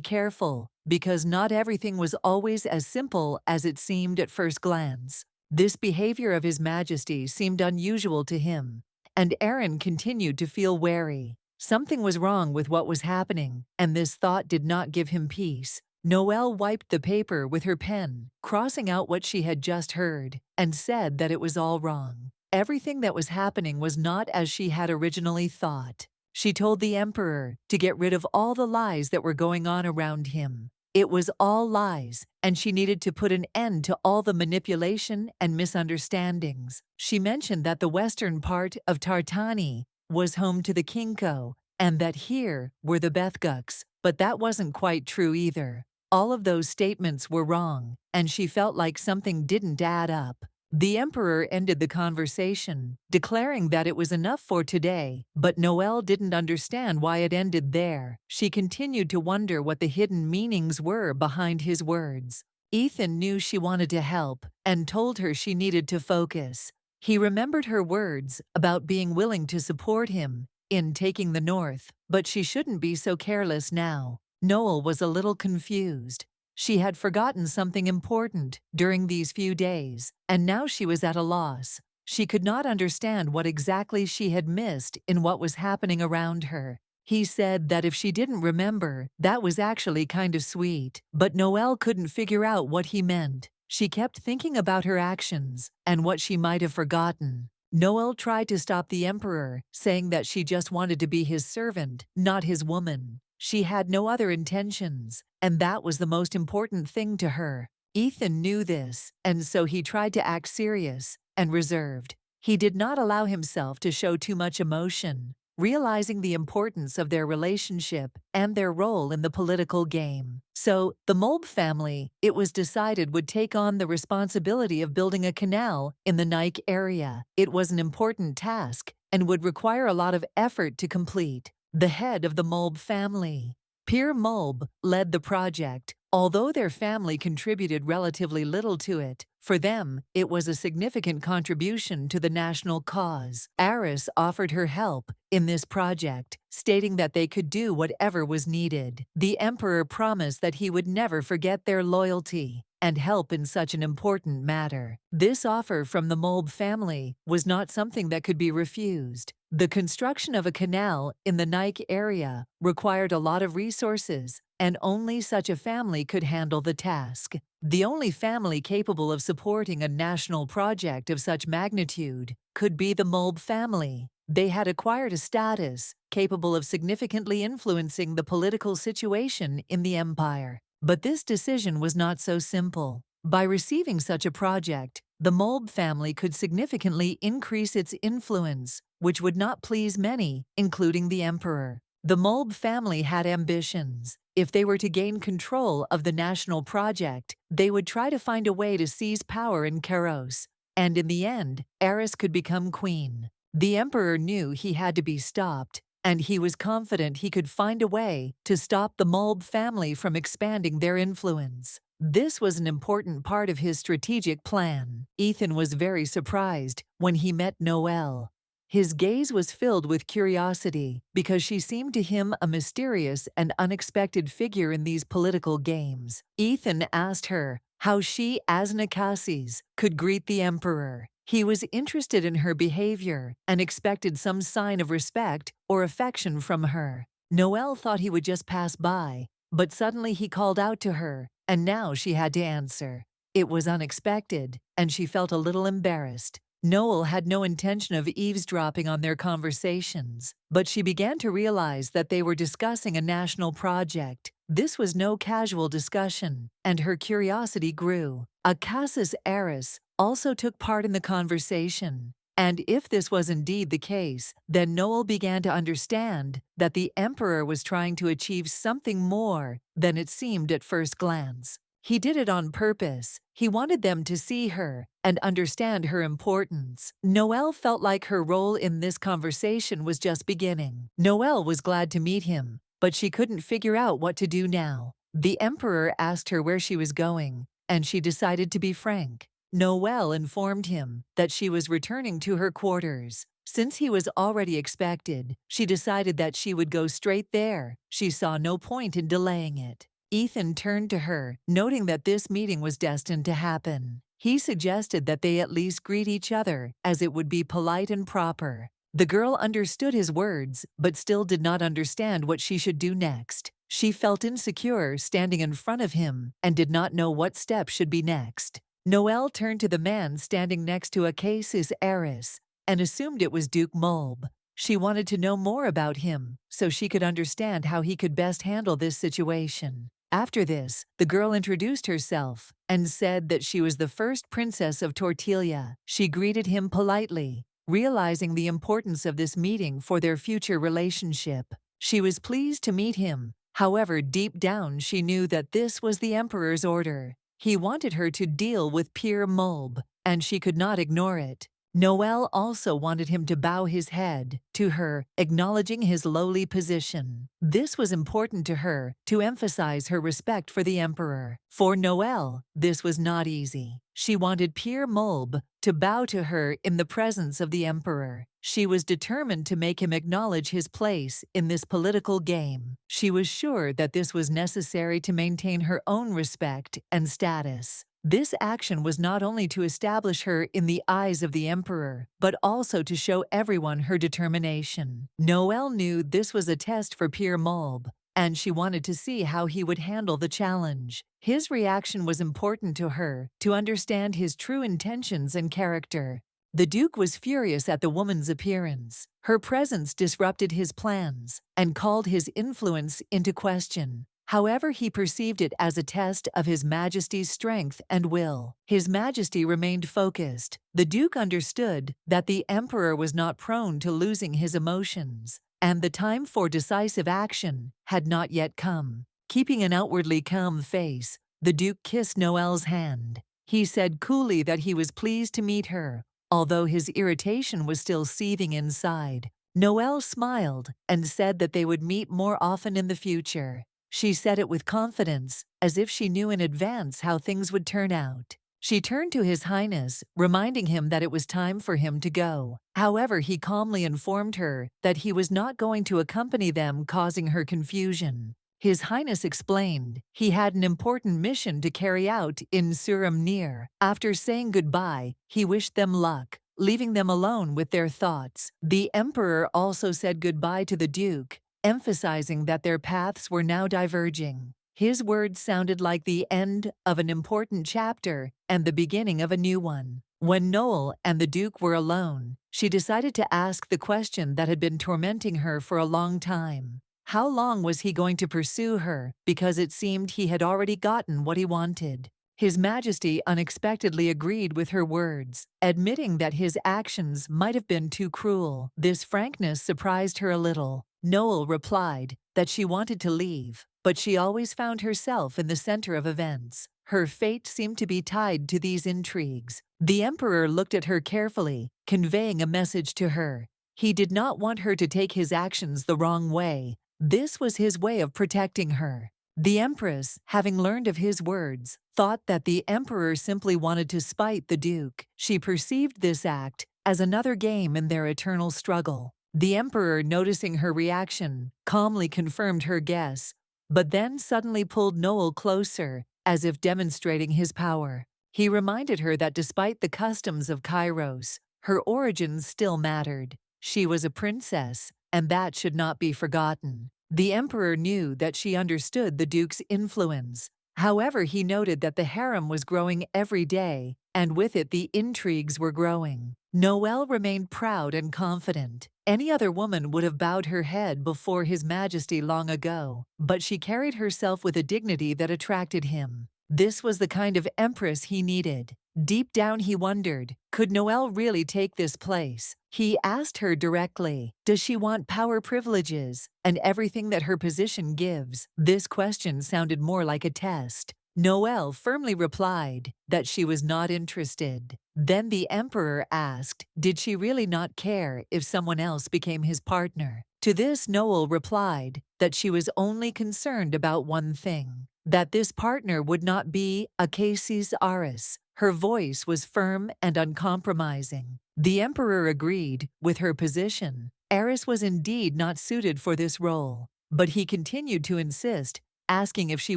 careful, because not everything was always as simple as it seemed at first glance. This behavior of His Majesty seemed unusual to him, and Aaron continued to feel wary. Something was wrong with what was happening, and this thought did not give him peace. Noel wiped the paper with her pen, crossing out what she had just heard, and said that it was all wrong. Everything that was happening was not as she had originally thought. She told the emperor to get rid of all the lies that were going on around him. It was all lies, and she needed to put an end to all the manipulation and misunderstandings. She mentioned that the western part of Tartani was home to the Kinko, and that here were the Bethguks, but that wasn't quite true either. All of those statements were wrong, and she felt like something didn't add up. The emperor ended the conversation, declaring that it was enough for today, but Noelle didn't understand why it ended there. She continued to wonder what the hidden meanings were behind his words. Ethan knew she wanted to help and told her she needed to focus. He remembered her words about being willing to support him in taking the north, but she shouldn't be so careless now. Noelle was a little confused. She had forgotten something important during these few days, and now she was at a loss. She could not understand what exactly she had missed in what was happening around her. He said that if she didn't remember, that was actually kind of sweet, but Noelle couldn't figure out what he meant. She kept thinking about her actions and what she might have forgotten. Noelle tried to stop the emperor, saying that she just wanted to be his servant, not his woman. She had no other intentions, and that was the most important thing to her. Ethan knew this, and so he tried to act serious and reserved. He did not allow himself to show too much emotion, realizing the importance of their relationship and their role in the political game. So, the Molb family, it was decided, would take on the responsibility of building a canal in the Nike area. It was an important task and would require a lot of effort to complete. The head of the Molb family, Pierre Molb, led the project. Although their family contributed relatively little to it, for them, it was a significant contribution to the national cause. Aris offered her help in this project, stating that they could do whatever was needed. The emperor promised that he would never forget their loyalty and help in such an important matter. This offer from the Molb family was not something that could be refused. The construction of a canal in the Nike area required a lot of resources, and only such a family could handle the task. The only family capable of supporting a national project of such magnitude could be the Molb family. They had acquired a status capable of significantly influencing the political situation in the empire. But this decision was not so simple. By receiving such a project, the Molb family could significantly increase its influence, which would not please many, including the emperor. The Molb family had ambitions. If they were to gain control of the national project, they would try to find a way to seize power in Kairos, and in the end, Eris could become queen. The emperor knew he had to be stopped, and he was confident he could find a way to stop the Molb family from expanding their influence. This was an important part of his strategic plan. Ethan was very surprised when he met Noelle. His gaze was filled with curiosity because she seemed to him a mysterious and unexpected figure in these political games. Ethan asked her how she, as an Akasis, could greet the emperor. He was interested in her behavior and expected some sign of respect or affection from her. Noelle thought he would just pass by, but suddenly he called out to her, and now she had to answer. It was unexpected, and she felt a little embarrassed. Noelle had no intention of eavesdropping on their conversations, but she began to realize that they were discussing a national project. This was no casual discussion, and her curiosity grew. Akasis Eris also took part in the conversation, and if this was indeed the case, then Noelle began to understand that the emperor was trying to achieve something more than it seemed at first glance. He did it on purpose. He wanted them to see her and understand her importance. Noelle felt like her role in this conversation was just beginning. Noelle was glad to meet him, but she couldn't figure out what to do now. The emperor asked her where she was going, and she decided to be frank. Noelle informed him that she was returning to her quarters. Since he was already expected, she decided that she would go straight there. She saw no point in delaying it. Ethan turned to her, noting that this meeting was destined to happen. He suggested that they at least greet each other, as it would be polite and proper. The girl understood his words, but still did not understand what she should do next. She felt insecure standing in front of him and did not know what step should be next. Noelle turned to the man standing next to Akasis Eris and assumed it was Duke Molb. She wanted to know more about him so she could understand how he could best handle this situation. After this, the girl introduced herself and said that she was the first princess of Tortilla. She greeted him politely, realizing the importance of this meeting for their future relationship. She was pleased to meet him. However, deep down she knew that this was the emperor's order. He wanted her to deal with Pierre Molb. and she could not ignore it. Noel also wanted him to bow his head to her, acknowledging his lowly position. This was important to her, to emphasize her respect for the emperor. For Noel, this was not easy. She wanted Pierre Molbe to bow to her in the presence of the emperor. She was determined to make him acknowledge his place in this political game. She was sure that this was necessary to maintain her own respect and status. This action was not only to establish her in the eyes of the emperor, but also to show everyone her determination. Noel knew this was a test for Pierre Molbe, and she wanted to see how he would handle the challenge. His reaction was important to her, to understand his true intentions and character. The Duke was furious at the woman's appearance. Her presence disrupted his plans and called his influence into question. However, he perceived it as a test of His Majesty's strength and will. His Majesty remained focused. The Duke understood that the Emperor was not prone to losing his emotions, and the time for decisive action had not yet come. Keeping an outwardly calm face, the Duke kissed Noel's hand. He said coolly that he was pleased to meet her, although his irritation was still seething inside. Noel smiled and said that they would meet more often in the future. She said it with confidence, as if she knew in advance how things would turn out. She turned to His Highness, reminding him that it was time for him to go. However, he calmly informed her that he was not going to accompany them, causing her confusion. His Highness explained he had an important mission to carry out in Surum. After saying goodbye, he wished them luck, leaving them alone with their thoughts. The Emperor also said goodbye to the Duke, emphasizing that their paths were now diverging. His words sounded like the end of an important chapter and the beginning of a new one. When Noel and the Duke were alone, she decided to ask the question that had been tormenting her for a long time. How long was he going to pursue her, because it seemed he had already gotten what he wanted? His Majesty unexpectedly agreed with her words, admitting that his actions might have been too cruel. This frankness surprised her a little. Noel replied that she wanted to leave, but she always found herself in the center of events. Her fate seemed to be tied to these intrigues. The Emperor looked at her carefully, conveying a message to her. He did not want her to take his actions the wrong way. This was his way of protecting her. The Empress, having learned of his words, thought that the Emperor simply wanted to spite the Duke. She perceived this act as another game in their eternal struggle. The Emperor, noticing her reaction, calmly confirmed her guess, but then suddenly pulled Noel closer, as if demonstrating his power. He reminded her that despite the customs of Kairos, her origins still mattered. She was a princess, and that should not be forgotten. The Emperor knew that she understood the Duke's influence. However, he noted that the harem was growing every day, and with it the intrigues were growing. Noel remained proud and confident. Any other woman would have bowed her head before His Majesty long ago, but she carried herself with a dignity that attracted him. This was the kind of empress he needed. Deep down he wondered, could Noel really take this place? He asked her directly, does she want power, privileges, and everything that her position gives? This question sounded more like a test. Noel firmly replied that she was not interested. Then the Emperor asked, did she really not care if someone else became his partner? To this Noel replied that she was only concerned about one thing, that this partner would not be a casus aris. Her voice was firm and uncompromising. The Emperor agreed with her position. Eris was indeed not suited for this role, but he continued to insist, asking if she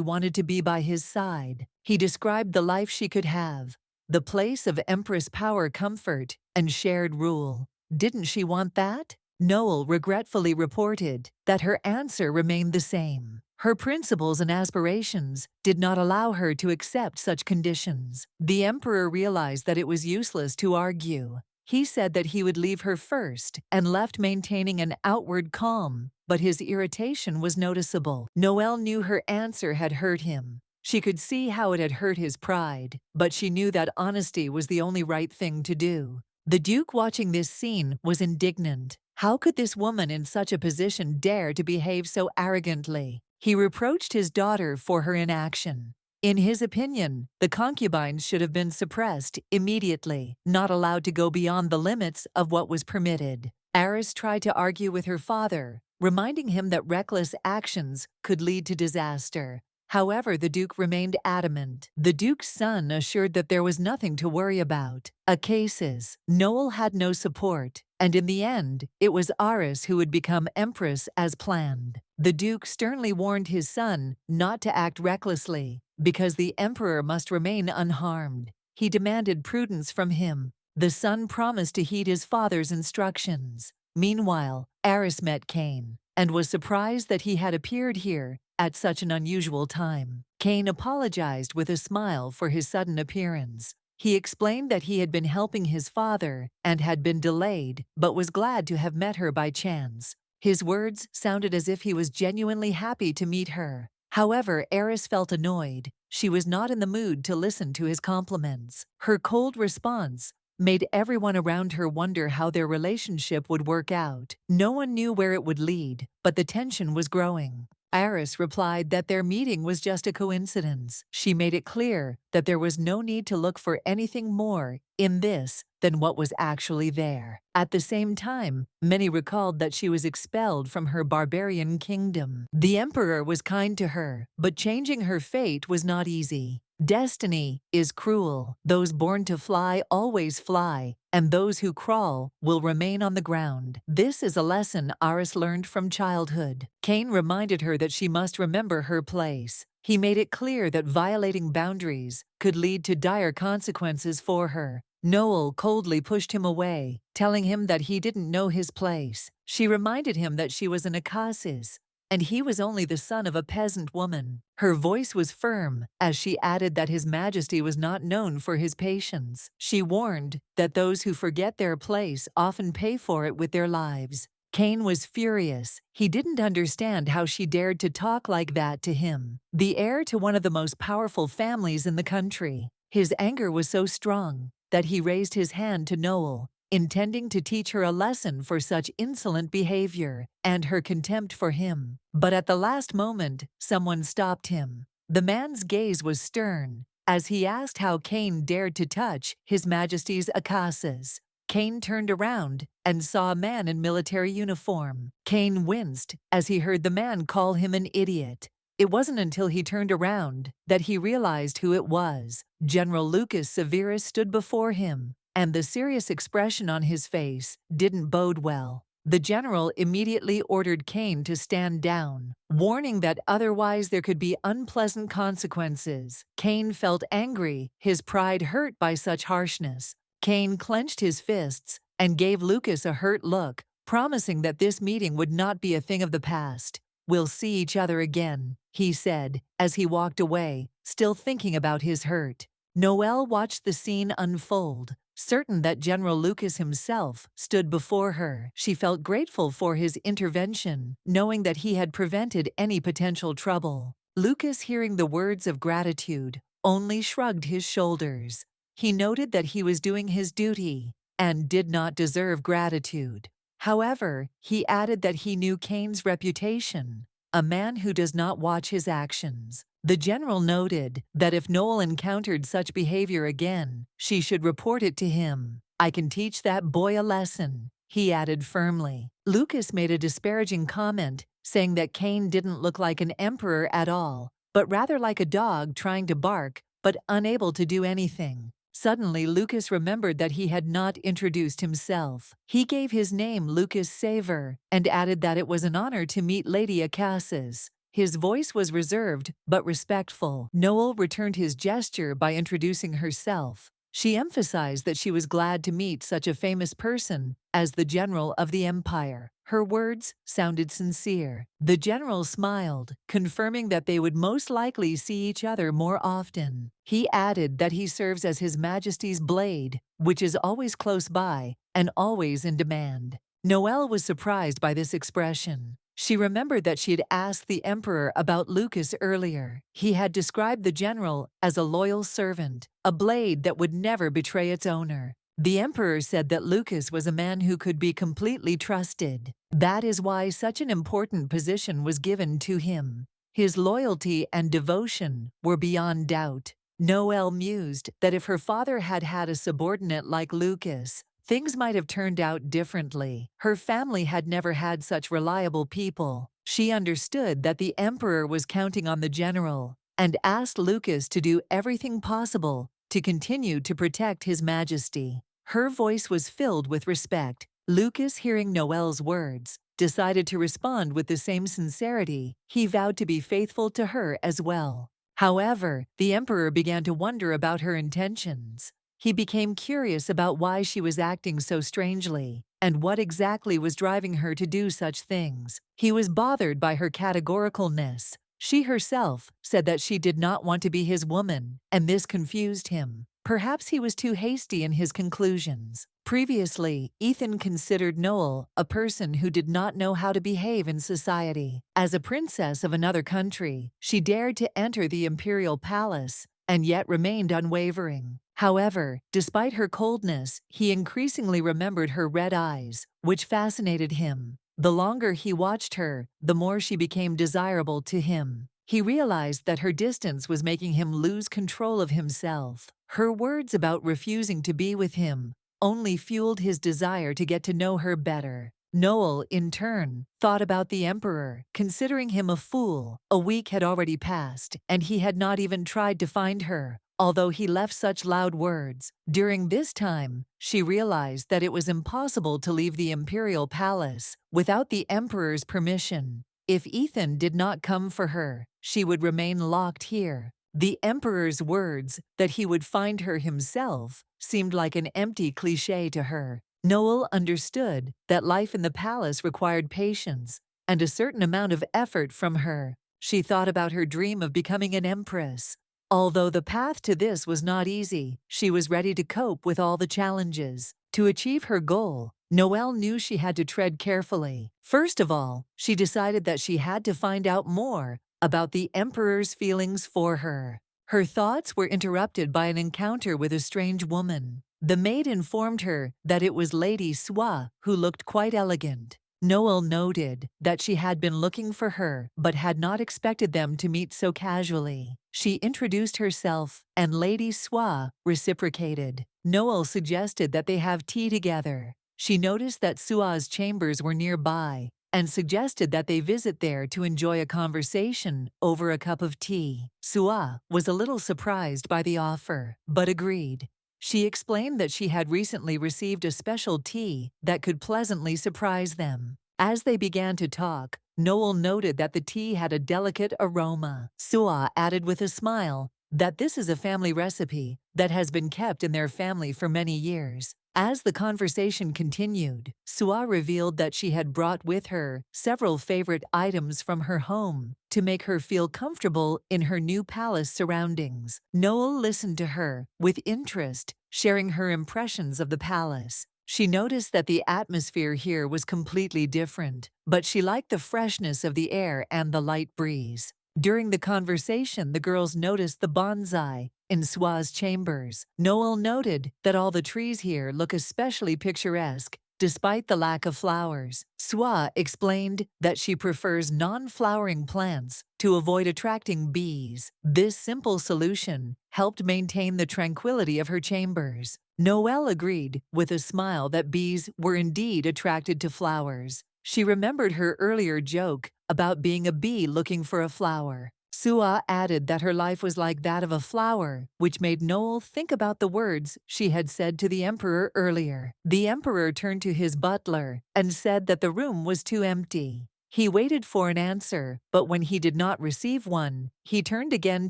wanted to be by his side. He described the life she could have, the place of Empress power, comfort, and shared rule. Didn't she want that? Noel regretfully reported that her answer remained the same. Her principles and aspirations did not allow her to accept such conditions. The Emperor realized that it was useless to argue. He said that he would leave her first and left, maintaining an outward calm, but his irritation was noticeable. Noel knew her answer had hurt him. She could see how it had hurt his pride, but she knew that honesty was the only right thing to do. The Duke, watching this scene, was indignant. How could this woman in such a position dare to behave so arrogantly? He reproached his daughter for her inaction. In his opinion, the concubines should have been suppressed immediately, not allowed to go beyond the limits of what was permitted. Eris tried to argue with her father, reminding him that reckless actions could lead to disaster. However, the Duke remained adamant. The Duke's son assured that there was nothing to worry about. Cases. Noel had no support, and in the end, it was Aris who would become Empress as planned. The Duke sternly warned his son not to act recklessly, because the Emperor must remain unharmed. He demanded prudence from him. The son promised to heed his father's instructions. Meanwhile, Aris met Cain, and was surprised that he had appeared here at such an unusual time. Cain apologized with a smile for his sudden appearance. He explained that he had been helping his father and had been delayed, but was glad to have met her by chance. His words sounded as if he was genuinely happy to meet her. However, Eris felt annoyed. She was not in the mood to listen to his compliments. Her cold response made everyone around her wonder how their relationship would work out. No one knew where it would lead, but the tension was growing. Eris replied that their meeting was just a coincidence. She made it clear that there was no need to look for anything more in this than what was actually there. At the same time, many recalled that she was expelled from her barbarian kingdom. The Emperor was kind to her, but changing her fate was not easy. Destiny is cruel. Those born to fly always fly, and those who crawl will remain on the ground. This is a lesson Aris learned from childhood. Cain reminded her that she must remember her place. He made it clear that violating boundaries could lead to dire consequences for her. Noel coldly pushed him away, telling him that he didn't know his place. She reminded him that she was an Akasis, and he was only the son of a peasant woman. Her voice was firm as she added that His Majesty was not known for his patience. She warned that those who forget their place often pay for it with their lives. Cain was furious. He didn't understand how she dared to talk like that to him, the heir to one of the most powerful families in the country. His anger was so strong that he raised his hand to Noel, intending to teach her a lesson for such insolent behavior and her contempt for him. But at the last moment, someone stopped him. The man's gaze was stern as he asked how Cain dared to touch His Majesty's Akasas. Cain turned around and saw a man in military uniform. Cain winced as he heard the man call him an idiot. It wasn't until he turned around that he realized who it was. General Lucas Severus stood before him, and the serious expression on his face didn't bode well. The general immediately ordered Cain to stand down, warning that otherwise there could be unpleasant consequences. Cain felt angry, his pride hurt by such harshness. Cain clenched his fists and gave Lucas a hurt look, promising that this meeting would not be a thing of the past. "We'll see each other again," he said, as he walked away, still thinking about his hurt. Noel watched the scene unfold, certain that General Lucas himself stood before her. She felt grateful for his intervention, knowing that he had prevented any potential trouble. Lucas, hearing the words of gratitude, only shrugged his shoulders. He noted that he was doing his duty and did not deserve gratitude. However, he added that he knew Cain's reputation, a man who does not watch his actions. The general noted that if Noel encountered such behavior again, she should report it to him. "I can teach that boy a lesson," he added firmly. Lucas made a disparaging comment, saying that Cain didn't look like an emperor at all, but rather like a dog trying to bark but unable to do anything. Suddenly, Lucas remembered that he had not introduced himself. He gave his name Lucas Saver and added that it was an honor to meet Lady Akasas. His voice was reserved but respectful. Noel returned his gesture by introducing herself. She emphasized that she was glad to meet such a famous person as the General of the Empire. Her words sounded sincere. The general smiled, confirming that they would most likely see each other more often. He added that he serves as His Majesty's blade, which is always close by and always in demand. Noel was surprised by this expression. She remembered that she had asked the Emperor about Lucas earlier. He had described the general as a loyal servant, a blade that would never betray its owner. The Emperor said that Lucas was a man who could be completely trusted. That is why such an important position was given to him. His loyalty and devotion were beyond doubt. Noelle mused that if her father had had a subordinate like Lucas, things might have turned out differently. Her family had never had such reliable people. She understood that the emperor was counting on the general and asked Lucas to do everything possible to continue to protect His Majesty. Her voice was filled with respect. Lucas, hearing Noelle's words, decided to respond with the same sincerity. He vowed to be faithful to her as well. However, the emperor began to wonder about her intentions. He became curious about why she was acting so strangely and what exactly was driving her to do such things. He was bothered by her categoricalness. She herself said that she did not want to be his woman, and this confused him. Perhaps he was too hasty in his conclusions. Previously, Ethan considered Noel a person who did not know how to behave in society. As a princess of another country, she dared to enter the imperial palace and yet remained unwavering. However, despite her coldness, he increasingly remembered her red eyes, which fascinated him. The longer he watched her, the more she became desirable to him. He realized that her distance was making him lose control of himself. Her words about refusing to be with him only fueled his desire to get to know her better. Noel, in turn, thought about the emperor, considering him a fool. A week had already passed, and he had not even tried to find her, although he left such loud words. During this time, she realized that it was impossible to leave the imperial palace without the emperor's permission. If Ethan did not come for her, she would remain locked here. The emperor's words that he would find her himself seemed like an empty cliché to her. Noel understood that life in the palace required patience and a certain amount of effort from her. She thought about her dream of becoming an empress. Although the path to this was not easy, she was ready to cope with all the challenges. To achieve her goal, Noelle knew she had to tread carefully. First of all, she decided that she had to find out more about the emperor's feelings for her. Her thoughts were interrupted by an encounter with a strange woman. The maid informed her that it was Lady Swa, who looked quite elegant. Noel noted that she had been looking for her but had not expected them to meet so casually. She introduced herself, and Lady Swa reciprocated. Noel suggested that they have tea together. She noticed that Sua's chambers were nearby and suggested that they visit there to enjoy a conversation over a cup of tea. Sua was a little surprised by the offer, but agreed. She explained that she had recently received a special tea that could pleasantly surprise them. As they began to talk, Noel noted that the tea had a delicate aroma. Sua added with a smile that this is a family recipe that has been kept in their family for many years. As the conversation continued, Sua revealed that she had brought with her several favorite items from her home to make her feel comfortable in her new palace surroundings. Noel listened to her with interest, sharing her impressions of the palace. She noticed that the atmosphere here was completely different, but she liked the freshness of the air and the light breeze. During the conversation, the girls noticed the bonsai in Sua's chambers. Noel noted that all the trees here look especially picturesque, despite the lack of flowers. Sua explained that she prefers non-flowering plants to avoid attracting bees. This simple solution helped maintain the tranquility of her chambers. Noelle agreed with a smile that bees were indeed attracted to flowers. She remembered her earlier joke about being a bee looking for a flower. Sua added that her life was like that of a flower, which made Noel think about the words she had said to the emperor earlier. The emperor turned to his butler and said that the room was too empty. He waited for an answer, but when he did not receive one, he turned again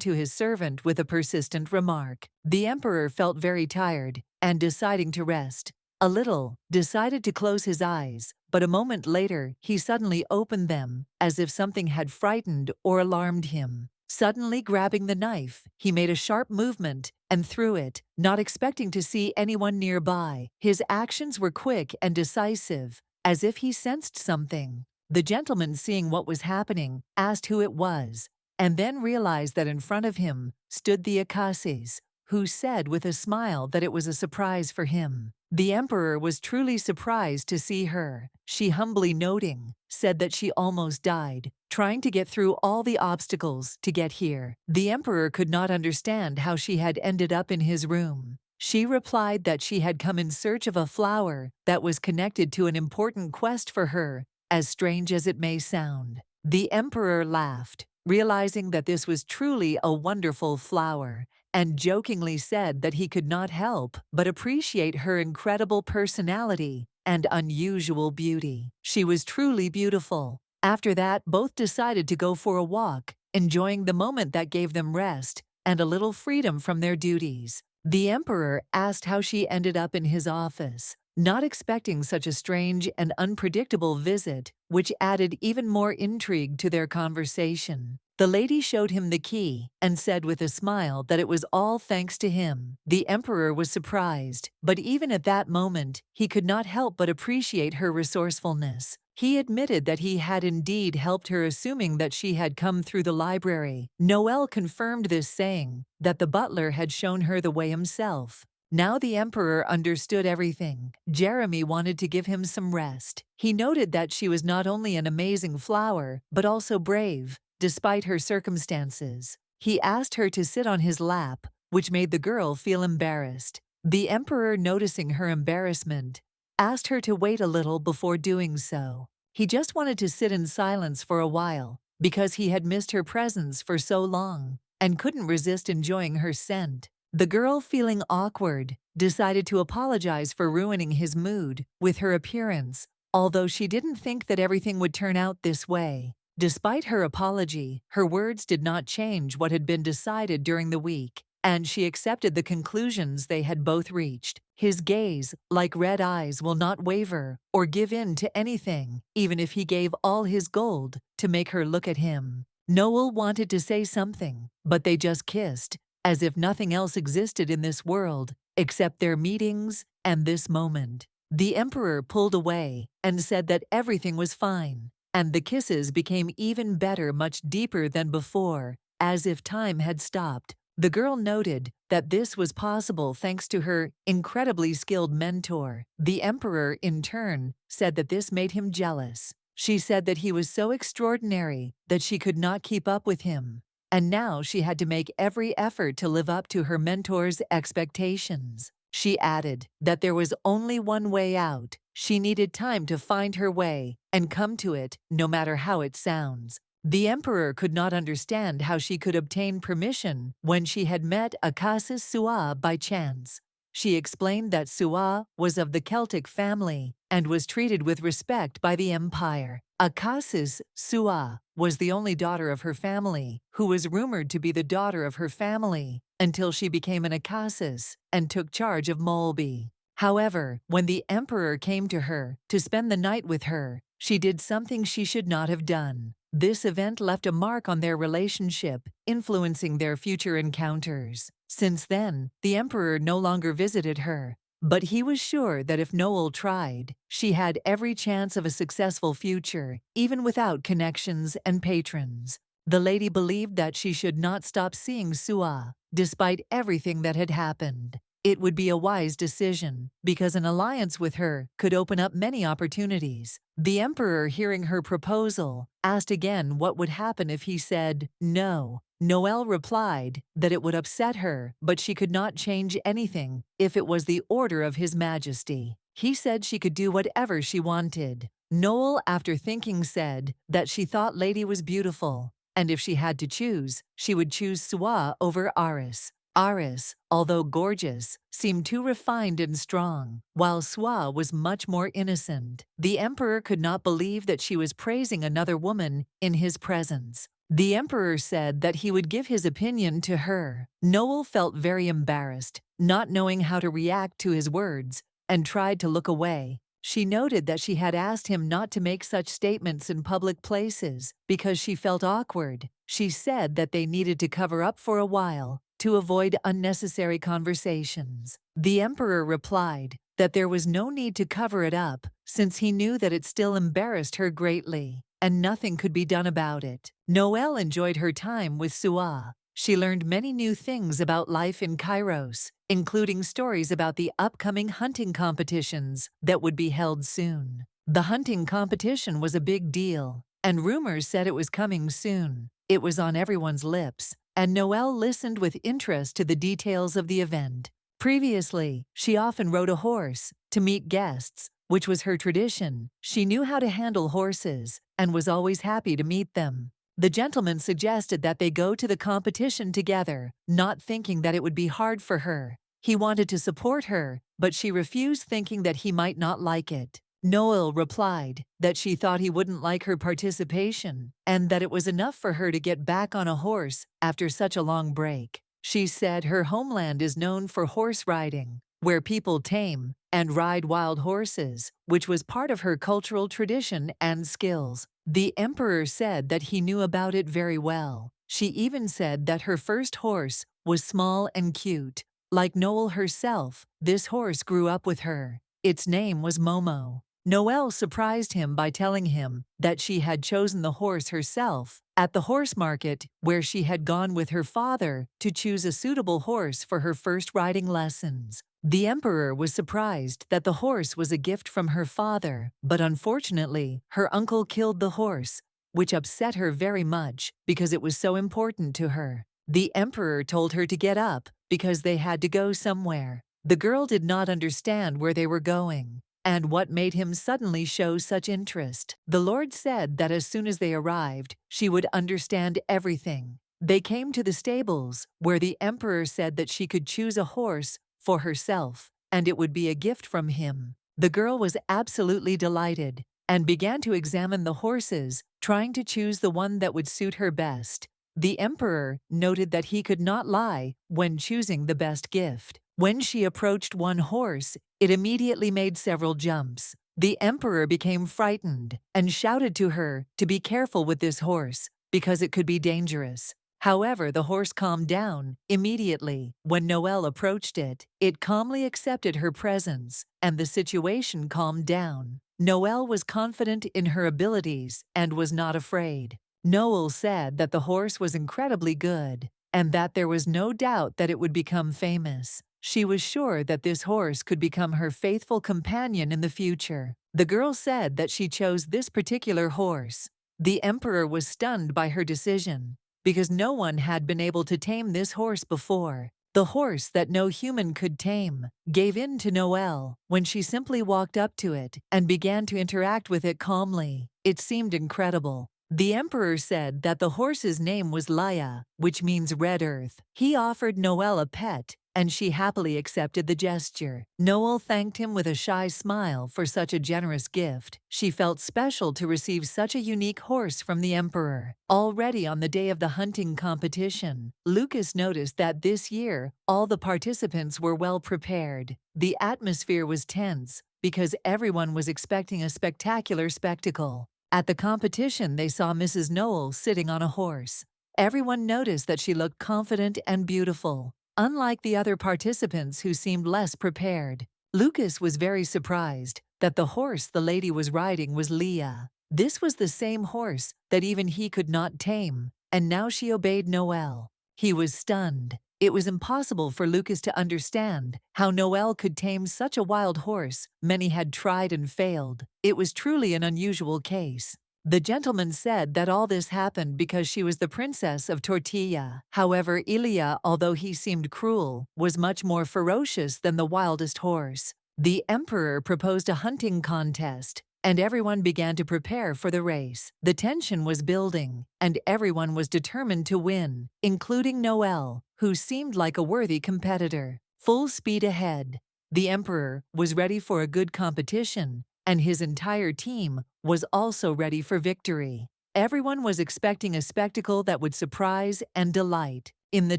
to his servant with a persistent remark. The emperor felt very tired and, deciding to rest a little, decided to close his eyes, but a moment later he suddenly opened them, as if something had frightened or alarmed him. Suddenly grabbing the knife, he made a sharp movement and threw it, not expecting to see anyone nearby. His actions were quick and decisive, as if he sensed something. The gentleman, seeing what was happening, asked who it was, and then realized that in front of him stood the Akases, who said with a smile that it was a surprise for him. The emperor was truly surprised to see her. She humbly noting, said that she almost died, trying to get through all the obstacles to get here. The emperor could not understand how she had ended up in his room. She replied that she had come in search of a flower that was connected to an important quest for her, as strange as it may sound. The emperor laughed, realizing that this was truly a wonderful flower, and jokingly said that he could not help but appreciate her incredible personality and unusual beauty. She was truly beautiful. After that, both decided to go for a walk, enjoying the moment that gave them rest and a little freedom from their duties. The emperor asked how she ended up in his office, not expecting such a strange and unpredictable visit, which added even more intrigue to their conversation. The lady showed him the key and said with a smile that it was all thanks to him. The emperor was surprised, but even at that moment, he could not help but appreciate her resourcefulness. He admitted that he had indeed helped her, assuming that she had come through the library. Noel confirmed this, saying that the butler had shown her the way himself. Now the emperor understood everything. Jeremy wanted to give him some rest. He noted that she was not only an amazing flower, but also brave, despite her circumstances. He asked her to sit on his lap, which made the girl feel embarrassed. The emperor, noticing her embarrassment, asked her to wait a little before doing so. He just wanted to sit in silence for a while, because he had missed her presence for so long, and couldn't resist enjoying her scent. The girl, feeling awkward, decided to apologize for ruining his mood with her appearance, although she didn't think that everything would turn out this way. Despite her apology, her words did not change what had been decided during the week, and she accepted the conclusions they had both reached. His gaze, like red eyes, will not waver or give in to anything, even if he gave all his gold to make her look at him. Noel wanted to say something, but they just kissed, as if nothing else existed in this world except their meetings and this moment. The emperor pulled away and said that everything was fine, and the kisses became even better, much deeper than before, as if time had stopped. The girl noted that this was possible thanks to her incredibly skilled mentor. The emperor, in turn, said that this made him jealous. She said that he was so extraordinary that she could not keep up with him, and now she had to make every effort to live up to her mentor's expectations. She added that there was only one way out. She needed time to find her way and come to it, no matter how it sounds. The emperor could not understand how she could obtain permission when she had met Akasis Sua by chance. She explained that Sua was of the Celtic family and was treated with respect by the empire. Akasis Sua was the only daughter of her family, who was rumored to be the daughter of her family until she became an Akasis and took charge of Molby. However, when the emperor came to her to spend the night with her, she did something she should not have done. This event left a mark on their relationship, influencing their future encounters. Since then, the emperor no longer visited her, but he was sure that if Noel tried, she had every chance of a successful future, even without connections and patrons. The lady believed that she should not stop seeing Sua, despite everything that had happened. It would be a wise decision, because an alliance with her could open up many opportunities. The emperor, hearing her proposal, asked again what would happen if he said no. Noel replied that it would upset her, but she could not change anything if it was the order of His Majesty. He said she could do whatever she wanted. Noel, after thinking, said that she thought Lady was beautiful, and if she had to choose, she would choose Sua over Aris. Aris, although gorgeous, seemed too refined and strong, while Sua was much more innocent. The emperor could not believe that she was praising another woman in his presence. The emperor said that he would give his opinion to her. Noel felt very embarrassed, not knowing how to react to his words, and tried to look away. She noted that she had asked him not to make such statements in public places because she felt awkward. She said that they needed to cover up for a while to avoid unnecessary conversations. The emperor replied that there was no need to cover it up, since he knew that it still embarrassed her greatly, and nothing could be done about it. Noel enjoyed her time with Sua. she learned many new things about life in Kairos, including stories about the upcoming hunting competitions that would be held soon. The hunting competition was a big deal, and rumors said it was coming soon. It was on everyone's lips, and Noelle listened with interest to the details of the event. Previously, she often rode a horse to meet guests, which was her tradition. She knew how to handle horses and was always happy to meet them. The gentleman suggested that they go to the competition together, not thinking that it would be hard for her. He wanted to support her, but she refused, thinking that he might not like it. Noelle replied that she thought he wouldn't like her participation and that it was enough for her to get back on a horse after such a long break. She said her homeland is known for horse riding, where people tame and ride wild horses, which was part of her cultural tradition and skills. The emperor said that he knew about it very well. She even said that her first horse was small and cute. Like Noelle herself, this horse grew up with her. Its name was Momo. Noelle surprised him by telling him that she had chosen the horse herself at the horse market, where she had gone with her father to choose a suitable horse for her first riding lessons. The emperor was surprised that the horse was a gift from her father, but unfortunately, her uncle killed the horse, which upset her very much because it was so important to her. The emperor told her to get up because they had to go somewhere. The girl did not understand where they were going and what made him suddenly show such interest. The Lord said that as soon as they arrived, she would understand everything. They came to the stables, where the emperor said that she could choose a horse for herself, and it would be a gift from him. The girl was absolutely delighted and began to examine the horses, trying to choose the one that would suit her best. The emperor noted that he could not lie when choosing the best gift. When she approached one horse, it immediately made several jumps. The emperor became frightened and shouted to her to be careful with this horse because it could be dangerous. However, the horse calmed down immediately. When Noelle approached it, it calmly accepted her presence, and the situation calmed down. Noelle was confident in her abilities and was not afraid. Noelle said that the horse was incredibly good and that there was no doubt that it would become famous. She was sure that this horse could become her faithful companion in the future. The girl said that she chose this particular horse. The emperor was stunned by her decision because no one had been able to tame this horse before. The horse that no human could tame gave in to Noelle when she simply walked up to it and began to interact with it calmly. It seemed incredible. The emperor said that the horse's name was Laya, which means red earth. He offered Noelle a pet, and she happily accepted the gesture. Noelle thanked him with a shy smile for such a generous gift. She felt special to receive such a unique horse from the emperor. Already on the day of the hunting competition, Lucas noticed that this year, all the participants were well prepared. The atmosphere was tense because everyone was expecting a spectacular spectacle. At the competition, they saw Mrs. Noelle sitting on a horse. Everyone noticed that she looked confident and beautiful, unlike the other participants who seemed less prepared. Lucas was very surprised that the horse the lady was riding was Leah. This was the same horse that even he could not tame, and now she obeyed Noelle. He was stunned. It was impossible for Lucas to understand how Noelle could tame such a wild horse. Many had tried and failed. It was truly an unusual case. The gentleman said that all this happened because she was the princess of Tortilla. However, Ilya, although he seemed cruel, was much more ferocious than the wildest horse. The emperor proposed a hunting contest, and everyone began to prepare for the race. The tension was building, and everyone was determined to win, including Noelle, who seemed like a worthy competitor. Full speed ahead. The emperor was ready for a good competition, and his entire team was also ready for victory. Everyone was expecting a spectacle that would surprise and delight. In the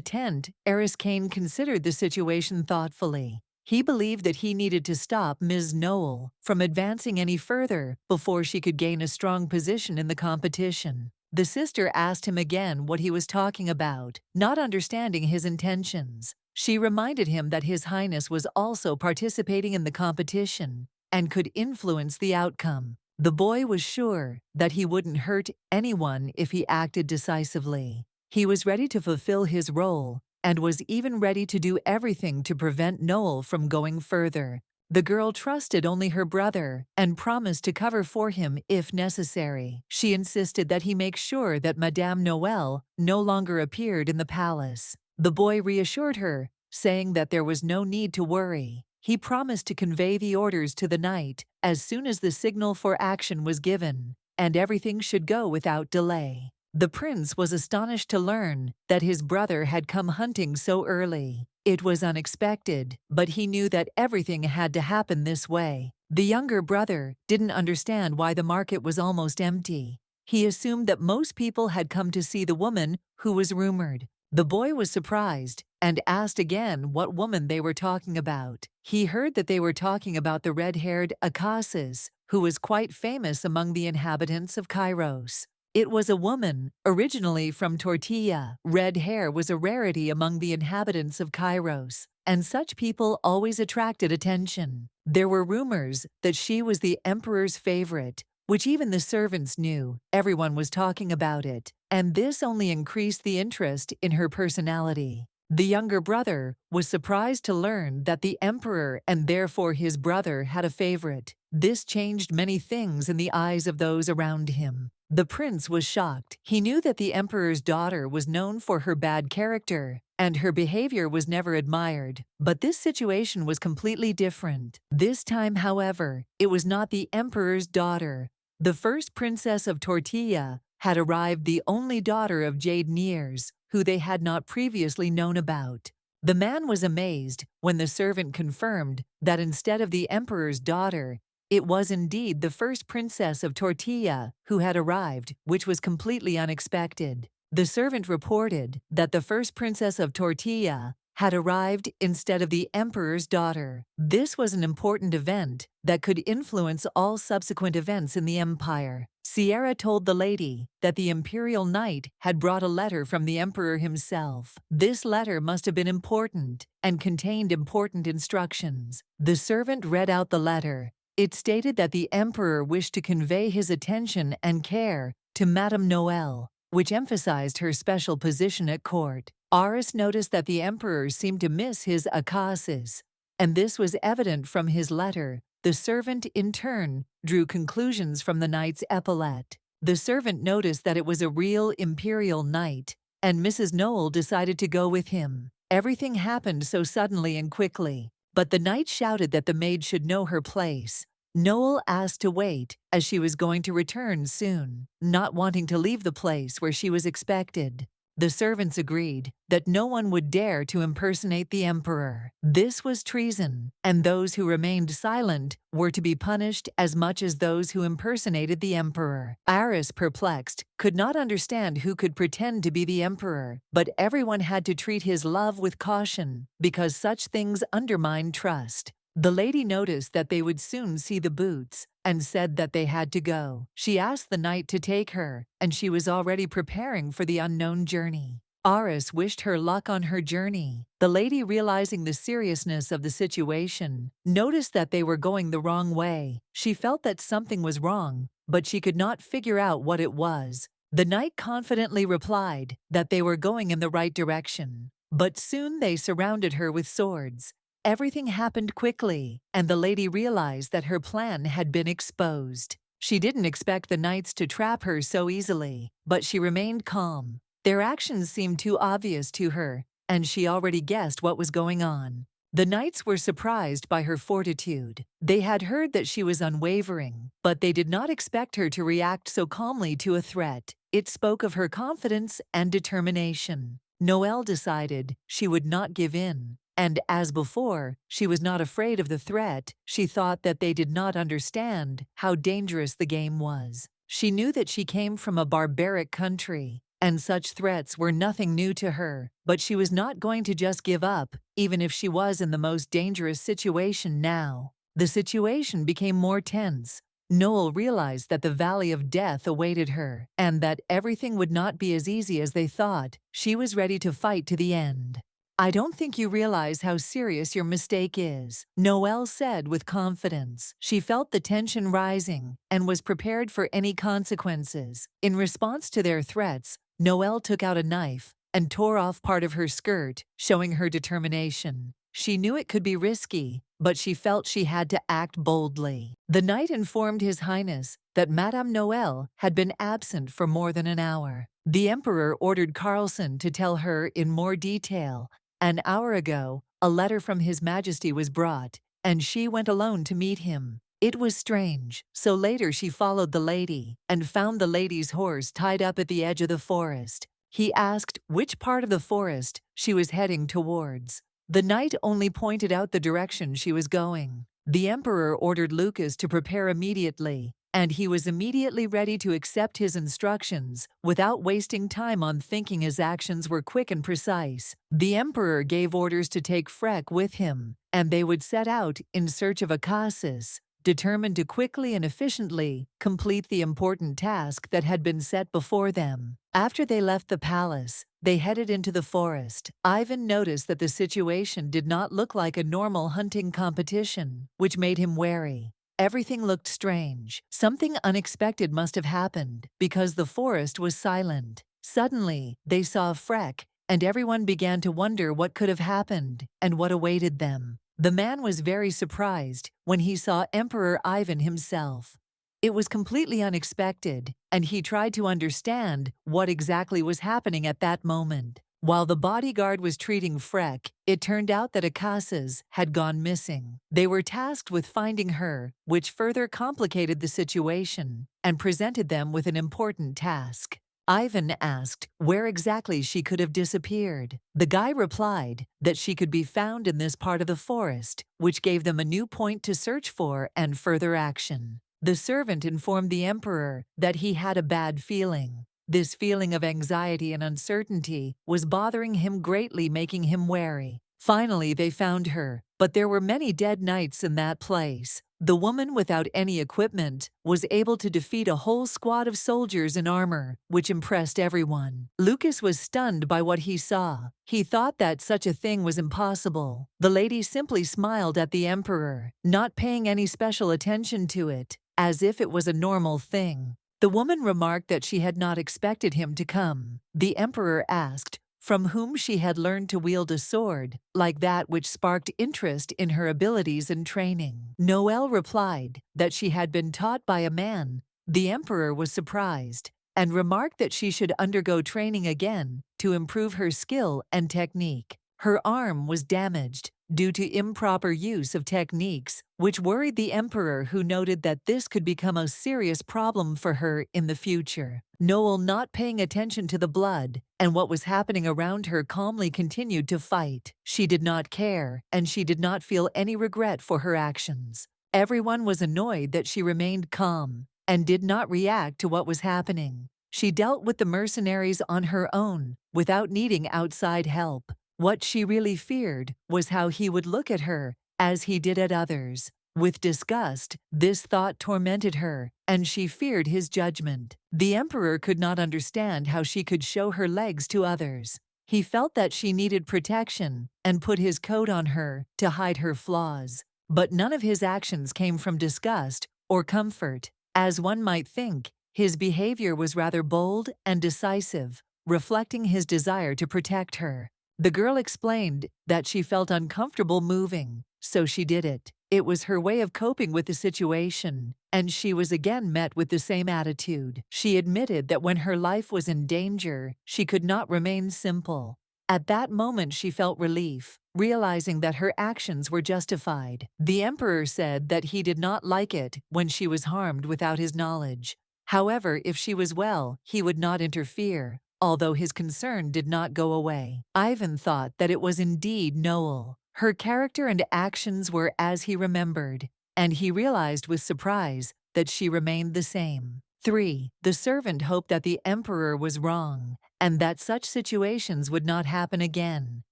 tent, Eris Kane considered the situation thoughtfully. He believed that he needed to stop Ms. Noelle from advancing any further before she could gain a strong position in the competition. The sister asked him again what he was talking about, not understanding his intentions. She reminded him that His Highness was also participating in the competition and could influence the outcome. The boy was sure that he wouldn't hurt anyone if he acted decisively. He was ready to fulfill his role and was even ready to do everything to prevent Noel from going further. The girl trusted only her brother and promised to cover for him if necessary. She insisted that he make sure that Madame Noel no longer appeared in the palace. The boy reassured her, saying that there was no need to worry. He promised to convey the orders to the knight as soon as the signal for action was given, and everything should go without delay. The prince was astonished to learn that his brother had come hunting so early. It was unexpected, but he knew that everything had to happen this way. The younger brother didn't understand why the market was almost empty. He assumed that most people had come to see the woman who was rumored. The boy was surprised and asked again what woman they were talking about. He heard that they were talking about the red-haired Akasis, who was quite famous among the inhabitants of Kairos. It was a woman, originally from Tortilla. Red hair was a rarity among the inhabitants of Kairos, and such people always attracted attention. There were rumors that she was the emperor's favorite, which even the servants knew. Everyone was talking about it, and this only increased the interest in her personality. The younger brother was surprised to learn that the emperor and therefore his brother had a favorite. This changed many things in the eyes of those around him. The prince was shocked. He knew that the emperor's daughter was known for her bad character, and her behavior was never admired. But this situation was completely different. This time, however, it was not the emperor's daughter. The first princess of Tortilla had arrived, the only daughter of Jade Nears, who they had not previously known about. The man was amazed when the servant confirmed that instead of the emperor's daughter, it was indeed the first princess of Tortilla who had arrived, which was completely unexpected. The servant reported that the first princess of Tortilla had arrived instead of the emperor's daughter. This was an important event that could influence all subsequent events in the empire. Sierra told the lady that the imperial knight had brought a letter from the emperor himself. This letter must have been important and contained important instructions. The servant read out the letter. It stated that the emperor wished to convey his attention and care to Madame Noel, which emphasized her special position at court. Aris noticed that the emperor seemed to miss his Akasis, and this was evident from his letter. The servant, in turn, drew conclusions from the knight's epaulette. The servant noticed that it was a real imperial knight, and Mrs. Noel decided to go with him. Everything happened so suddenly and quickly, but the knight shouted that the maid should know her place. Noel asked to wait, as she was going to return soon, not wanting to leave the place where she was expected. The servants agreed that no one would dare to impersonate the emperor. This was treason, and those who remained silent were to be punished as much as those who impersonated the emperor. Aris, perplexed, could not understand who could pretend to be the emperor, but everyone had to treat his love with caution, because such things undermine trust. The lady noticed that they would soon see the boots and said that they had to go. She asked the knight to take her, and she was already preparing for the unknown journey. Aris wished her luck on her journey. The lady, realizing the seriousness of the situation, noticed that they were going the wrong way. She felt that something was wrong, but she could not figure out what it was. The knight confidently replied that they were going in the right direction, but soon they surrounded her with swords. Everything happened quickly, and the lady realized that her plan had been exposed. She didn't expect the knights to trap her so easily, but she remained calm. Their actions seemed too obvious to her, and she already guessed what was going on. The knights were surprised by her fortitude. They had heard that she was unwavering, but they did not expect her to react so calmly to a threat. It spoke of her confidence and determination. Noelle decided she would not give in. And as before, she was not afraid of the threat. She thought that they did not understand how dangerous the game was. She knew that she came from a barbaric country, and such threats were nothing new to her. But she was not going to just give up, even if she was in the most dangerous situation now. The situation became more tense. Noel realized that the valley of death awaited her, and that everything would not be as easy as they thought. She was ready to fight to the end. "I don't think you realize how serious your mistake is," Noelle said with confidence. She felt the tension rising and was prepared for any consequences. In response to their threats, Noelle took out a knife and tore off part of her skirt, showing her determination. She knew it could be risky, but she felt she had to act boldly. The knight informed His Highness that Madame Noelle had been absent for more than an hour. The Emperor ordered Carlson to tell her in more detail. An hour ago, a letter from His Majesty was brought, and she went alone to meet him. It was strange, so later she followed the lady and found the lady's horse tied up at the edge of the forest. He asked which part of the forest she was heading towards. The knight only pointed out the direction she was going. The Emperor ordered Lucas to prepare immediately, and he was immediately ready to accept his instructions without wasting time on thinking. His actions were quick and precise. The Emperor gave orders to take Freck with him, and they would set out in search of Akasis, determined to quickly and efficiently complete the important task that had been set before them. After they left the palace, they headed into the forest. Ivan noticed that the situation did not look like a normal hunting competition, which made him wary. Everything looked strange. Something unexpected must have happened, because the forest was silent. Suddenly, they saw Freck, and everyone began to wonder what could have happened and what awaited them. The man was very surprised when he saw Emperor Ivan himself. It was completely unexpected, and he tried to understand what exactly was happening at that moment. While the bodyguard was treating Freck, it turned out that Akasis had gone missing. They were tasked with finding her, which further complicated the situation and presented them with an important task. Ivan asked where exactly she could have disappeared. The guy replied that she could be found in this part of the forest, which gave them a new point to search for and further action. The servant informed the Emperor that he had a bad feeling. This feeling of anxiety and uncertainty was bothering him greatly, making him wary. Finally, they found her, but there were many dead knights in that place. The woman, without any equipment, was able to defeat a whole squad of soldiers in armor, which impressed everyone. Lucas was stunned by what he saw. He thought that such a thing was impossible. The lady simply smiled at the Emperor, not paying any special attention to it, as if it was a normal thing. The woman remarked that she had not expected him to come. The Emperor asked from whom she had learned to wield a sword, like that which sparked interest in her abilities and training. Noelle replied that she had been taught by a man. The Emperor was surprised and remarked that she should undergo training again to improve her skill and technique. Her arm was damaged due to improper use of techniques, which worried the Emperor, who noted that this could become a serious problem for her in the future. Noelle, not paying attention to the blood and what was happening around her, calmly continued to fight. She did not care, and she did not feel any regret for her actions. Everyone was annoyed that she remained calm and did not react to what was happening. She dealt with the mercenaries on her own, without needing outside help. What she really feared was how he would look at her, as he did at others. With disgust, this thought tormented her, and she feared his judgment. The Emperor could not understand how she could show her legs to others. He felt that she needed protection and put his coat on her to hide her flaws. But none of his actions came from disgust or comfort. As one might think, his behavior was rather bold and decisive, reflecting his desire to protect her. The girl explained that she felt uncomfortable moving, so she did it. It was her way of coping with the situation, and she was again met with the same attitude. She admitted that when her life was in danger, she could not remain simple. At that moment, she felt relief, realizing that her actions were justified. The Emperor said that he did not like it when she was harmed without his knowledge. However, if she was well, he would not interfere, although his concern did not go away. Ivan thought that it was indeed Noelle. Her character and actions were as he remembered, and he realized with surprise that she remained the same. 3. The servant hoped that the Emperor was wrong, and that such situations would not happen again.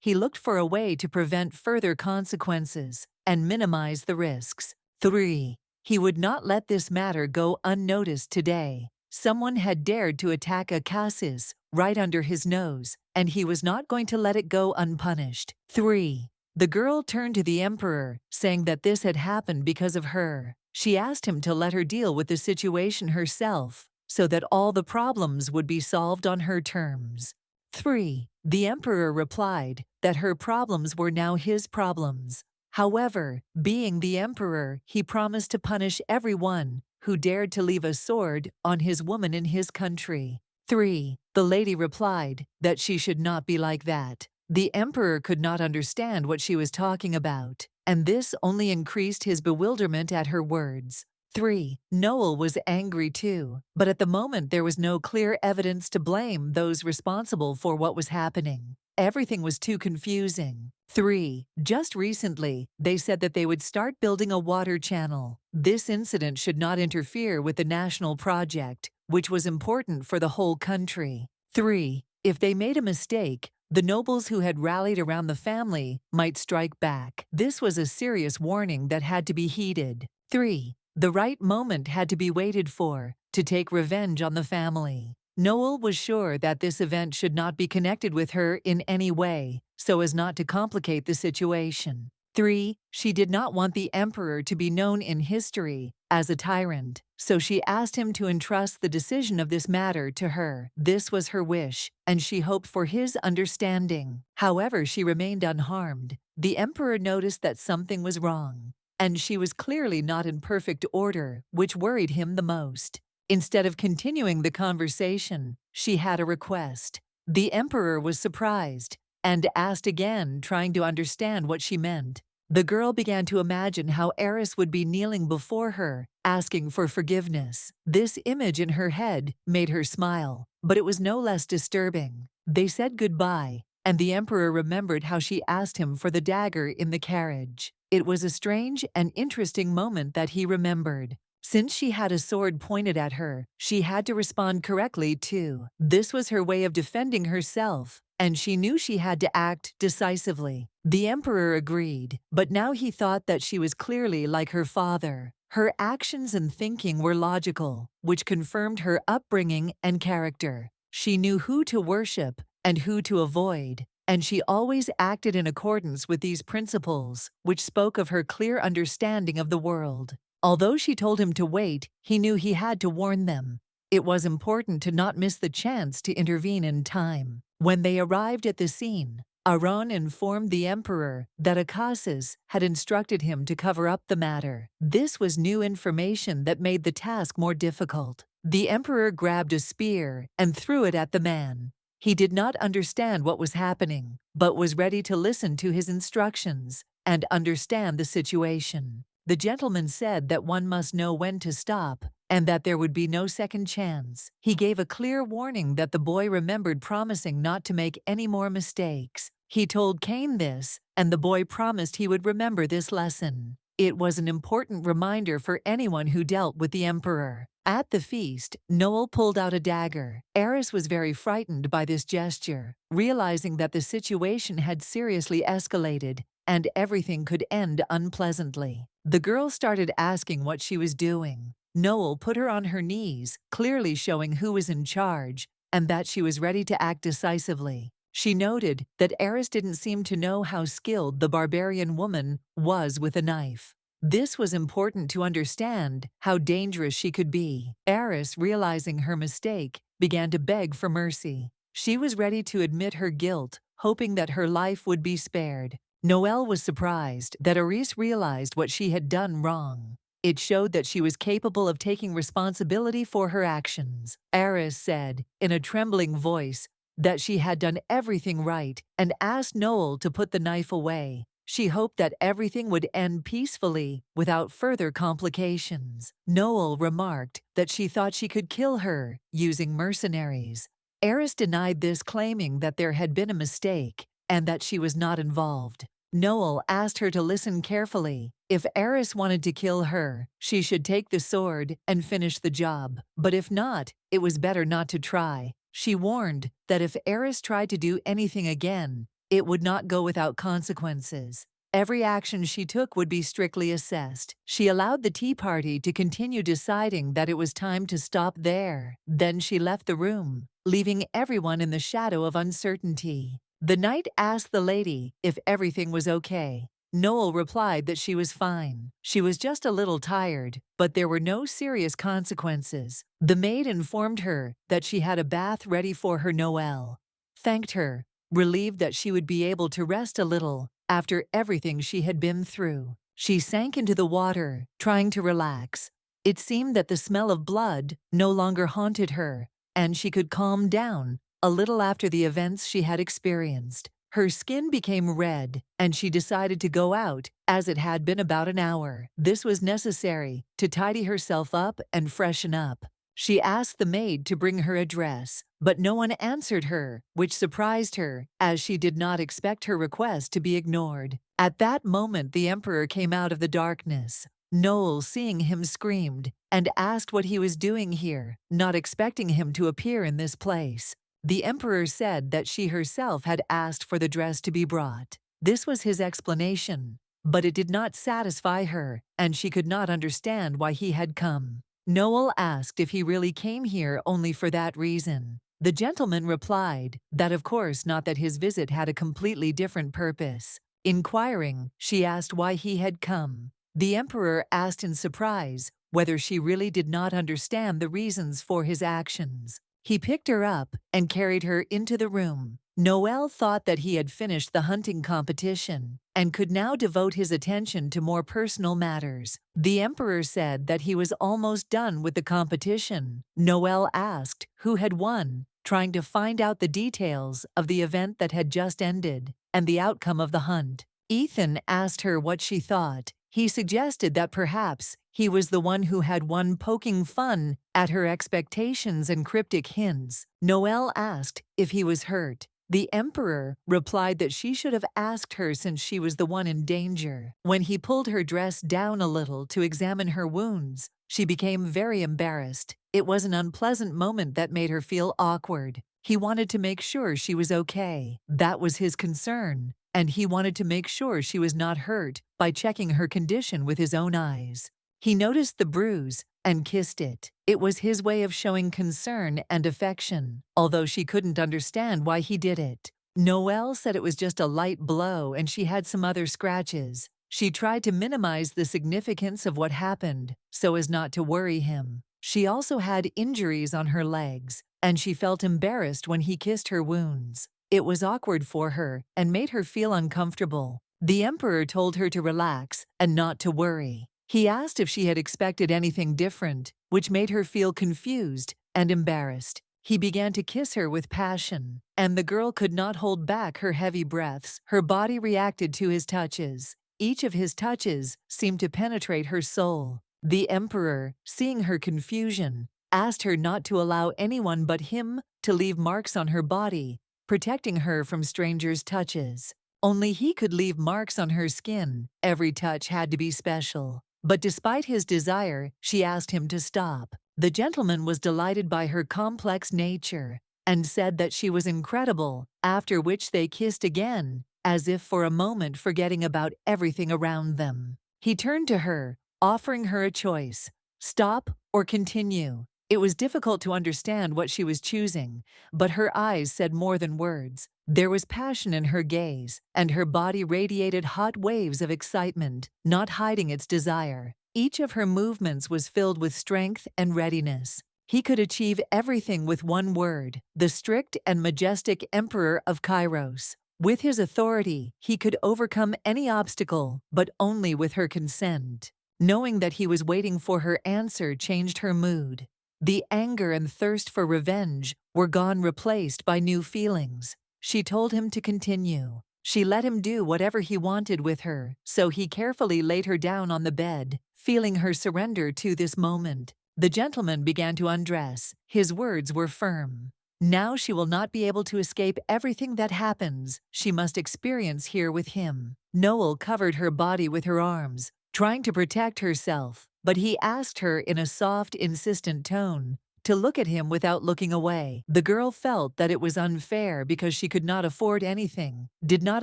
He looked for a way to prevent further consequences and minimize the risks. 3. He would not let this matter go unnoticed today. Someone had dared to attack Akasis right under his nose, and he was not going to let it go unpunished. 3. The girl turned to the Emperor, saying that this had happened because of her. She asked him to let her deal with the situation herself. so that all the problems would be solved on her terms. 3. The emperor replied that her problems were now his problems. However, being the emperor, he promised to punish everyone who dared to leave a sword on his woman in his country. 3. The lady replied that she should not be like that. The emperor could not understand what she was talking about, and this only increased his bewilderment at her words. 3. Noel was angry too, but at the moment there was no clear evidence to blame those responsible for what was happening. Everything was too confusing. 3. Just recently, they said that they would start building a water channel. This incident should not interfere with the national project, which was important for the whole country. 3. If they made a mistake, the nobles who had rallied around the family might strike back. This was a serious warning that had to be heeded. 3. The right moment had to be waited for to take revenge on the family. Noel was sure that this event should not be connected with her in any way, so as not to complicate the situation. 3. She did not want the emperor to be known in history as a tyrant, so she asked him to entrust the decision of this matter to her. This was her wish, and she hoped for his understanding. However, she remained unharmed. The emperor noticed that something was wrong, and she was clearly not in perfect order, which worried him the most. Instead of continuing the conversation, she had a request. The emperor was surprised and asked again, trying to understand what she meant. The girl began to imagine how Eris would be kneeling before her, asking for forgiveness. This image in her head made her smile, but it was no less disturbing. They said goodbye, and the emperor remembered how she asked him for the dagger in the carriage. It was a strange and interesting moment that he remembered. Since she had a sword pointed at her, she had to respond correctly too. This was her way of defending herself, and she knew she had to act decisively. The emperor agreed, but now he thought that she was clearly like her father. Her actions and thinking were logical, which confirmed her upbringing and character. She knew who to worship and who to avoid, and she always acted in accordance with these principles, which spoke of her clear understanding of the world. Although she told him to wait, he knew he had to warn them. It was important to not miss the chance to intervene in time. When they arrived at the scene, Aaron informed the emperor that Akasis had instructed him to cover up the matter. This was new information that made the task more difficult. The emperor grabbed a spear and threw it at the man. He did not understand what was happening, but was ready to listen to his instructions and understand the situation. The gentleman said that one must know when to stop and that there would be no second chance. He gave a clear warning that the boy remembered promising not to make any more mistakes. He told Cain this, and the boy promised he would remember this lesson. It was an important reminder for anyone who dealt with the emperor. At the feast, Noel pulled out a dagger. Eris was very frightened by this gesture, realizing that the situation had seriously escalated and everything could end unpleasantly. The girl started asking what she was doing. Noel put her on her knees, clearly showing who was in charge and that she was ready to act decisively. She noted that Eris didn't seem to know how skilled the barbarian woman was with a knife. This was important to understand how dangerous she could be. Eris, realizing her mistake, began to beg for mercy. She was ready to admit her guilt, hoping that her life would be spared. Noel was surprised that Eris realized what she had done wrong. It showed that she was capable of taking responsibility for her actions. Eris said, in a trembling voice, that she had done everything right and asked Noel to put the knife away. She hoped that everything would end peacefully without further complications. Noel remarked that she thought she could kill her using mercenaries. Eris denied this, claiming that there had been a mistake and that she was not involved. Noel asked her to listen carefully. If Eris wanted to kill her, she should take the sword and finish the job. But if not, it was better not to try. She warned that if Eris tried to do anything again, it would not go without consequences. Every action she took would be strictly assessed. She allowed the tea party to continue, deciding that it was time to stop there. Then she left the room, leaving everyone in the shadow of uncertainty. The knight asked the lady if everything was okay. Noel replied that she was fine. She was just a little tired, but there were no serious consequences. The maid informed her that she had a bath ready for her. Noel thanked her, relieved that she would be able to rest a little after everything she had been through. She sank into the water, trying to relax. It seemed that the smell of blood no longer haunted her, and she could calm down a little after the events she had experienced. Her skin became red, and she decided to go out, as it had been about an hour. This was necessary to tidy herself up and freshen up. She asked the maid to bring her a dress, but no one answered her, which surprised her, as she did not expect her request to be ignored. At that moment, the Emperor came out of the darkness. Noel, seeing him, screamed and asked what he was doing here, not expecting him to appear in this place. The Emperor said that she herself had asked for the dress to be brought. This was his explanation, but it did not satisfy her, and she could not understand why he had come. Noel asked if he really came here only for that reason. The gentleman replied that of course not, that his visit had a completely different purpose. Inquiring, she asked why he had come. The Emperor asked in surprise whether she really did not understand the reasons for his actions. He picked her up and carried her into the room. Noel thought that he had finished the hunting competition and could now devote his attention to more personal matters. The Emperor said that he was almost done with the competition. Noel asked who had won, trying to find out the details of the event that had just ended and the outcome of the hunt. Ethan asked her what she thought. He suggested that perhaps he was the one who had won, poking fun at her expectations and cryptic hints. Noel asked if he was hurt. The Emperor replied that she should have asked her since she was the one in danger. When he pulled her dress down a little to examine her wounds, she became very embarrassed. It was an unpleasant moment that made her feel awkward. He wanted to make sure she was okay. That was his concern, and he wanted to make sure she was not hurt by checking her condition with his own eyes. He noticed the bruise and kissed it. It was his way of showing concern and affection, although she couldn't understand why he did it. Noel said it was just a light blow and she had some other scratches. She tried to minimize the significance of what happened so as not to worry him. She also had injuries on her legs, and she felt embarrassed when he kissed her wounds. It was awkward for her and made her feel uncomfortable. The Emperor told her to relax and not to worry. He asked if she had expected anything different, which made her feel confused and embarrassed. He began to kiss her with passion, and the girl could not hold back her heavy breaths. Her body reacted to his touches. Each of his touches seemed to penetrate her soul. The Emperor, seeing her confusion, asked her not to allow anyone but him to leave marks on her body, protecting her from strangers' touches. Only he could leave marks on her skin. Every touch had to be special. But despite his desire, she asked him to stop. The gentleman was delighted by her complex nature and said that she was incredible, after which they kissed again, as if for a moment forgetting about everything around them. He turned to her, offering her a choice: stop or continue. It was difficult to understand what she was choosing, but her eyes said more than words. There was passion in her gaze, and her body radiated hot waves of excitement, not hiding its desire. Each of her movements was filled with strength and readiness. He could achieve everything with one word: the strict and majestic Emperor of Kairos. With his authority, he could overcome any obstacle, but only with her consent. Knowing that he was waiting for her answer changed her mood. The anger and thirst for revenge were gone, replaced by new feelings. She told him to continue. She let him do whatever he wanted with her, so he carefully laid her down on the bed, feeling her surrender to this moment. The gentleman began to undress. His words were firm. Now she will not be able to escape everything that happens. She must experience here with him. Noel covered her body with her arms, trying to protect herself, but he asked her in a soft, insistent tone to look at him without looking away. The girl felt that it was unfair because she could not afford anything, did not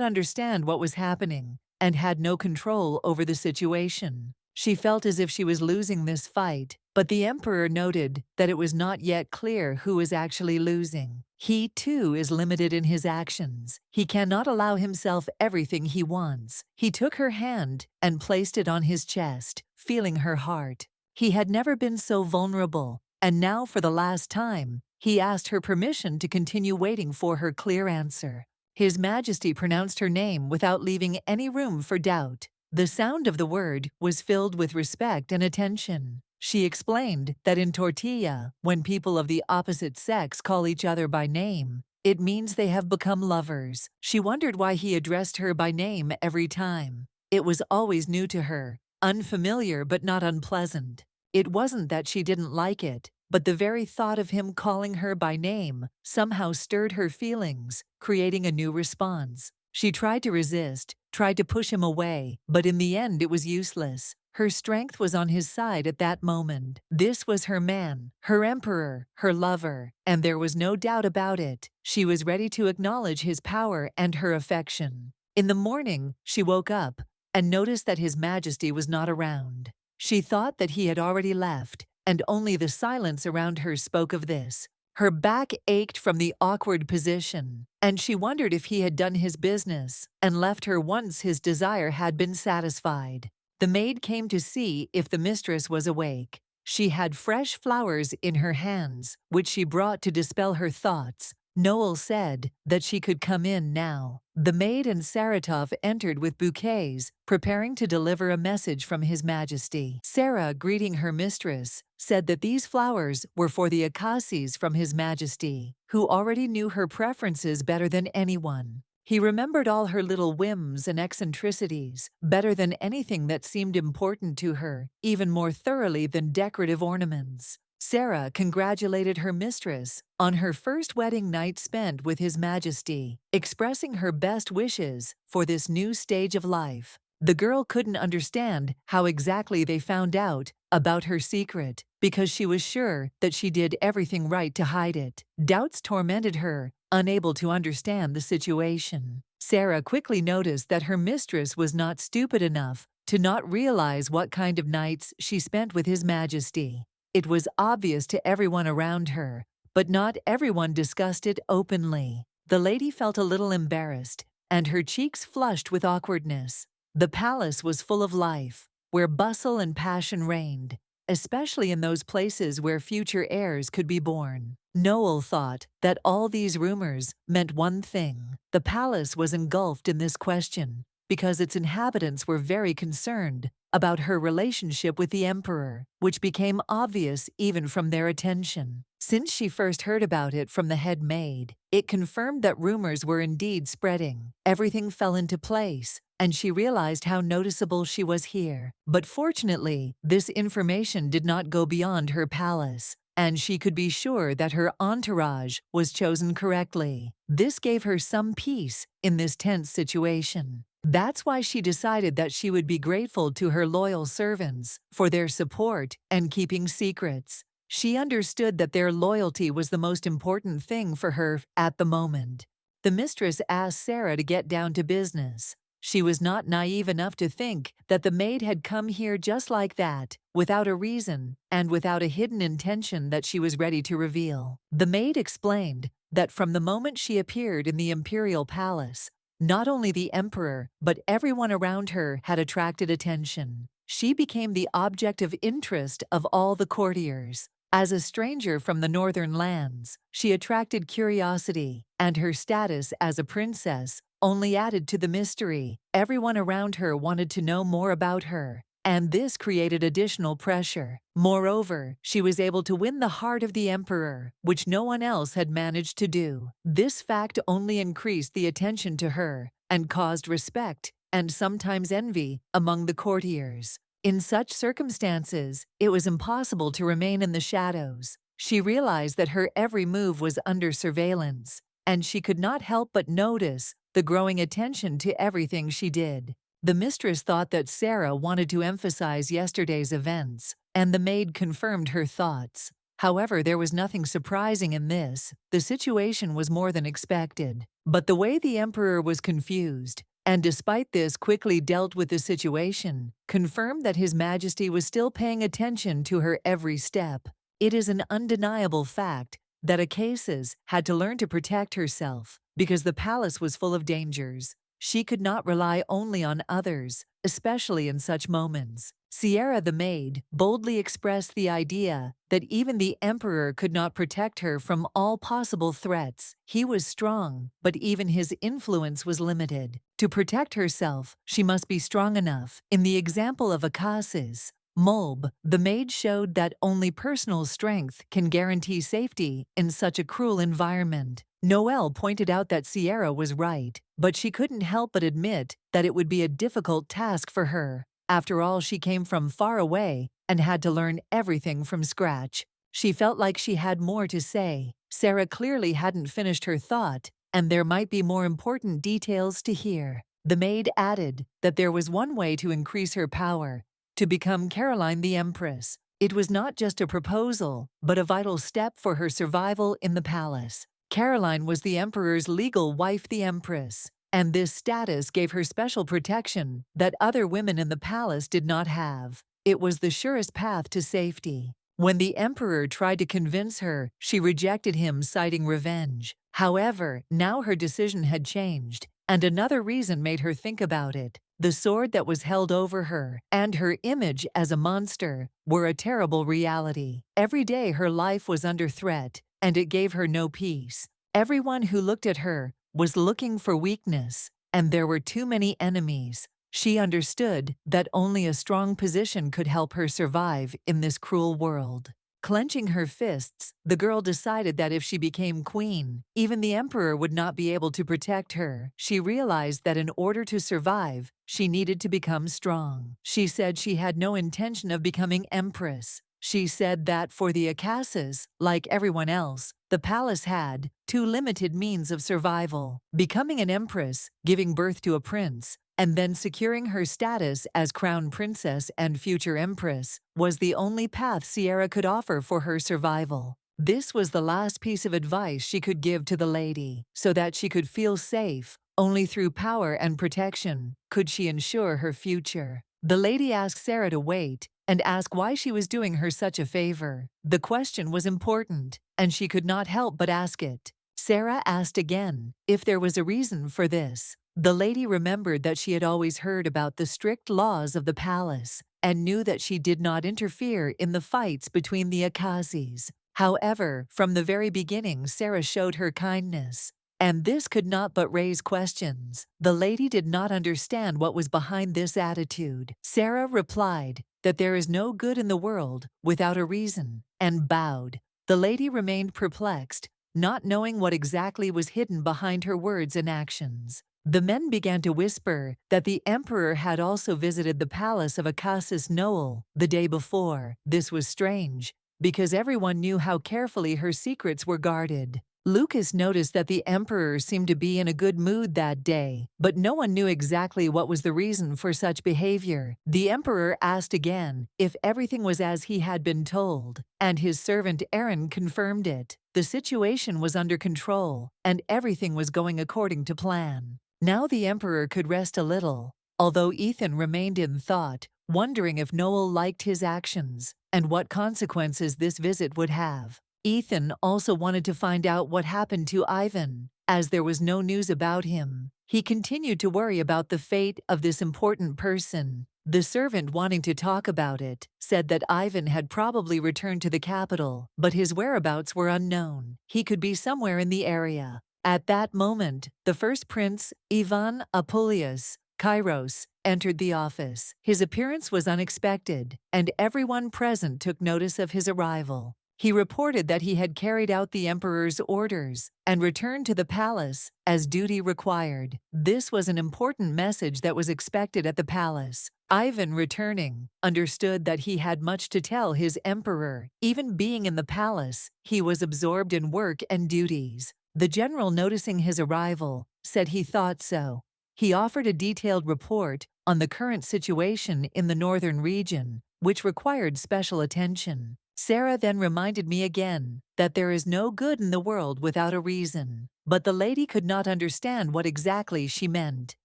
understand what was happening, and had no control over the situation. She felt as if she was losing this fight, but the emperor noted that it was not yet clear who was actually losing. He, too, is limited in his actions. He cannot allow himself everything he wants. He took her hand and placed it on his chest, feeling her heart. He had never been so vulnerable, and now for the last time, he asked her permission to continue waiting for her clear answer. His Majesty pronounced her name without leaving any room for doubt. The sound of the word was filled with respect and attention. She explained that in Tortilla, when people of the opposite sex call each other by name, it means they have become lovers. She wondered why he addressed her by name every time. It was always new to her, unfamiliar but not unpleasant. It wasn't that she didn't like it, but the very thought of him calling her by name somehow stirred her feelings, creating a new response. She tried to resist, tried to push him away, but in the end it was useless. Her strength was on his side at that moment. This was her man, her emperor, her lover, and there was no doubt about it. She was ready to acknowledge his power and her affection. In the morning, she woke up and noticed that His Majesty was not around. She thought that he had already left, and only the silence around her spoke of this. Her back ached from the awkward position, and she wondered if he had done his business and left her once his desire had been satisfied. The maid came to see if the mistress was awake. She had fresh flowers in her hands, which she brought to dispel her thoughts. Noel said that she could come in now. The maid and Saratov entered with bouquets, preparing to deliver a message from His Majesty. Sarah, greeting her mistress, said that these flowers were for the Akasis from His Majesty, who already knew her preferences better than anyone. He remembered all her little whims and eccentricities, better than anything that seemed important to her, even more thoroughly than decorative ornaments. Sarah congratulated her mistress on her first wedding night spent with His Majesty, expressing her best wishes for this new stage of life. The girl couldn't understand how exactly they found out about her secret, because she was sure that she did everything right to hide it. Doubts tormented her, unable to understand the situation. Sarah quickly noticed that her mistress was not stupid enough to not realize what kind of nights she spent with His Majesty. It was obvious to everyone around her, but not everyone discussed it openly. The lady felt a little embarrassed, and her cheeks flushed with awkwardness. The palace was full of life, where bustle and passion reigned, especially in those places where future heirs could be born. Noel thought that all these rumors meant one thing. The palace was engulfed in this question, because its inhabitants were very concerned about her relationship with the emperor, which became obvious even from their attention. Since she first heard about it from the head maid, it confirmed that rumors were indeed spreading. Everything fell into place, and she realized how noticeable she was here. But fortunately, this information did not go beyond her palace, and she could be sure that her entourage was chosen correctly. This gave her some peace in this tense situation. That's why she decided that she would be grateful to her loyal servants for their support and keeping secrets. She understood that their loyalty was the most important thing for her at the moment. The mistress asked Sarah to get down to business. She was not naive enough to think that the maid had come here just like that, without a reason and without a hidden intention that she was ready to reveal. The maid explained that from the moment she appeared in the imperial palace, not only the emperor, but everyone around her had attracted attention. She became the object of interest of all the courtiers. As a stranger from the northern lands, she attracted curiosity, and her status as a princess only added to the mystery. Everyone around her wanted to know more about her, and this created additional pressure. Moreover, she was able to win the heart of the emperor, which no one else had managed to do. This fact only increased the attention to her and caused respect and sometimes envy among the courtiers. In such circumstances, it was impossible to remain in the shadows. She realized that her every move was under surveillance, and she could not help but notice the growing attention to everything she did. The mistress thought that Sarah wanted to emphasize yesterday's events, and the maid confirmed her thoughts. However, there was nothing surprising in this. The situation was more than expected. But the way the emperor was confused and despite this quickly dealt with the situation, confirmed that His Majesty was still paying attention to her every step. It is an undeniable fact that Acacia had to learn to protect herself because the palace was full of dangers. She could not rely only on others, especially in such moments. Sierra the maid boldly expressed the idea that even the emperor could not protect her from all possible threats. He was strong, but even his influence was limited. To protect herself, she must be strong enough. In the example of Acacia's, Mulb, the maid showed that only personal strength can guarantee safety in such a cruel environment. Noelle pointed out that Sierra was right, but she couldn't help but admit that it would be a difficult task for her. After all, she came from far away and had to learn everything from scratch. She felt like she had more to say. Sarah clearly hadn't finished her thought, and there might be more important details to hear. The maid added that there was one way to increase her power, to become Caroline the Empress. It was not just a proposal, but a vital step for her survival in the palace. Caroline was the emperor's legal wife, the Empress, and this status gave her special protection that other women in the palace did not have. It was the surest path to safety. When the emperor tried to convince her, she rejected him, citing revenge. However, now her decision had changed, and another reason made her think about it. The sword that was held over her and her image as a monster were a terrible reality. Every day her life was under threat, and it gave her no peace. Everyone who looked at her was looking for weakness, and there were too many enemies. She understood that only a strong position could help her survive in this cruel world. Clenching her fists, the girl decided that if she became queen, even the emperor would not be able to protect her. She realized that in order to survive, she needed to become strong. She said she had no intention of becoming empress. She said that for the Acacias, like everyone else, the palace had two limited means of survival: becoming an empress, giving birth to a prince, and then securing her status as crown princess and future empress was the only path Sierra could offer for her survival. This was the last piece of advice she could give to the lady, so that she could feel safe. Only through power and protection could she ensure her future. The lady asked Sarah to wait and ask why she was doing her such a favor. The question was important, and she could not help but ask it. Sarah asked again if there was a reason for this. The lady remembered that she had always heard about the strict laws of the palace and knew that she did not interfere in the fights between the Acacias. However, from the very beginning, Sarah showed her kindness, and this could not but raise questions. The lady did not understand what was behind this attitude. Sarah replied that there is no good in the world without a reason, and bowed. The lady remained perplexed, not knowing what exactly was hidden behind her words and actions. The men began to whisper that the emperor had also visited the palace of Acacias Noel the day before. This was strange, because everyone knew how carefully her secrets were guarded. Lucas noticed that the emperor seemed to be in a good mood that day, but no one knew exactly what was the reason for such behavior. The emperor asked again if everything was as he had been told, and his servant Aaron confirmed it. The situation was under control, and everything was going according to plan. Now the emperor could rest a little, although Ethan remained in thought, wondering if Noel liked his actions and what consequences this visit would have. Ethan also wanted to find out what happened to Ivan, as there was no news about him. He continued to worry about the fate of this important person. The servant, wanting to talk about it, said that Ivan had probably returned to the capital, but his whereabouts were unknown. He could be somewhere in the area. At that moment, the first prince, Ivan Apuleius Kairos, entered the office. His appearance was unexpected, and everyone present took notice of his arrival. He reported that he had carried out the emperor's orders and returned to the palace as duty required. This was an important message that was expected at the palace. Ivan, returning, understood that he had much to tell his emperor. Even being in the palace, he was absorbed in work and duties. The general, noticing his arrival, said he thought so. He offered a detailed report on the current situation in the northern region, which required special attention. Sarah then reminded me again that there is no good in the world without a reason, but the lady could not understand what exactly she meant.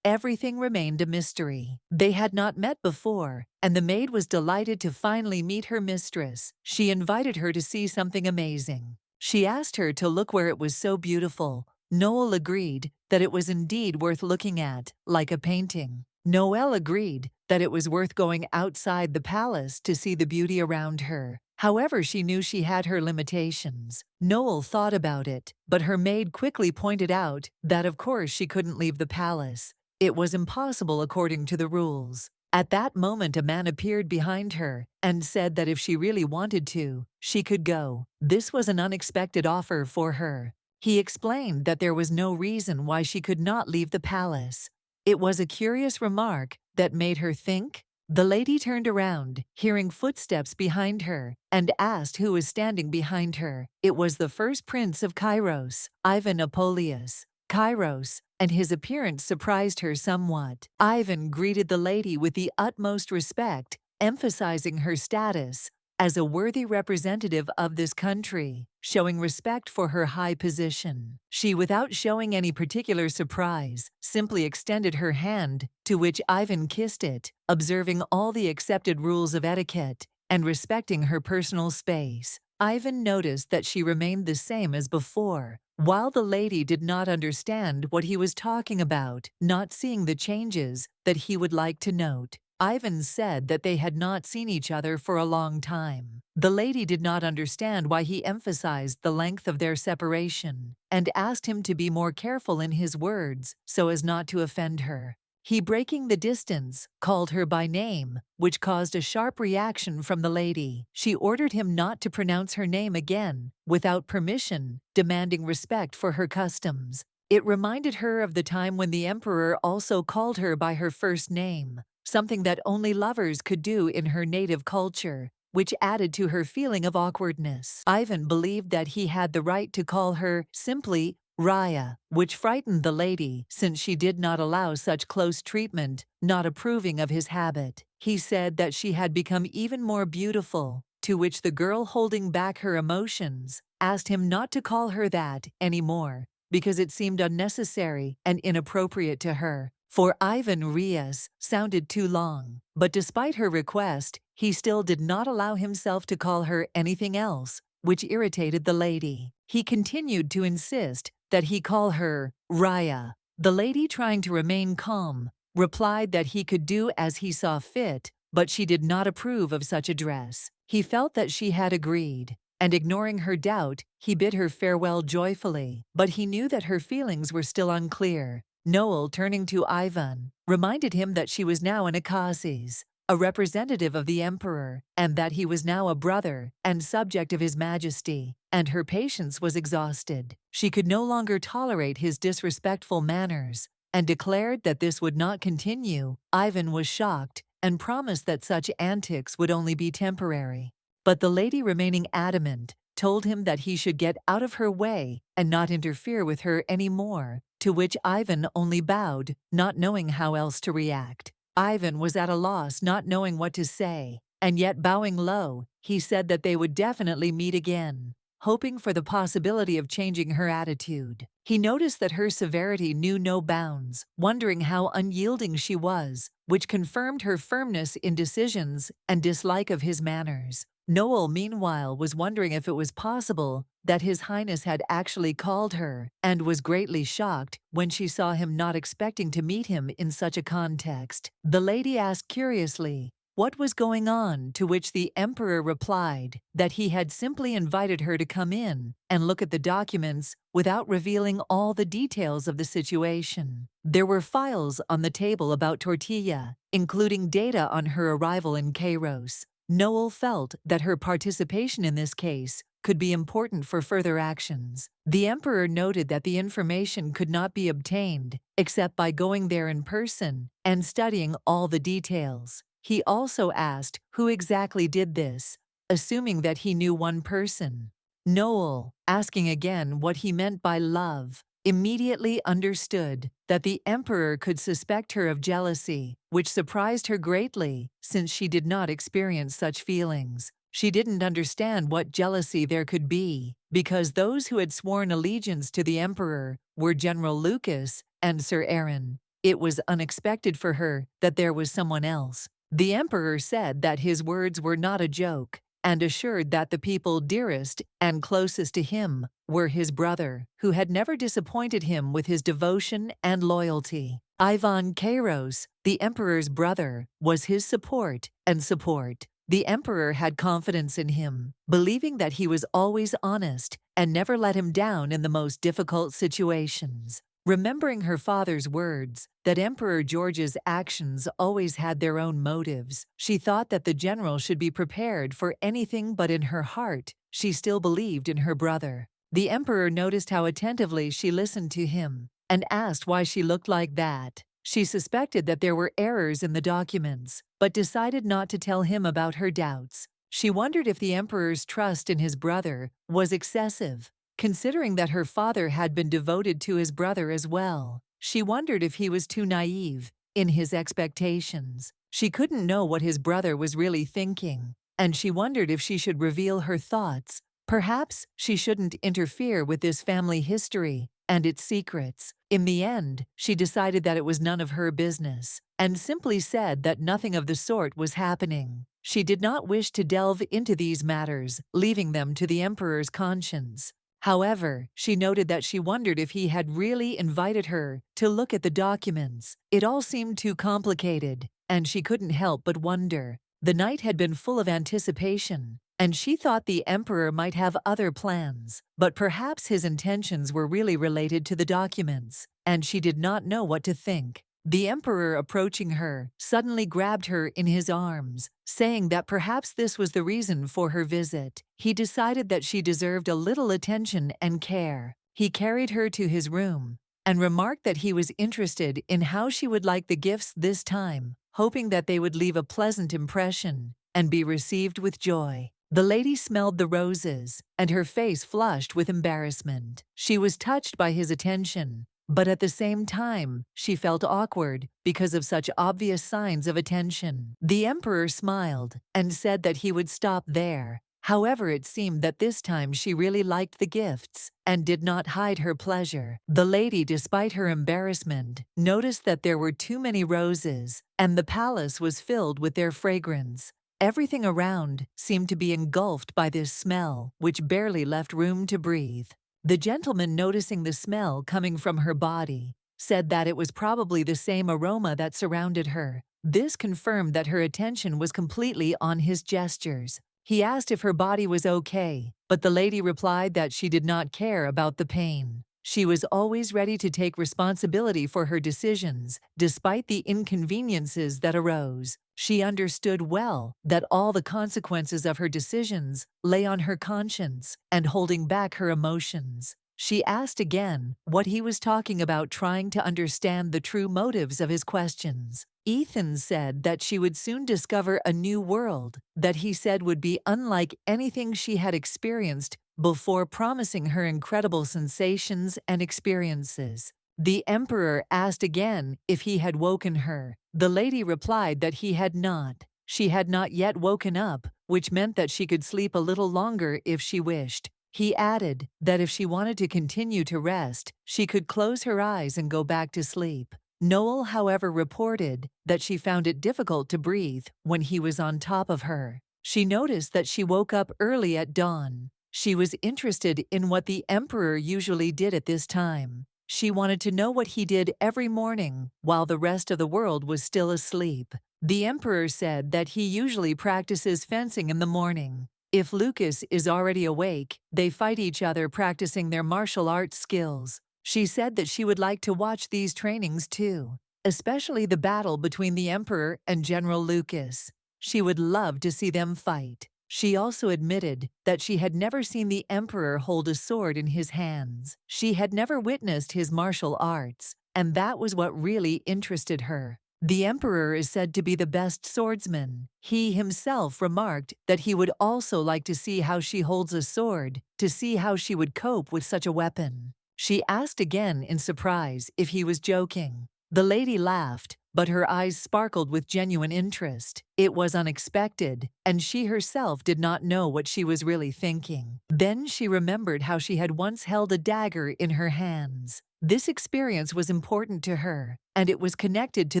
Everything remained a mystery. They had not met before, and the maid was delighted to finally meet her mistress. She invited her to see something amazing. She asked her to look where it was so beautiful. Noel agreed that it was indeed worth looking at, like a painting. Noelle agreed that it was worth going outside the palace to see the beauty around her. However, she knew she had her limitations. Noel thought about it, but her maid quickly pointed out that of course she couldn't leave the palace. It was impossible according to the rules. At that moment a man appeared behind her and said that if she really wanted to, she could go. This was an unexpected offer for her. He explained that there was no reason why she could not leave the palace. It was a curious remark that made her think. The lady turned around, hearing footsteps behind her, and asked who was standing behind her. It was the first prince of Kairos, Ivan Apollonius. Kairos, and his appearance surprised her somewhat. Ivan greeted the lady with the utmost respect, emphasizing her status as a worthy representative of this country, showing respect for her high position. She, without showing any particular surprise, simply extended her hand, to which Ivan kissed it, observing all the accepted rules of etiquette and respecting her personal space. Ivan noticed that she remained the same as before, while the lady did not understand what he was talking about, not seeing the changes that he would like to note. Ivan said that they had not seen each other for a long time. The lady did not understand why he emphasized the length of their separation, and asked him to be more careful in his words so as not to offend her. He, breaking the distance, called her by name, which caused a sharp reaction from the lady. She ordered him not to pronounce her name again, without permission, demanding respect for her customs. It reminded her of the time when the emperor also called her by her first name, something that only lovers could do in her native culture, which added to her feeling of awkwardness. Ivan believed that he had the right to call her simply Raya, which frightened the lady since she did not allow such close treatment, not approving of his habit. He said that she had become even more beautiful, to which the girl, holding back her emotions, asked him not to call her that anymore, because it seemed unnecessary and inappropriate to her. For Ivan, Rias sounded too long, but despite her request, he still did not allow himself to call her anything else, which irritated the lady. He continued to insist that he call her Raya. The lady, trying to remain calm, replied that he could do as he saw fit, but she did not approve of such a dress. He felt that she had agreed, and ignoring her doubt, he bid her farewell joyfully, but he knew that her feelings were still unclear. Noel, turning to Ivan, reminded him that she was now an Akasis, a representative of the emperor, and that he was now a brother and subject of his majesty, and her patience was exhausted. She could no longer tolerate his disrespectful manners, and declared that this would not continue. Ivan was shocked and promised that such antics would only be temporary. But the lady, remaining adamant, told him that he should get out of her way and not interfere with her any more, to which Ivan only bowed, not knowing how else to react. Ivan was at a loss, not knowing what to say, and yet bowing low, he said that they would definitely meet again, hoping for the possibility of changing her attitude. He noticed that her severity knew no bounds, wondering how unyielding she was, which confirmed her firmness in decisions and dislike of his manners. Noel, meanwhile, was wondering if it was possible that His Highness had actually called her, and was greatly shocked when she saw him, not expecting to meet him in such a context. The lady asked curiously what was going on, to which the emperor replied that he had simply invited her to come in and look at the documents without revealing all the details of the situation. There were files on the table about Tortilla, including data on her arrival in Kairos. Noel felt that her participation in this case could be important for further actions. The emperor noted that the information could not be obtained except by going there in person and studying all the details. He also asked who exactly did this, assuming that he knew one person. Noel, asking again what he meant by love, immediately understood that the emperor could suspect her of jealousy, which surprised her greatly since she did not experience such feelings. She didn't understand what jealousy there could be, because those who had sworn allegiance to the emperor were General Lucas and Sir Aaron. It was unexpected for her that there was someone else. The emperor said that his words were not a joke, and assured that the people dearest and closest to him were his brother, who had never disappointed him with his devotion and loyalty. Ivan Kairos, the emperor's brother, was his support and support. The emperor had confidence in him, believing that he was always honest and never let him down in the most difficult situations. Remembering her father's words, that Emperor George's actions always had their own motives, she thought that the general should be prepared for anything, but in her heart, she still believed in her brother. The emperor noticed how attentively she listened to him and asked why she looked like that. She suspected that there were errors in the documents, but decided not to tell him about her doubts. She wondered if the emperor's trust in his brother was excessive, considering that her father had been devoted to his brother as well. She wondered if he was too naive in his expectations. She couldn't know what his brother was really thinking, and she wondered if she should reveal her thoughts. Perhaps she shouldn't interfere with this family history and its secrets. In the end, she decided that it was none of her business, and simply said that nothing of the sort was happening. She did not wish to delve into these matters, leaving them to the emperor's conscience. However, she noted that she wondered if he had really invited her to look at the documents. It all seemed too complicated, and she couldn't help but wonder. The night had been full of anticipation, and she thought the emperor might have other plans, but perhaps his intentions were really related to the documents, and she did not know what to think. The emperor, approaching her, suddenly grabbed her in his arms, saying that perhaps this was the reason for her visit. He decided that she deserved a little attention and care. He carried her to his room and remarked that he was interested in how she would like the gifts this time, hoping that they would leave a pleasant impression and be received with joy. The lady smelled the roses, and her face flushed with embarrassment. She was touched by his attention, but at the same time, she felt awkward because of such obvious signs of attention. The emperor smiled and said that he would stop there. However, it seemed that this time she really liked the gifts and did not hide her pleasure. The lady, despite her embarrassment, noticed that there were too many roses, and the palace was filled with their fragrance. Everything around seemed to be engulfed by this smell, which barely left room to breathe. The gentleman, noticing the smell coming from her body, said that it was probably the same aroma that surrounded her. This confirmed that her attention was completely on his gestures. He asked if her body was okay, but the lady replied that she did not care about the pain. She was always ready to take responsibility for her decisions, despite the inconveniences that arose. She understood well that all the consequences of her decisions lay on her conscience and holding back her emotions. She asked again what he was talking about, trying to understand the true motives of his questions. Ethan said that she would soon discover a new world that he said would be unlike anything she had experienced before, promising her incredible sensations and experiences. The emperor asked again if he had woken her. The lady replied that he had not. She had not yet woken up, which meant that she could sleep a little longer if she wished. He added that if she wanted to continue to rest, she could close her eyes and go back to sleep. Noel, however, reported that she found it difficult to breathe when he was on top of her. She noticed that she woke up early at dawn. She was interested in what the emperor usually did at this time. She wanted to know what he did every morning while the rest of the world was still asleep. The emperor said that he usually practices fencing in the morning. If Lucas is already awake, they fight each other, practicing their martial arts skills. She said that she would like to watch these trainings too, especially the battle between the emperor and General Lucas. She would love to see them fight. She also admitted that she had never seen the emperor hold a sword in his hands. She had never witnessed his martial arts, and that was what really interested her. The emperor is said to be the best swordsman. He himself remarked that he would also like to see how she holds a sword, to see how she would cope with such a weapon. She asked again in surprise if he was joking. The lady laughed, but her eyes sparkled with genuine interest. It was unexpected, and she herself did not know what she was really thinking. Then she remembered how she had once held a dagger in her hands. This experience was important to her, and it was connected to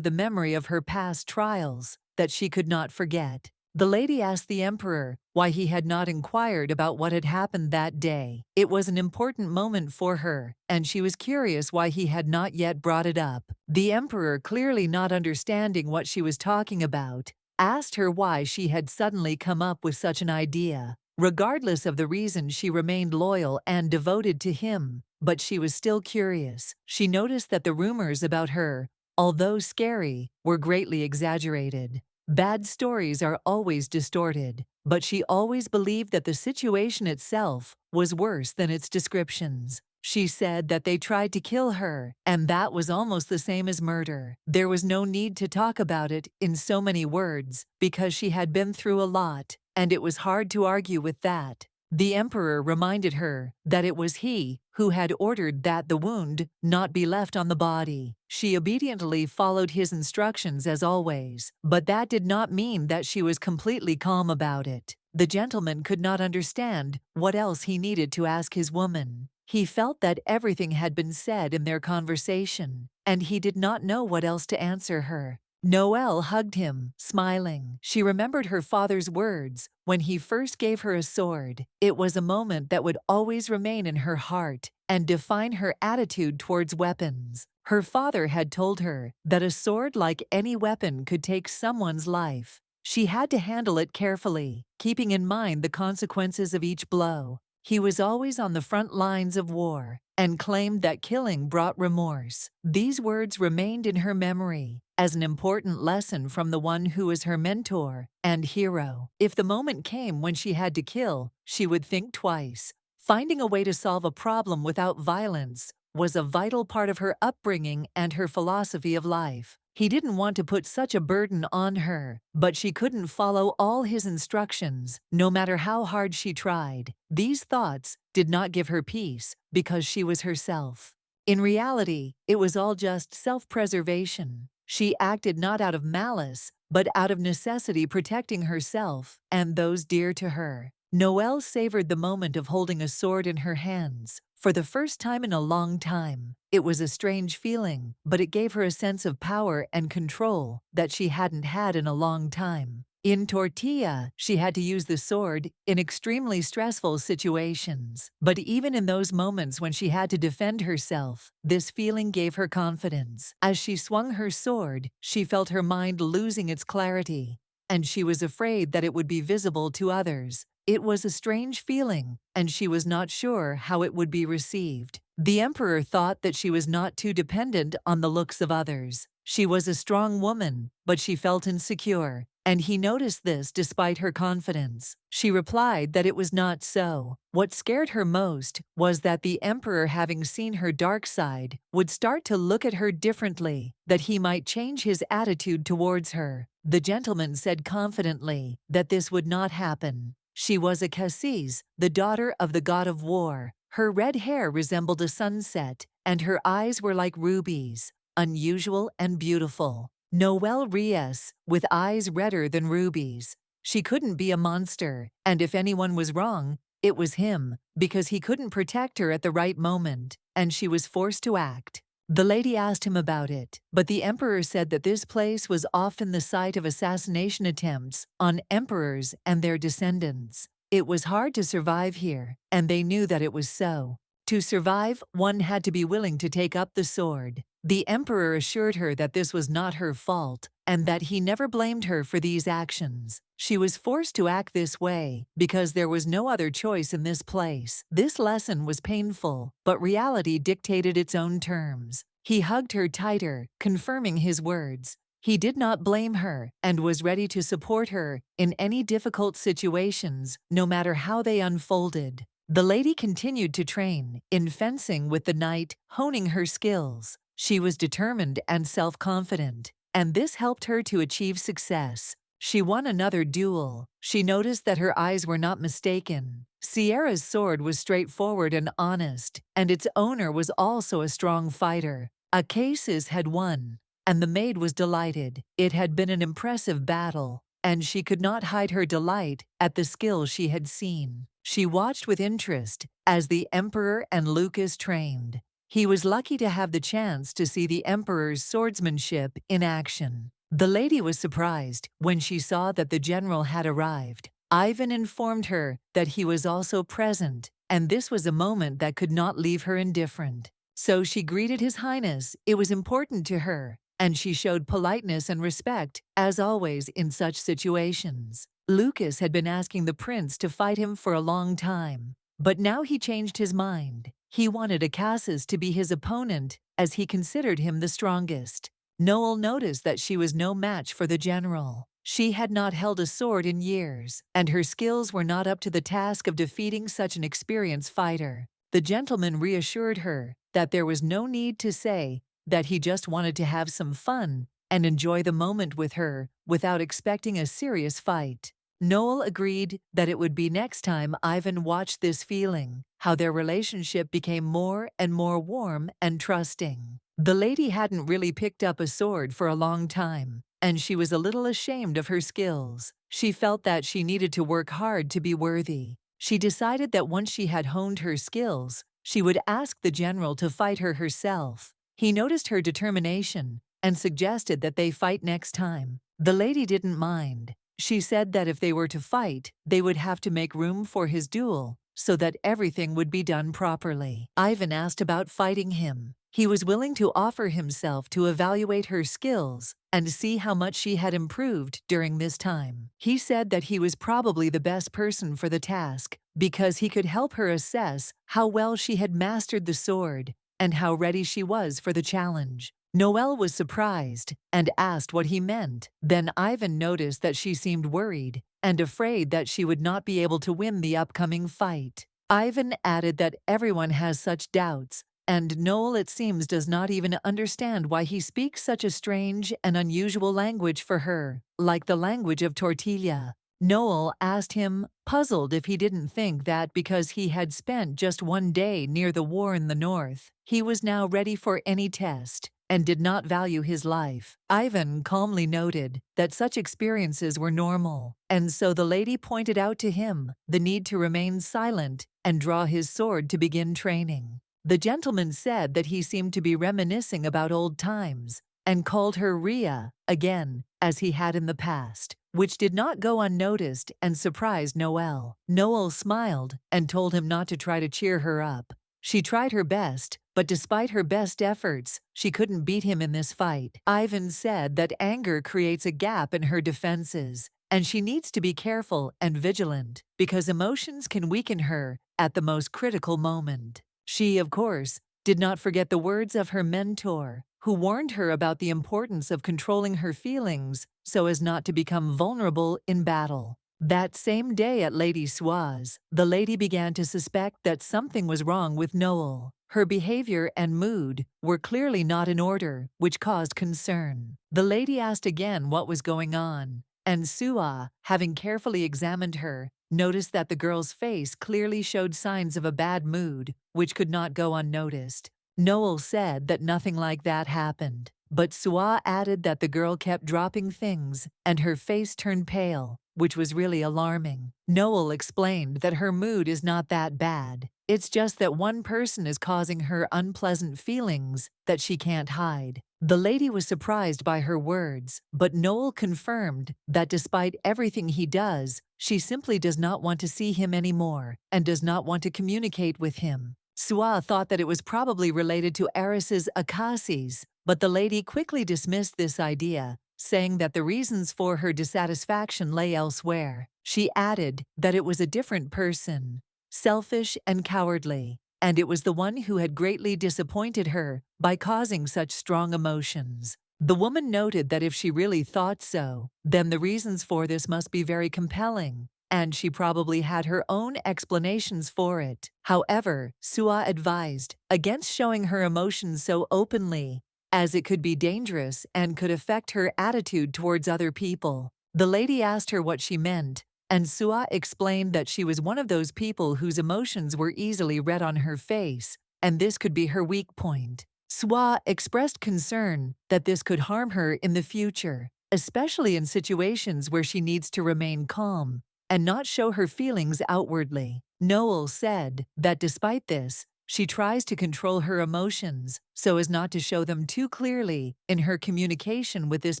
the memory of her past trials that she could not forget. The lady asked the emperor why he had not inquired about what had happened that day. It was an important moment for her, and she was curious why he had not yet brought it up. The emperor, clearly not understanding what she was talking about, asked her why she had suddenly come up with such an idea. Regardless of the reason, she remained loyal and devoted to him, but she was still curious. She noticed that the rumors about her, although scary, were greatly exaggerated. Bad stories are always distorted, but she always believed that the situation itself was worse than its descriptions. She said that they tried to kill her, and that was almost the same as murder. There was no need to talk about it in so many words, because she had been through a lot, and it was hard to argue with that. The emperor reminded her that it was he who had ordered that the wound not be left on the body. She obediently followed his instructions as always, but that did not mean that she was completely calm about it. The gentleman could not understand what else he needed to ask his woman. He felt that everything had been said in their conversation, and he did not know what else to answer her. Noelle hugged him, smiling. She remembered her father's words when he first gave her a sword. It was a moment that would always remain in her heart and define her attitude towards weapons. Her father had told her that a sword, like any weapon, could take someone's life. She had to handle it carefully, keeping in mind the consequences of each blow. He was always on the front lines of war and claimed that killing brought remorse. These words remained in her memory as an important lesson from the one who was her mentor and hero. If the moment came when she had to kill, she would think twice. Finding a way to solve a problem without violence was a vital part of her upbringing and her philosophy of life. He didn't want to put such a burden on her, but she couldn't follow all his instructions, no matter how hard she tried. These thoughts did not give her peace because she was herself. In reality, it was all just self-preservation. She acted not out of malice, but out of necessity, protecting herself and those dear to her. Noelle savored the moment of holding a sword in her hands. For the first time in a long time, it was a strange feeling, but it gave her a sense of power and control that she hadn't had in a long time. In Tortilla, she had to use the sword in extremely stressful situations. But even in those moments when she had to defend herself, this feeling gave her confidence. As she swung her sword, she felt her mind losing its clarity, and she was afraid that it would be visible to others. It was a strange feeling, and she was not sure how it would be received. The emperor thought that she was not too dependent on the looks of others. She was a strong woman, but she felt insecure, and he noticed this despite her confidence. She replied that it was not so. What scared her most was that the emperor, having seen her dark side, would start to look at her differently, that he might change his attitude towards her. The gentleman said confidently that this would not happen. She was a Cassis, the daughter of the god of war. Her red hair resembled a sunset, and her eyes were like rubies, unusual and beautiful. Noelle Reyes, with eyes redder than rubies. She couldn't be a monster, and if anyone was wrong, it was him, because he couldn't protect her at the right moment, and she was forced to act. The lady asked him about it, but the emperor said that this place was often the site of assassination attempts on emperors and their descendants. It was hard to survive here, and they knew that it was so. To survive, one had to be willing to take up the sword. The emperor assured her that this was not her fault, and that he never blamed her for these actions. She was forced to act this way because there was no other choice in this place. This lesson was painful, but reality dictated its own terms. He hugged her tighter, confirming his words. He did not blame her and was ready to support her in any difficult situations, no matter how they unfolded. The lady continued to train in fencing with the knight, honing her skills. She was determined and self-confident, and this helped her to achieve success. She won another duel. She noticed that her eyes were not mistaken. Sierra's sword was straightforward and honest, and its owner was also a strong fighter. A Cassis had won, and the maid was delighted. It had been an impressive battle, and she could not hide her delight at the skill she had seen. She watched with interest as the emperor and Lucas trained. He was lucky to have the chance to see the emperor's swordsmanship in action. The lady was surprised when she saw that the general had arrived. Ivan informed her that he was also present, and this was a moment that could not leave her indifferent. So she greeted His Highness. It was important to her, and she showed politeness and respect, as always in such situations. Lucas had been asking the prince to fight him for a long time, but now he changed his mind. He wanted Acasis to be his opponent, as he considered him the strongest. Noel noticed that she was no match for the general. She had not held a sword in years, and her skills were not up to the task of defeating such an experienced fighter. The gentleman reassured her that there was no need to say that he just wanted to have some fun and enjoy the moment with her without expecting a serious fight. Noel agreed that it would be next time Ivan watched this feeling, how their relationship became more and more warm and trusting. The lady hadn't really picked up a sword for a long time, and she was a little ashamed of her skills. She felt that she needed to work hard to be worthy. She decided that once she had honed her skills, she would ask the general to fight her herself. He noticed her determination and suggested that they fight next time. The lady didn't mind. She said that if they were to fight, they would have to make room for his duel so that everything would be done properly. Ivan asked about fighting him. He was willing to offer himself to evaluate her skills and see how much she had improved during this time. He said that he was probably the best person for the task because he could help her assess how well she had mastered the sword and how ready she was for the challenge. Noel was surprised and asked what he meant. Then Ivan noticed that she seemed worried and afraid that she would not be able to win the upcoming fight. Ivan added that everyone has such doubts, and Noel, it seems, does not even understand why he speaks such a strange and unusual language for her, like the language of tortilla. Noel asked him, puzzled, if he didn't think that because he had spent just one day near the war in the north, he was now ready for any test and did not value his life. Ivan calmly noted that such experiences were normal, and so the lady pointed out to him the need to remain silent and draw his sword to begin training. The gentleman said that he seemed to be reminiscing about old times and called her Ria again, as he had in the past, which did not go unnoticed and surprised Noel. Noel smiled and told him not to try to cheer her up. She tried her best, but despite her best efforts, she couldn't beat him in this fight. Ivan said that anger creates a gap in her defenses, and she needs to be careful and vigilant because emotions can weaken her at the most critical moment. She, of course, did not forget the words of her mentor, who warned her about the importance of controlling her feelings so as not to become vulnerable in battle. That same day at Lady Sua's, the lady began to suspect that something was wrong with Noel. Her behavior and mood were clearly not in order, which caused concern. The lady asked again what was going on, and Sua, having carefully examined her, noticed that the girl's face clearly showed signs of a bad mood, which could not go unnoticed. Noel said that nothing like that happened, but Sua added that the girl kept dropping things and her face turned pale, which was really alarming. Noel explained that her mood is not that bad. It's just that one person is causing her unpleasant feelings that she can't hide. The lady was surprised by her words, but Noel confirmed that despite everything he does, she simply does not want to see him anymore and does not want to communicate with him. Sua thought that it was probably related to Eris's Acasis, but the lady quickly dismissed this idea, saying that the reasons for her dissatisfaction lay elsewhere. She added that it was a different person, selfish and cowardly, and it was the one who had greatly disappointed her by causing such strong emotions. The woman noted that if she really thought so, then the reasons for this must be very compelling, and she probably had her own explanations for it. However, Sua advised against showing her emotions so openly, as it could be dangerous and could affect her attitude towards other people. The lady asked her what she meant, and Sua explained that she was one of those people whose emotions were easily read on her face, and this could be her weak point. Sua expressed concern that this could harm her in the future, especially in situations where she needs to remain calm and not show her feelings outwardly. Noel said that despite this, She tries to control her emotions so as not to show them too clearly in her communication with this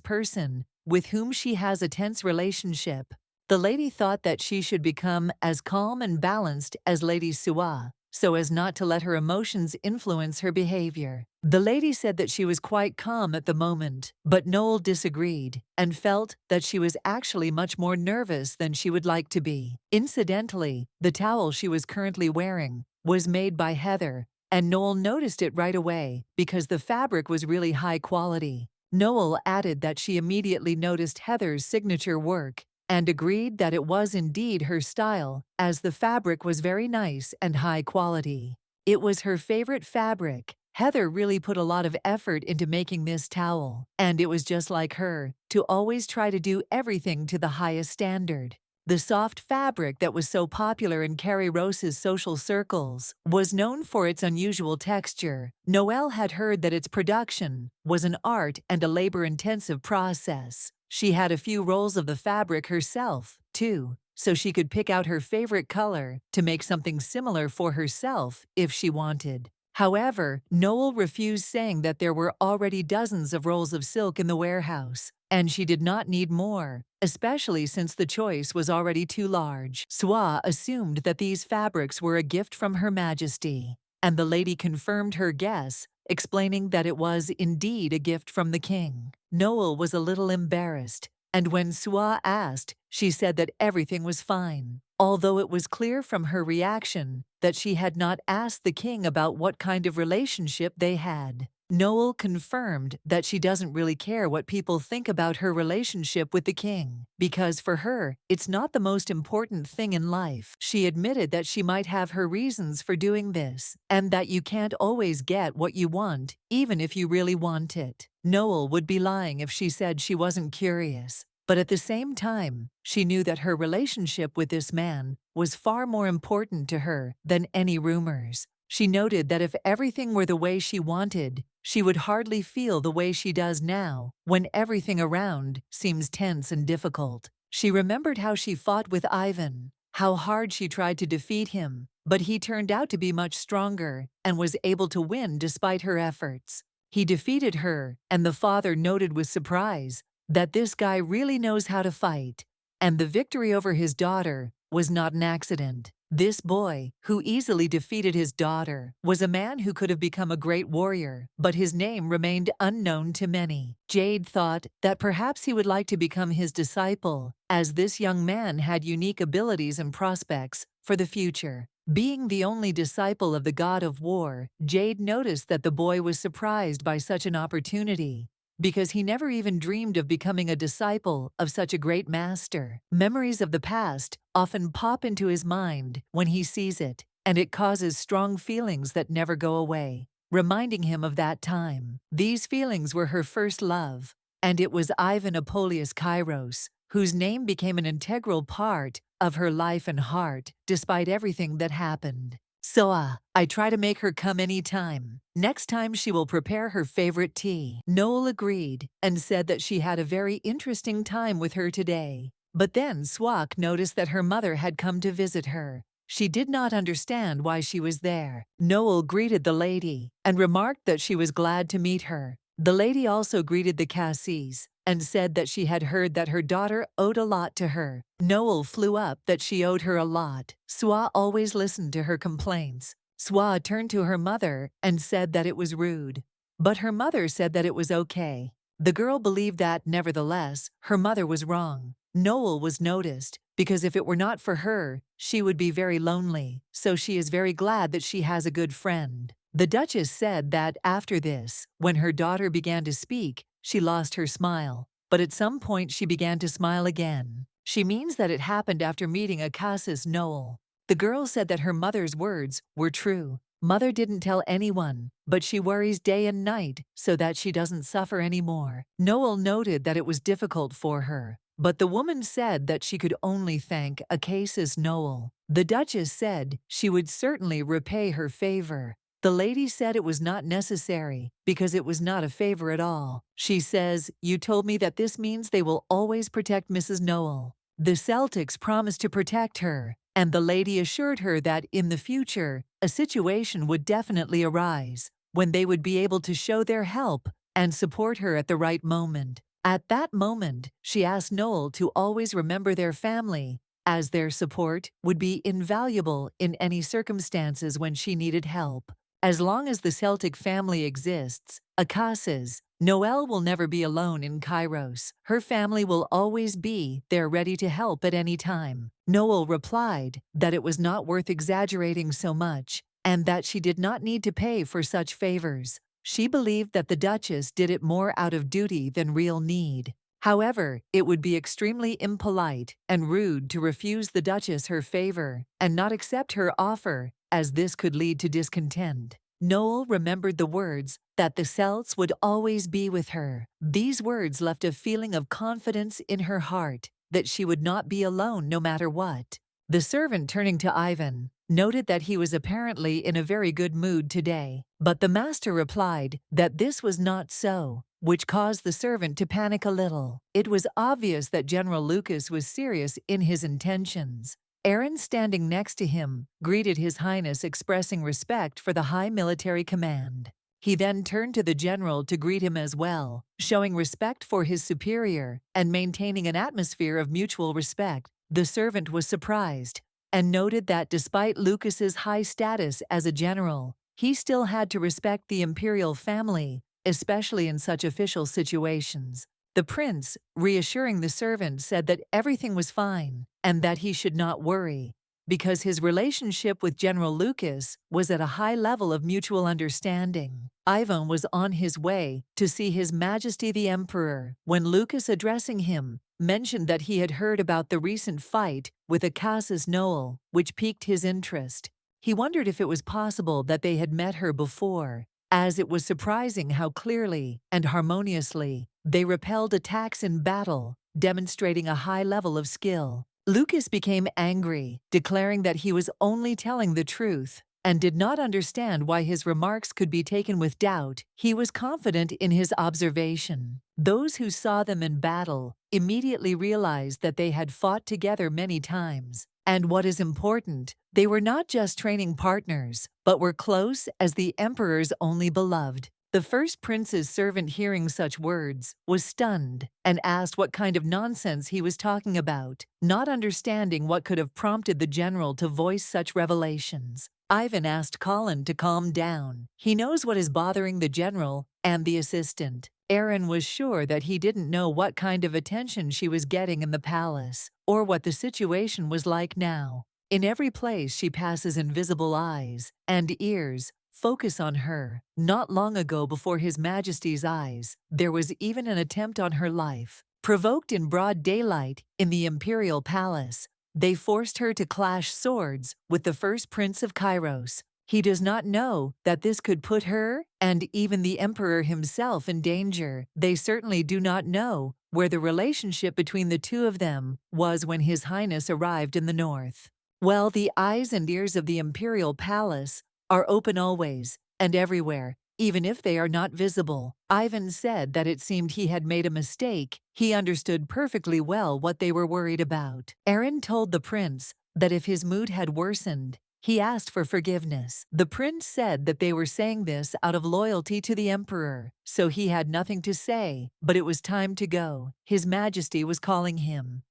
person with whom she has a tense relationship. The lady thought that she should become as calm and balanced as Lady Sua, so as not to let her emotions influence her behavior. The lady said that she was quite calm at the moment, but Noel disagreed and felt that she was actually much more nervous than she would like to be. Incidentally, the towel she was currently wearing was made by Heather, and Noel noticed it right away because the fabric was really high quality. Noel added that she immediately noticed Heather's signature work and agreed that it was indeed her style, as the fabric was very nice and high quality. It was her favorite fabric. Heather really put a lot of effort into making this towel, and it was just like her, to always try to do everything to the highest standard. The soft fabric that was so popular in Carrie Rose's social circles was known for its unusual texture. Noelle had heard that its production was an art and a labor-intensive process. She had a few rolls of the fabric herself, too, so she could pick out her favorite color to make something similar for herself if she wanted. However, Noel refused, saying that there were already dozens of rolls of silk in the warehouse, and she did not need more, especially since the choice was already too large. Swa assumed that these fabrics were a gift from Her Majesty, and the lady confirmed her guess, explaining that it was indeed a gift from the king. Noel was a little embarrassed, and when Swa asked, she said that everything was fine, although it was clear from her reaction that she had not asked the king about what kind of relationship they had. Noel confirmed that she doesn't really care what people think about her relationship with the king, because for her, it's not the most important thing in life. She admitted that she might have her reasons for doing this, and that you can't always get what you want, even if you really want it. Noel would be lying if she said she wasn't curious. But at the same time, she knew that her relationship with this man was far more important to her than any rumors. She noted that if everything were the way she wanted, she would hardly feel the way she does now, when everything around seems tense and difficult. She remembered how she fought with Ivan, how hard she tried to defeat him, but he turned out to be much stronger and was able to win despite her efforts. He defeated her, and the father noted with surprise that this guy really knows how to fight, and the victory over his daughter was not an accident. This boy, who easily defeated his daughter, was a man who could have become a great warrior, but his name remained unknown to many. Jade thought that perhaps he would like to become his disciple, as this young man had unique abilities and prospects for the future. Being the only disciple of the god of war, Jade noticed that the boy was surprised by such an opportunity, because he never even dreamed of becoming a disciple of such a great master. Memories of the past often pop into his mind when he sees it, and it causes strong feelings that never go away, reminding him of that time. These feelings were her first love, and it was Ivan Apolius Kairos, whose name became an integral part of her life and heart, despite everything that happened. So, I try to make her come any time. Next time she will prepare her favorite tea. Noel agreed and said that she had a very interesting time with her today. But then Swak noticed that her mother had come to visit her. She did not understand why she was there. Noel greeted the lady and remarked that she was glad to meet her. The lady also greeted the Cassis and said that she had heard that her daughter owed a lot to her. Noel flew up that she owed her a lot. Swa always listened to her complaints. Swa turned to her mother and said that it was rude, but her mother said that it was okay. The girl believed that, nevertheless, her mother was wrong. Noel was noticed, because if it were not for her, she would be very lonely, so she is very glad that she has a good friend. The Duchess said that after this, when her daughter began to speak, she lost her smile, but at some point she began to smile again. She means that it happened after meeting a Cassis Noel. The girl said that her mother's words were true. Mother didn't tell anyone, but she worries day and night so that she doesn't suffer anymore. Noel noted that it was difficult for her, but the woman said that she could only thank a Cassis Noel. The Duchess said she would certainly repay her favor. The lady said it was not necessary, because it was not a favor at all. She says, "You told me that this means they will always protect Mrs. Noel." The Celtics promised to protect her, and the lady assured her that in the future, a situation would definitely arise when they would be able to show their help and support her at the right moment. At that moment, she asked Noel to always remember their family, as their support would be invaluable in any circumstances when she needed help. As long as the Celtic family exists, Aka says, Noel will never be alone in Kairos. Her family will always be there ready to help at any time. Noel replied that it was not worth exaggerating so much, and that she did not need to pay for such favors. She believed that the Duchess did it more out of duty than real need. However, it would be extremely impolite and rude to refuse the Duchess her favor and not accept her offer, as this could lead to discontent. Noel remembered the words that the Celts would always be with her. These words left a feeling of confidence in her heart that she would not be alone no matter what. The servant, turning to Ivan, noted that he was apparently in a very good mood today, but the master replied that this was not so, which caused the servant to panic a little. It was obvious that General Lucas was serious in his intentions. Aaron, standing next to him, greeted His Highness, expressing respect for the high military command. He then turned to the general to greet him as well, showing respect for his superior and maintaining an atmosphere of mutual respect. The servant was surprised and noted that despite Lucas's high status as a general, he still had to respect the imperial family, especially in such official situations. The prince, reassuring the servant, said that everything was fine and that he should not worry, because his relationship with General Lucas was at a high level of mutual understanding. Ivan was on his way to see His Majesty the Emperor when Lucas, addressing him, mentioned that he had heard about the recent fight with Akasis Noel, which piqued his interest. He wondered if it was possible that they had met her before, as it was surprising how clearly and harmoniously they repelled attacks in battle, demonstrating a high level of skill. Lucas became angry, declaring that he was only telling the truth and did not understand why his remarks could be taken with doubt. He was confident in his observation. Those who saw them in battle immediately realized that they had fought together many times. And what is important, they were not just training partners, but were close as the Emperor's only beloved. The first prince's servant, hearing such words, was stunned and asked what kind of nonsense he was talking about, not understanding what could have prompted the general to voice such revelations. Ivan asked Colin to calm down. He knows what is bothering the general and the assistant. Aaron was sure that he didn't know what kind of attention she was getting in the palace, or what the situation was like now. In every place she passes, invisible eyes and ears focus on her. Not long ago, before His Majesty's eyes, there was even an attempt on her life. Provoked in broad daylight in the imperial palace, they forced her to clash swords with the first prince of Kairos. He does not know that this could put her and even the emperor himself in danger. They certainly do not know where the relationship between the two of them was when His Highness arrived in the north. Well, the eyes and ears of the imperial palace are open always and everywhere, even if they are not visible. Ivan said that it seemed he had made a mistake. He understood perfectly well what they were worried about. Aaron told the prince that if his mood had worsened, he asked for forgiveness. The prince said that they were saying this out of loyalty to the emperor, so he had nothing to say, but it was time to go. His Majesty was calling him.